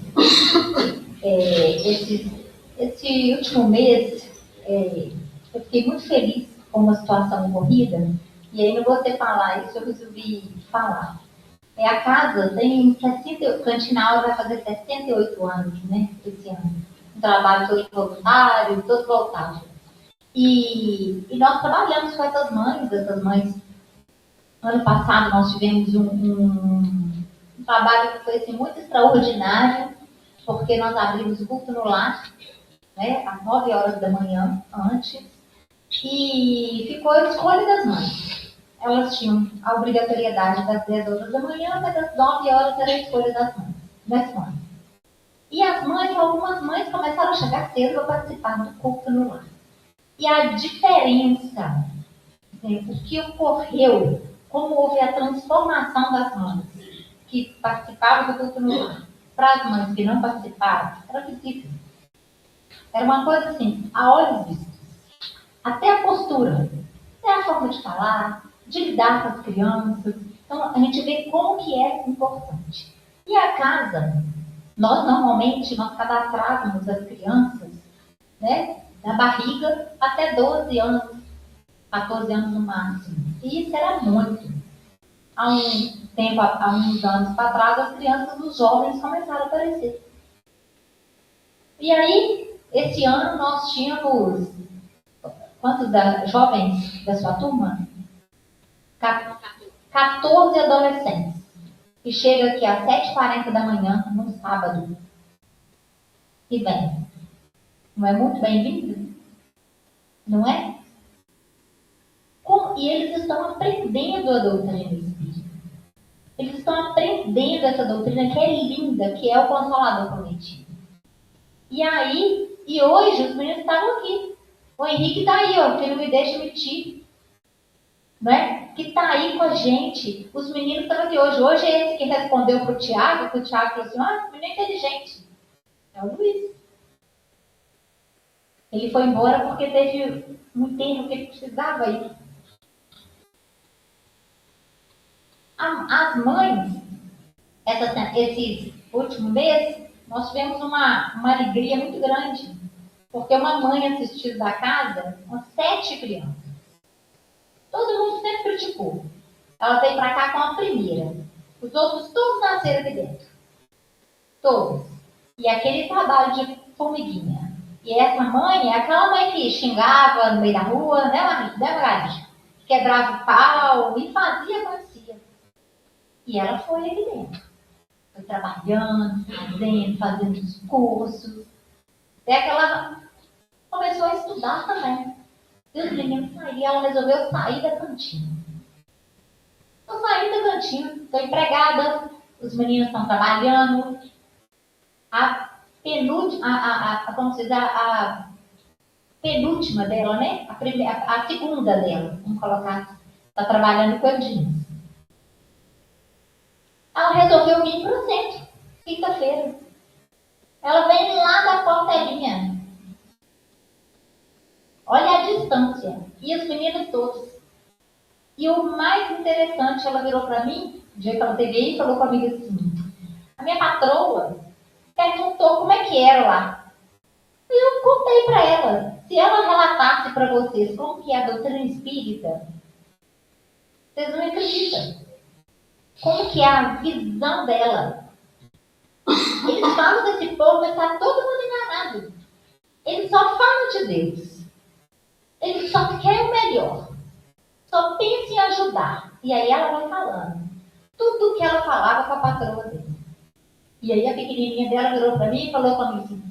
esse último mês, eu fiquei muito feliz com uma situação ocorrida, e aí, no você falar isso, eu resolvi falar. A casa tem 60, Cantinal vai fazer 68 anos, né, esse ano. Um trabalho todo voluntário, todo voltado. E nós trabalhamos com essas mães. Ano passado nós tivemos um trabalho que foi assim, muito extraordinário, porque nós abrimos o culto no lar, né, às 9 horas da manhã, antes, e ficou a escolha das mães. Elas tinham a obrigatoriedade das 10 horas da manhã, mas às 9 horas era a escolha das mães. E as mães, algumas mães começaram a chegar cedo para participar do culto no lar. E a diferença, o que ocorreu, como houve a transformação das mães que participavam do culto no lar para as mães que não participaram, era visível. Era uma coisa assim, a olhos vistos. Até a postura, até a forma de falar, de lidar com as crianças. Então, a gente vê como que é importante. E a casa, nós cadastrávamos as crianças, né, da barriga até 12 anos, 14 anos no máximo. E isso era muito. Há uns anos para trás, as crianças, os jovens começaram a aparecer. E aí, esse ano nós tínhamos quantos jovens da sua turma? 14 adolescentes. E chega aqui às 7h40 da manhã, no sábado. E vem. Não é muito bem-vindo? Não é? E eles estão aprendendo a doutrina espírita. Eles estão aprendendo essa doutrina que é linda, que é o Consolador Prometido. E aí, hoje os meninos estavam aqui. O Henrique está aí, ó, que não me deixa mentir. Né? Que está aí com a gente. Os meninos estão aqui hoje. Hoje é esse que respondeu para o Tiago, que o Tiago falou assim, esse menino é inteligente. É o Luiz. Ele foi embora porque teve um enterro que ele precisava ir. As mães, esses últimos meses, nós tivemos uma alegria muito grande, porque uma mãe assistiu da casa umas 7 crianças. Todo mundo sempre criticou. Ela veio para cá com a primeira. Os outros todos nasceram aqui dentro. Todos. E aquele trabalho de formiguinha. E essa mãe é aquela mãe que xingava no meio da rua, né, Margarida? Quebrava o pau e fazia, acontecia. E ela foi aqui dentro. Foi trabalhando, fazendo os cursos. Até que ela começou a estudar também. E os meninos saíram, ela resolveu sair da cantina. Eu saí da cantina, estou empregada, os meninos estão trabalhando. A penúltima dela, né? A segunda dela, vamos colocar assim, está trabalhando com o jeans. Ela resolveu vir para o centro, quinta-feira. Ela vem lá da porteirinha. Olha a distância. E os meninos todos. E o mais interessante, ela virou para mim, no dia que ela teve aí, e falou comigo assim, a minha patroa perguntou como é que era lá. E eu contei para ela, se ela relatasse para vocês como que é a doutrina espírita, vocês não acreditam. Como que é a visão dela. Eles falam desse povo, mas está todo mundo enganado. Eles só falam de Deus. Eles só querem o melhor. Só pensa em ajudar. E aí ela vai falando. Tudo que ela falava com a patroa dele. E aí a pequenininha dela virou para mim e falou comigo assim,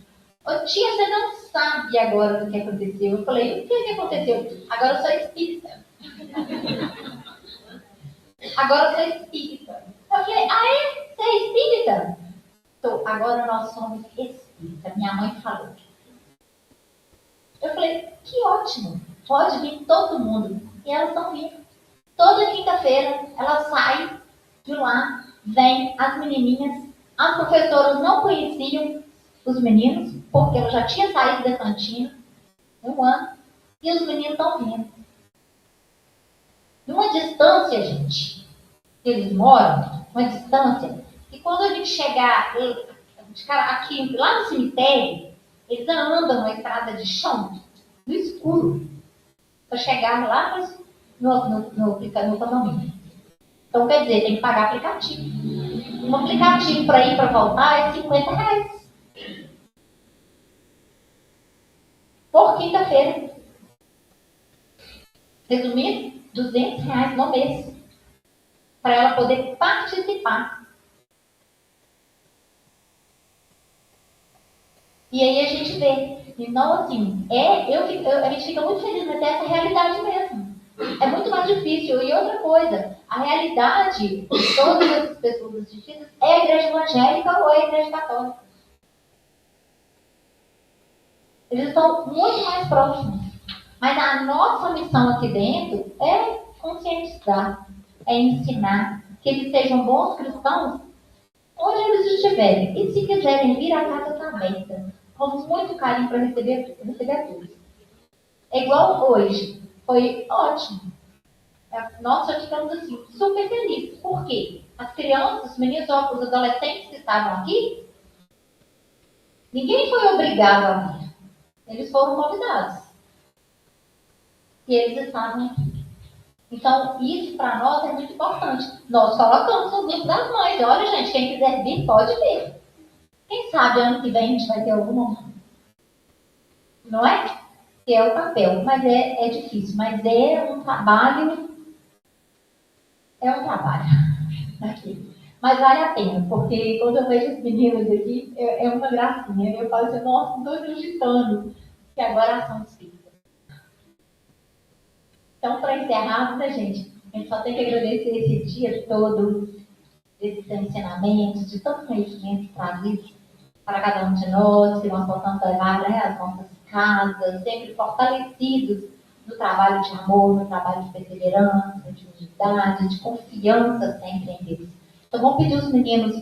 ô tia, você não sabe agora do que aconteceu. Eu falei, o que aconteceu? Agora eu sou espírita. Agora eu sou espírita. Eu falei, você é espírita? Tô. Agora nós somos espírita. Minha mãe falou. Eu falei, que ótimo. Pode vir todo mundo. E elas estão vindo. Toda quinta-feira, ela sai de lá, vem as menininhas. As professoras não conheciam os meninos, porque ela já tinha saído da cantina, um ano, e os meninos estão vindo. Numa distância, gente, que eles moram, uma distância, e quando a gente chegar aqui, lá no cemitério, eles andam numa estrada de chão, no escuro, para chegar lá no condomínio. Então, quer dizer, tem que pagar aplicativo. Um aplicativo para ir para voltar é R$50. Por quinta-feira. Resumindo, R$200 no mês. Para ela poder participar. E aí a gente vê. Então, assim, a gente fica muito feliz, mas é essa realidade mesmo. É muito mais difícil. E outra coisa, a realidade de todas essas pessoas assistidas é a igreja evangélica ou a igreja católica. Eles estão muito mais próximos. Mas a nossa missão aqui dentro é conscientizar, é ensinar que eles sejam bons cristãos onde eles estiverem. E se quiserem vir, a casa está aberta. Com muito carinho para receber tudo. É igual hoje. Foi ótimo. Nós já ficamos assim, super felizes. Por quê? As crianças, os meninos, os adolescentes que estavam aqui, ninguém foi obrigado a vir. Eles foram convidados. E eles estavam aqui. Então, isso para nós é muito importante. Nós colocamos no grupo das mães. Olha, gente, quem quiser vir, pode vir. Quem sabe ano que vem a gente vai ter alguma. Não é? Que é o papel. Mas é difícil. Mas é um trabalho. Aqui. Mas vale a pena. Porque quando eu vejo os meninos aqui, é uma gracinha. Eu falo assim, nossa, estou acreditando que agora são espíritas. Então, para encerrar, né, gente? A gente só tem que agradecer esse dia todo, desses ensinamentos, de tanto conhecimento trazido para cada um de nós, que nós possamos levar, né, as nossas casas, sempre fortalecidos no trabalho de amor, no trabalho de perseverança, de unidade, de confiança sempre em Deus. Então, vamos pedir os meninos